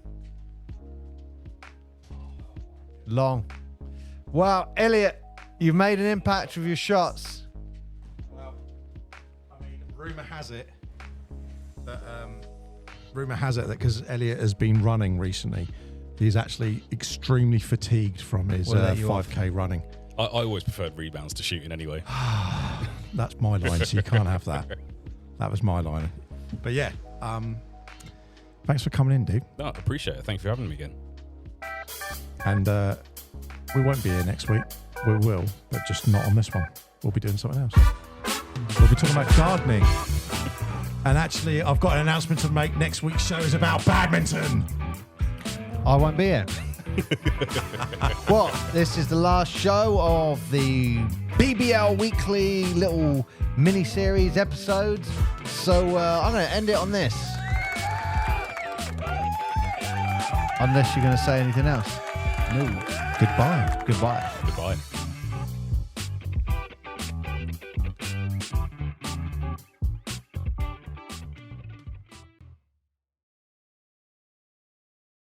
Speaker 1: Long. Wow, Elliot, you've made an impact with your shots.
Speaker 2: Well, I mean, rumor has it that because Elliot has been running recently, he's actually extremely fatigued from his 5K running.
Speaker 3: I always preferred rebounds to shooting anyway.
Speaker 2: That's my line, so you can't have that. That was my line. But yeah, thanks for coming in, dude.
Speaker 3: No, I appreciate it. Thanks for having me again.
Speaker 2: And we won't be here next week. We will, but just not on this one. We'll be doing something else. We'll be talking about gardening. And actually, I've got an announcement to make. Next week's show is about badminton.
Speaker 1: I won't be here. Well, this is the last show of the BBL weekly little mini-series episodes. So I'm going to end it on this. Unless you're going to say anything else. No.
Speaker 2: Goodbye.
Speaker 1: Goodbye.
Speaker 3: Goodbye.